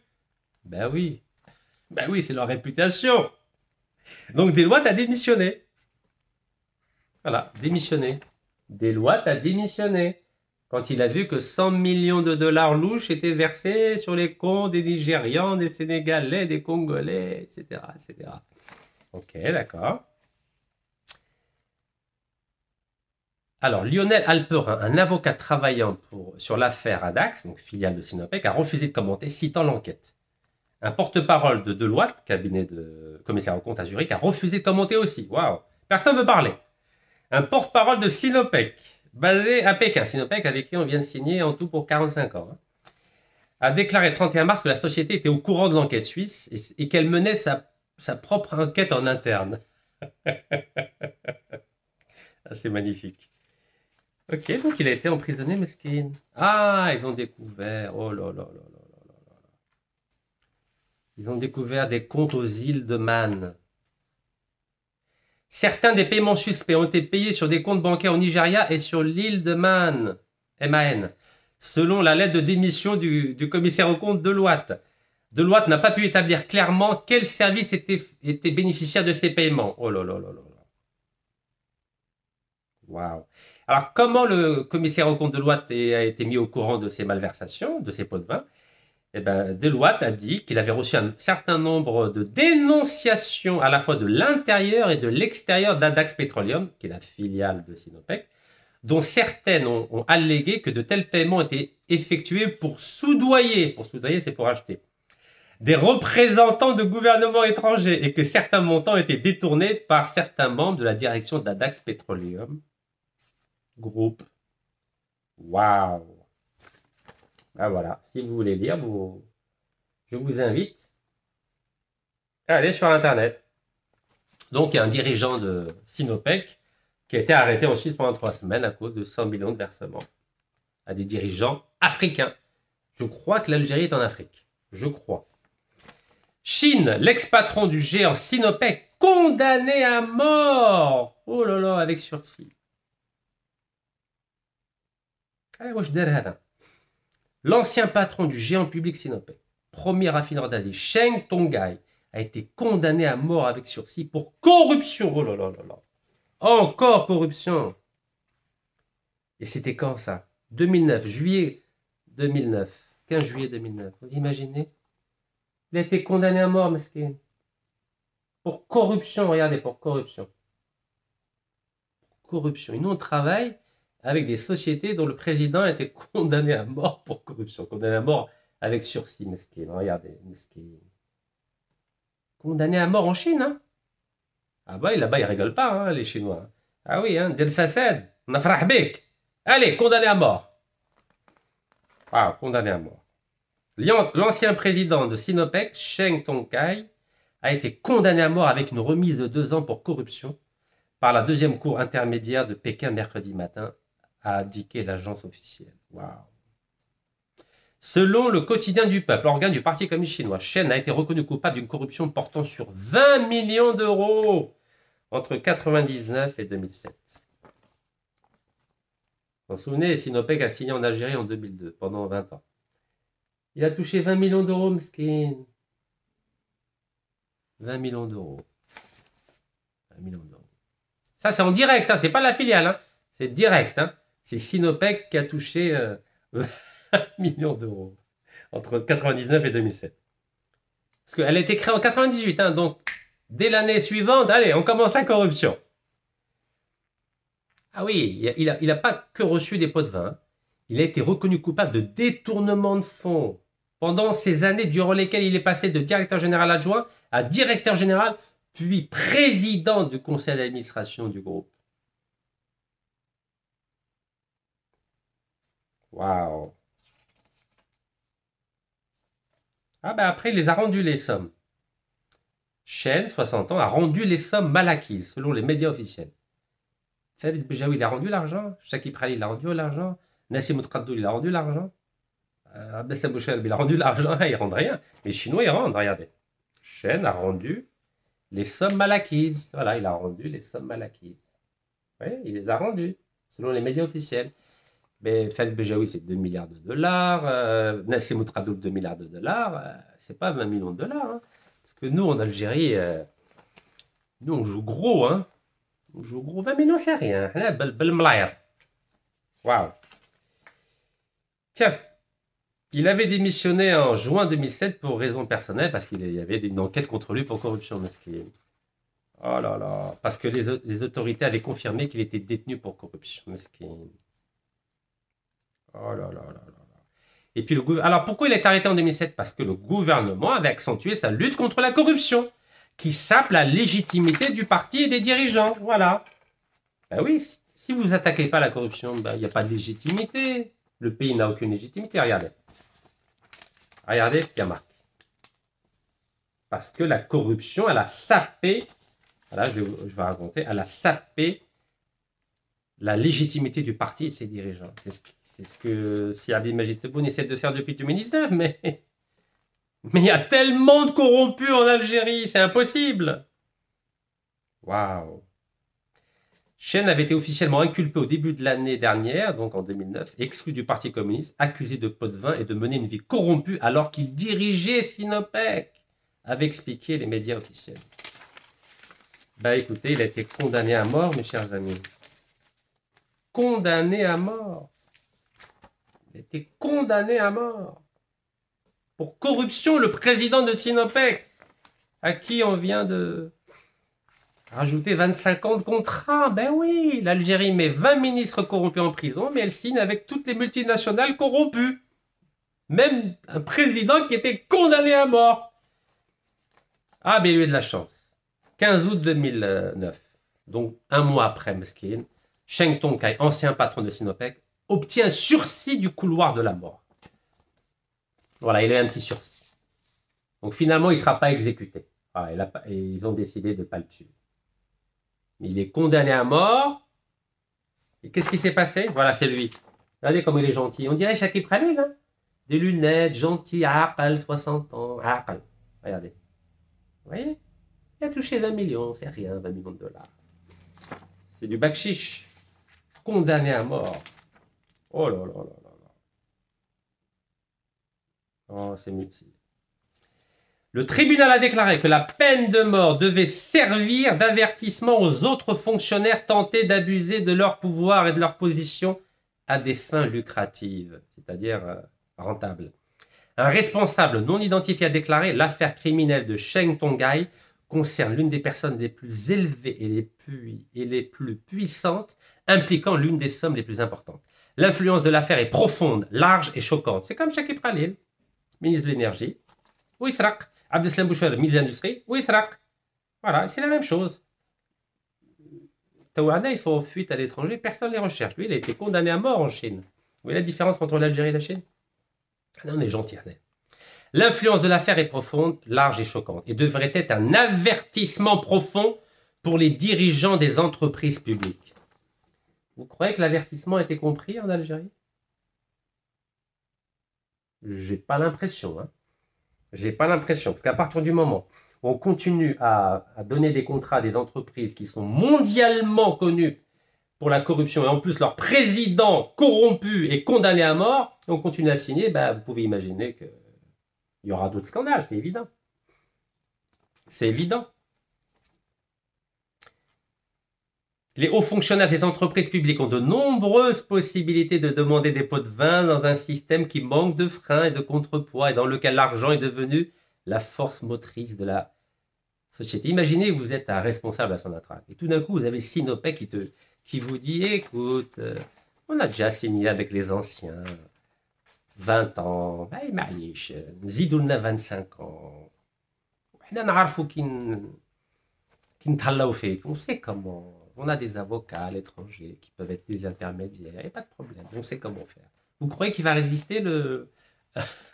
Ben oui, c'est leur réputation. Donc Deloitte a démissionné. Voilà, démissionné. Deloitte a démissionné quand il a vu que 100 millions de dollars louches étaient versés sur les comptes des Nigérians, des Sénégalais, des Congolais, etc. etc. Ok, d'accord. Alors, Lionel Alperin, un avocat travaillant sur l'affaire Adax, donc filiale de Sinopec, a refusé de commenter, citant l'enquête. Un porte-parole de Deloitte, cabinet de commissaire aux comptes à Zurich, a refusé de commenter aussi. Waouh, personne ne veut parler. Un porte-parole de Sinopec, basé à Pékin, Sinopec avec qui on vient de signer en tout pour 45 ans, a déclaré le 31 mars que la société était au courant de l'enquête suisse et qu'elle menait sa propre enquête en interne. C'est magnifique. Ok, donc il a été emprisonné, mesquine. Ah, ils ont découvert. Oh là là là là là là là. Ils ont découvert des comptes aux îles de Man. Certains des paiements suspects ont été payés sur des comptes bancaires au Nigeria et sur l'île de Man, MAN, selon la lettre de démission du commissaire aux comptes Deloitte. Deloitte n'a pas pu établir clairement quel service était bénéficiaire de ces paiements. Oh là là là là là. Waouh. Alors, comment le commissaire aux comptes Deloitte a été mis au courant de ces malversations, de ces pots de vin? Eh bien, Deloitte a dit qu'il avait reçu un certain nombre de dénonciations à la fois de l'intérieur et de l'extérieur d'Adax Petroleum, qui est la filiale de Sinopec, dont certaines ont allégué que de tels paiements étaient effectués pour soudoyer. Pour soudoyer, c'est pour acheter. Des représentants de gouvernements étrangers et que certains montants étaient détournés par certains membres de la direction d'Adax Petroleum Group. Waouh! Ah voilà, si vous voulez lire, je vous invite à aller sur Internet. Donc, il y a un dirigeant de Sinopec qui a été arrêté en Suisse pendant 3 semaines à cause de 100 millions de versements à des dirigeants africains. Je crois que l'Algérie est en Afrique. Je crois. Chine, l'ex-patron du géant Sinopec, condamné à mort. Oh là là, avec sursis. L'ancien patron du géant public Sinopec, premier raffineur d'Asie, Cheng Tongai, a été condamné à mort avec sursis pour corruption. Oh là là là là. Encore corruption. Et c'était quand ça? 2009, juillet 2009. 15 juillet 2009. Vous imaginez? Il a été condamné à mort, mesquin. Pour corruption, regardez, pour corruption. Corruption. Et nous, on travaille avec des sociétés dont le président a été condamné à mort pour corruption. Condamné à mort avec sursis, mesquin. Regardez, mesquin. Condamné à mort en Chine, hein. Ah bah, là-bas, ils rigolent pas, hein, les Chinois. Ah oui, hein, Del Fassad, Nafrah Bek. Allez, condamné à mort. Ah, condamné à mort. L'ancien président de Sinopec, Cheng Tongkai, a été condamné à mort avec une remise de 2 ans pour corruption par la deuxième cour intermédiaire de Pékin mercredi matin, a indiqué l'agence officielle. Waouh. Selon le quotidien du peuple, organe du Parti communiste chinois, Chen a été reconnu coupable d'une corruption portant sur 20 millions d'euros entre 1999 et 2007. Vous vous souvenez, Sinopec a signé en Algérie en 2002, pendant 20 ans. Il a touché 20 millions d'euros, Mskin. 20 millions d'euros. 20 millions d'euros. Ça, c'est en direct, hein, c'est pas la filiale, hein, c'est direct. Hein. C'est Sinopec qui a touché 20 millions d'euros entre 1999 et 2007. Parce qu'elle a été créée en 98, hein, donc dès l'année suivante, allez, on commence la corruption. Ah oui, il a pas que reçu des pots de vin, hein. Il a été reconnu coupable de détournement de fonds pendant ces années durant lesquelles il est passé de directeur général adjoint à directeur général, puis président du conseil d'administration du groupe. Waouh. Ah ben après, il les a rendues les sommes. Chen, 60 ans, a rendu les sommes mal acquises, selon les médias officiels. Farid Bejaoui, il a rendu l'argent. Shakib Khalil, il a rendu l'argent. Nassim Outkhadoul, il a rendu l'argent. Abdeslam Bouchelb, il a rendu l'argent. Ils ne rendent rien. Mais les Chinois, ils rendent, regardez. Chen a rendu les sommes mal acquises. Voilà, il a rendu les sommes mal acquises. Oui, il les a rendues, selon les médias officiels. Mais Farid Bejaoui, c'est 2 milliards de dollars. Nassim Outkhadoul, 2 milliards de dollars. C'est pas 20 millions de dollars. Hein. Parce que nous, en Algérie, nous, on joue gros. Hein. On joue gros. 20 millions, c'est rien. Waouh. Tiens, il avait démissionné en juin 2007 pour raison personnelle, parce qu'il y avait une enquête contre lui pour corruption. Oh là là. Parce que les autorités avaient confirmé qu'il était détenu pour corruption. Oh là là là là. Et puis alors pourquoi il est arrêté en 2007? Parce que le gouvernement avait accentué sa lutte contre la corruption, qui sape la légitimité du parti et des dirigeants. Voilà. Ben oui, si vous attaquez pas la corruption, ben, il n'y a pas de légitimité. Le pays n'a aucune légitimité. Regardez. Regardez ce qu'il y a marqué. Parce que la corruption, elle a sapé, voilà, je vais raconter, elle a sapé la légitimité du parti et de ses dirigeants. C'est ce que si Abdel Majid Tebboune essaie de faire depuis 2019, mais il y a tellement de corrompus en Algérie, c'est impossible. Waouh. Chen avait été officiellement inculpé au début de l'année dernière, donc en 2009, exclu du Parti communiste, accusé de pot de vin et de mener une vie corrompue alors qu'il dirigeait Sinopec, avaient expliqué les médias officiels. Bah écoutez, il a été condamné à mort, mes chers amis. Condamné à mort. Il a été condamné à mort. Pour corruption, le président de Sinopec, à qui on vient de rajouter 25 ans de contrat. Ben oui, l'Algérie met 20 ministres corrompus en prison, mais elle signe avec toutes les multinationales corrompues. Même un président qui était condamné à mort. Ah, ben il a eu de la chance. 15 août 2009, donc un mois après Meskin, Cheng Tongkai, ancien patron de Sinopec, obtient un sursis du couloir de la mort. Voilà, il a eu un petit sursis. Donc finalement, il ne sera pas exécuté. Voilà, ils ont décidé de ne pas le tuer. Il est condamné à mort. Et qu'est-ce qui s'est passé? Voilà, c'est lui. Regardez comme il est gentil. On dirait Shakib Khalil, hein? Des lunettes, gentil, Aqal, 60 ans. Aqal. Regardez. Vous voyez? Il a touché 20 millions, c'est rien, 20 millions de dollars. C'est du bakshish. Condamné à mort. Oh là là là là là. Oh, c'est mutile. Le tribunal a déclaré que la peine de mort devait servir d'avertissement aux autres fonctionnaires tentés d'abuser de leur pouvoir et de leur position à des fins lucratives, c'est-à-dire rentables. Un responsable non identifié a déclaré l'affaire criminelle de Cheng Tongkai concerne l'une des personnes les plus élevées et les plus puissantes, impliquant l'une des sommes les plus importantes. L'influence de l'affaire est profonde, large et choquante. C'est comme Shakib Khalil, ministre de l'énergie, ou Israq, Abdeslam Bouchouel, ministre de l'Industrie, ou Israq. Voilà, c'est la même chose. Taouana, ils sont en fuite à l'étranger, personne ne les recherche. Lui, il a été condamné à mort en Chine. Vous voyez la différence entre l'Algérie et la Chine? Là, on est gentil. L'influence de l'affaire est profonde, large et choquante, et devrait être un avertissement profond pour les dirigeants des entreprises publiques. Vous croyez que l'avertissement a été compris en Algérie? J'ai pas l'impression. Hein. J'ai pas l'impression. Parce qu'à partir du moment où on continue à donner des contrats à des entreprises qui sont mondialement connues pour la corruption, et en plus leur président corrompu et condamné à mort, on continue à signer, vous pouvez imaginer qu'il y aura d'autres scandales, c'est évident. C'est évident. Les hauts fonctionnaires des entreprises publiques ont de nombreuses possibilités de demander des pots de vin dans un système qui manque de freins et de contrepoids et dans lequel l'argent est devenu la force motrice de la société. Imaginez que vous êtes un responsable à Sonatrach et tout d'un coup vous avez Sinopec qui vous dit écoute, on a déjà signé avec les anciens 20 ans, Zidoulna 25 ans. On sait comment. On a des avocats à l'étranger qui peuvent être des intermédiaires, il n'y a pas de problème, on sait comment faire. Vous croyez qu'il va résister, le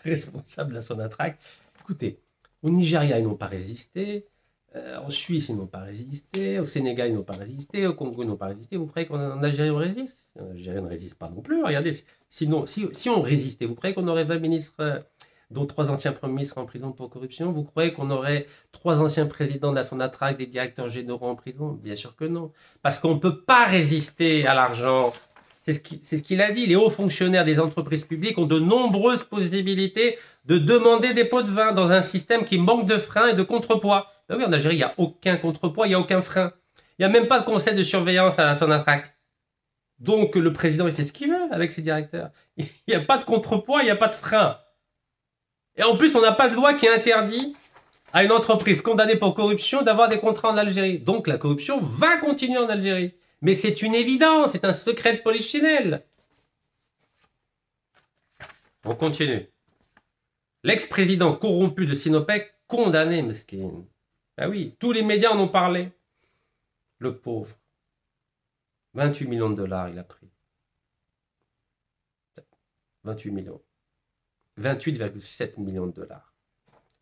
responsable de Sonatrach? Écoutez, au Nigeria, ils n'ont pas résisté, en Suisse, ils n'ont pas résisté, au Sénégal, ils n'ont pas résisté, au Congo, ils n'ont pas résisté. Vous croyez qu'en Algérie, on résiste? L'Algérie ne résiste pas non plus, regardez. Sinon, si on résistait, vous croyez qu'on aurait 20 ministres dont 3 anciens premiers ministres en prison pour corruption? Vous croyez qu'on aurait 3 anciens présidents de la Sonatrach, des directeurs généraux en prison? Bien sûr que non. Parce qu'on ne peut pas résister à l'argent. C'est ce qu'il a dit. Les hauts fonctionnaires des entreprises publiques ont de nombreuses possibilités de demander des pots de vin dans un système qui manque de freins et de contrepoids. Ben oui, en Algérie, il n'y a aucun contrepoids, il n'y a aucun frein. Il n'y a même pas de conseil de surveillance à la Sonatrach. Donc le président, il fait ce qu'il veut avec ses directeurs. Il n'y a pas de contrepoids, il n'y a pas de frein. Et en plus, on n'a pas de loi qui interdit à une entreprise condamnée pour corruption d'avoir des contrats en Algérie. Donc la corruption va continuer en Algérie. Mais c'est une évidence, c'est un secret de polichinelle. On continue. L'ex-président corrompu de Sinopec, condamné, mesquine. Ah oui, tous les médias en ont parlé. Le pauvre. 28 millions de dollars, il a pris. 28 millions. 28,7 millions de dollars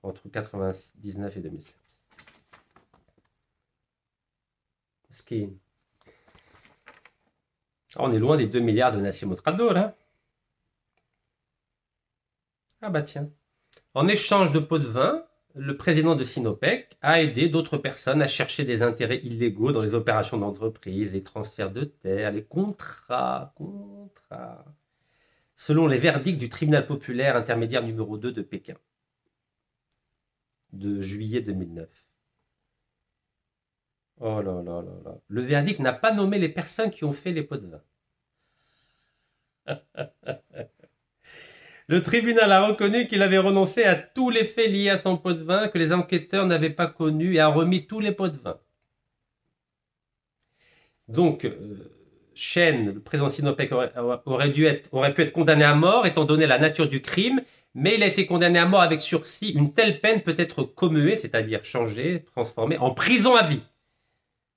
entre 1999 et 2007. On est loin des 2 milliards de Nassim Motrador, hein. Ah bah tiens. En échange de pots de vin, le président de Sinopec a aidé d'autres personnes à chercher des intérêts illégaux dans les opérations d'entreprise, les transferts de terres, les contrats. Selon les verdicts du tribunal populaire intermédiaire numéro 2 de Pékin, de juillet 2009. Oh là là là là. Le verdict n'a pas nommé les personnes qui ont fait les pots de vin. Le tribunal a reconnu qu'il avait renoncé à tous les faits liés à son pot de vin que les enquêteurs n'avaient pas connus et a remis tous les pots de vin. Donc, Chen, le président Sinopec, aurait pu être condamné à mort étant donné la nature du crime, mais il a été condamné à mort avec sursis. Une telle peine peut être commuée, c'est-à-dire changée, transformée, en prison à vie.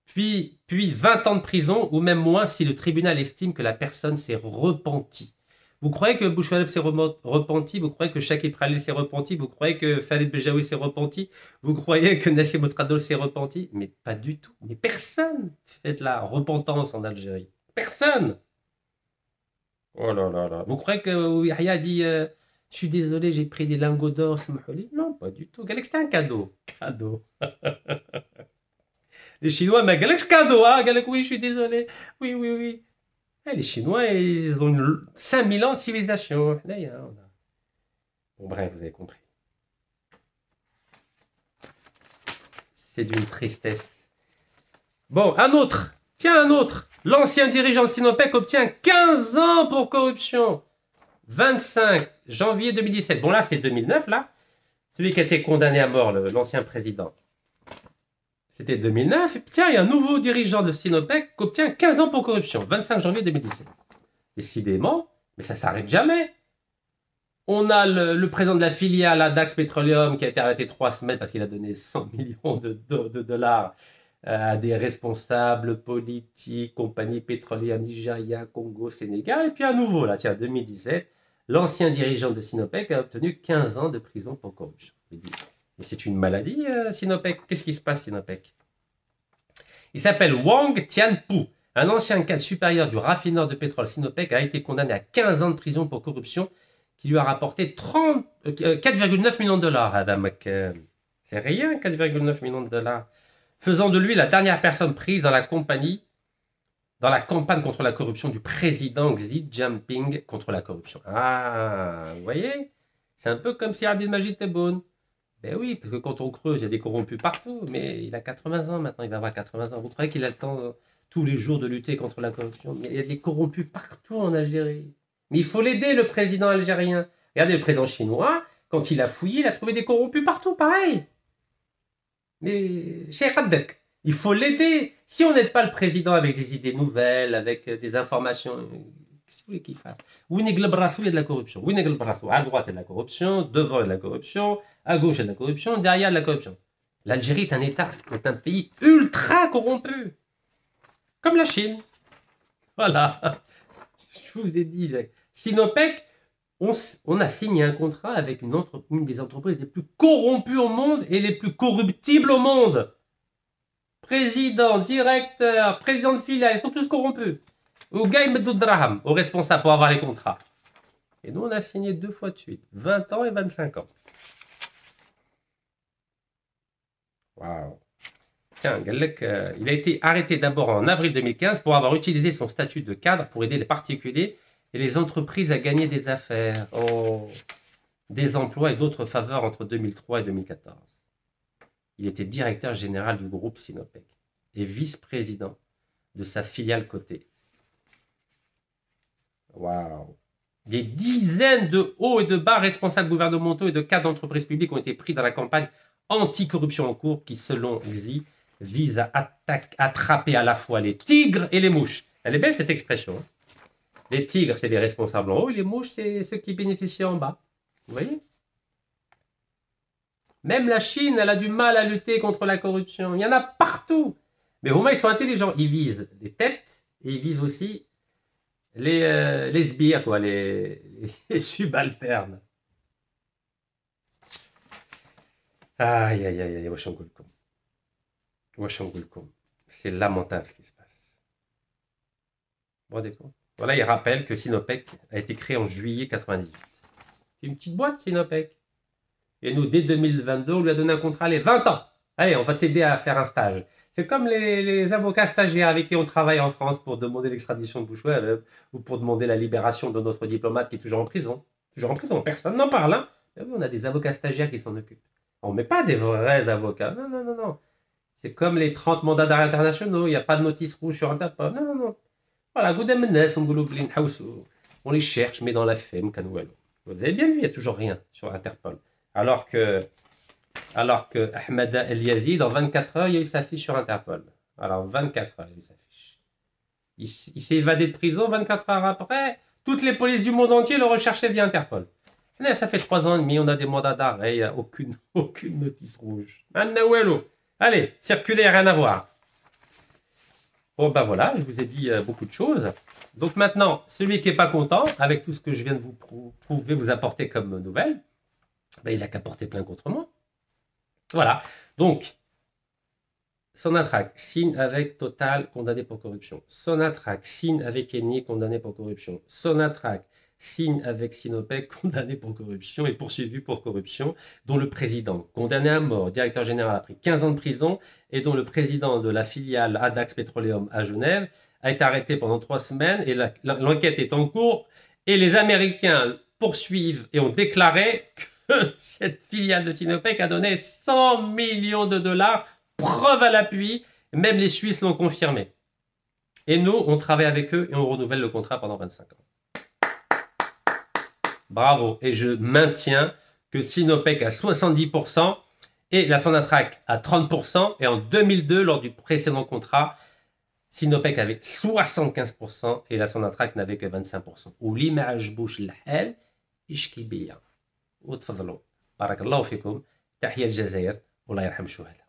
Puis 20 ans de prison, ou même moins si le tribunal estime que la personne s'est repentie. Vous croyez que Bouchoualeb s'est repenti? Vous croyez que Shakib Khalil s'est repenti? Vous croyez que Farid Bejaoui s'est repenti? Vous croyez que Nassim Motradol s'est repenti? Mais pas du tout. Mais personne fait de la repentance en Algérie. Personne. Oh là là là. Vous croyez que Yahya dit je suis désolé, j'ai pris des lingots d'or, Smouli? Non, pas du tout. C'était un cadeau. Cadeau. Les Chinois, mais cadeau, hein? Oui, je suis désolé. Oui, oui, oui. Les Chinois, ils ont 5000 ans de civilisation. Bon, bref, vous avez compris. C'est d'une tristesse. Bon, un autre. Tiens, un autre. L'ancien dirigeant de Sinopec obtient 15 ans pour corruption. 25 janvier 2017. Bon, là, c'est 2009, là. Celui qui a été condamné à mort, l'ancien président. C'était 2009, et tiens, il y a un nouveau dirigeant de Sinopec qui obtient 15 ans pour corruption, 25 janvier 2017. Décidément, mais ça ne s'arrête jamais. On a le président de la filiale Adax Petroleum qui a été arrêté 3 semaines parce qu'il a donné 100 millions de dollars à des responsables politiques, compagnies pétrolières, Nigeria, Congo, Sénégal. Et puis à nouveau, là, tiens, 2017, l'ancien dirigeant de Sinopec a obtenu 15 ans de prison pour corruption. Mais c'est une maladie, Sinopec. Qu'est-ce qui se passe, Sinopec? Il s'appelle Wang Tianpu. Un ancien cadre supérieur du raffineur de pétrole Sinopec a été condamné à 15 ans de prison pour corruption qui lui a rapporté 4,9 millions de dollars. C'est rien, 4,9 millions de dollars. Faisant de lui la dernière personne prise dans la campagne contre la corruption du président Xi Jinping contre la corruption. Ah, vous voyez? C'est un peu comme si Abdelmajid Tebboune. Ben oui, parce que quand on creuse, il y a des corrompus partout, mais il a 80 ans maintenant, il va avoir 80 ans. Vous croyez qu'il a le temps tous les jours de lutter contre la corruption? Il y a des corrompus partout en Algérie. Mais il faut l'aider, le président algérien. Regardez le président chinois, quand il a fouillé, il a trouvé des corrompus partout, pareil. Mais Cheikh Haddek, il faut l'aider. Si on n'aide pas le président avec des idées nouvelles, avec des informations, qu'est-ce que vous voulez qu'il fasse? Winnig le Brassou, il y a de la corruption. Winnig le Brassou, à droite, il y a de la corruption, devant, il y a de la corruption, à gauche, il y a de la corruption, derrière, il y a de la corruption. L'Algérie est un État, est un pays ultra corrompu. Comme la Chine. Voilà. Je vous ai dit, Sinopec, on a signé un contrat avec une des entreprises les plus corrompues au monde et les plus corruptibles au monde. Président, directeur, président de filiale, ils sont tous corrompus. Au gars, ils mettent d'autres drahams aux responsables pour avoir les contrats. Et nous, on a signé 2 fois de suite, 20 ans et 25 ans. Waouh. Tiens, il a été arrêté d'abord en avril 2015 pour avoir utilisé son statut de cadre pour aider les particuliers et les entreprises à gagner des affaires, des emplois et d'autres faveurs entre 2003 et 2014. Il était directeur général du groupe Sinopec et vice-président de sa filiale cotée. Waouh! Des dizaines de hauts et de bas responsables gouvernementaux et de cadres d'entreprises publiques ont été pris dans la campagne anti-corruption en cours qui, selon Xi, vise à attraper à la fois les tigres et les mouches. Elle est belle cette expression. Hein. Les tigres, c'est les responsables en haut, et les mouches, c'est ceux qui bénéficient en bas. Vous voyez? Même la Chine, elle a du mal à lutter contre la corruption. Il y en a partout. Mais au moins, ils sont intelligents. Ils visent les têtes et ils visent aussi les sbires, quoi, les subalternes. Aïe, aïe, aïe, aïe, Washangulkum. C'est lamentable ce qui se passe. Vous vous rendez compte? Voilà, il rappelle que Sinopec a été créé en juillet 98. C'est une petite boîte, Sinopec. Et nous, dès 2022, on lui a donné un contrat, allez, 20 ans. Allez, on va t'aider à faire un stage. C'est comme les avocats stagiaires avec qui on travaille en France pour demander l'extradition de Bouchouel ou pour demander la libération de notre diplomate qui est toujours en prison. Toujours en prison, personne n'en parle. Hein. On a des avocats stagiaires qui s'en occupent. On ne met pas des vrais avocats. Non, non, non, non. C'est comme les 30 mandats d'arrêt internationaux. Il n'y a pas de notice rouge sur Interpol. Non, non, non. Voilà, on les cherche, mais dans la FEM, Kanouelo. Vous avez bien vu, il n'y a toujours rien sur Interpol. Alors que Ahmed El Yazid, en 24 heures, il y a eu sa fiche sur Interpol. Alors, 24 heures, il y a eu sa fiche. Il s'est évadé de prison, 24 heures après, toutes les polices du monde entier le recherchaient via Interpol. Et ça fait 3 ans et demi, on a des mandats d'arrêt, il n'y a aucune notice rouge. Allez, circuler, rien à voir. Bon, ben voilà, je vous ai dit beaucoup de choses. Donc maintenant, celui qui n'est pas content, avec tout ce que je viens de vous prouver, vous apporter comme nouvelle, ben, il n'a qu'à porter plainte contre moi. Voilà. Donc, Sonatrach signe avec Total, condamné pour corruption. Sonatrach signe avec Eni, condamné pour corruption. Sonatrach signe avec Sinopec, condamné pour corruption et poursuivi pour corruption, dont le président, condamné à mort, directeur général, a pris 15 ans de prison et dont le président de la filiale Adax Petroleum à Genève a été arrêté pendant 3 semaines et l'enquête est en cours et les Américains poursuivent et ont déclaré que cette filiale de Sinopec a donné 100 millions de dollars, preuve à l'appui, même les Suisses l'ont confirmé. Et nous, on travaille avec eux et on renouvelle le contrat pendant 25 ans. Bravo. Et je maintiens que Sinopec à 70% et la Sonatrach à 30%. Et en 2002, lors du précédent contrat, Sinopec avait 75% et la Sonatrach n'avait que 25%. Ou l'image bouche l'hel إشكيبية. وتفضلوا، بارك الله فيكم. تحية الجزائر والله يرحم الشهداء.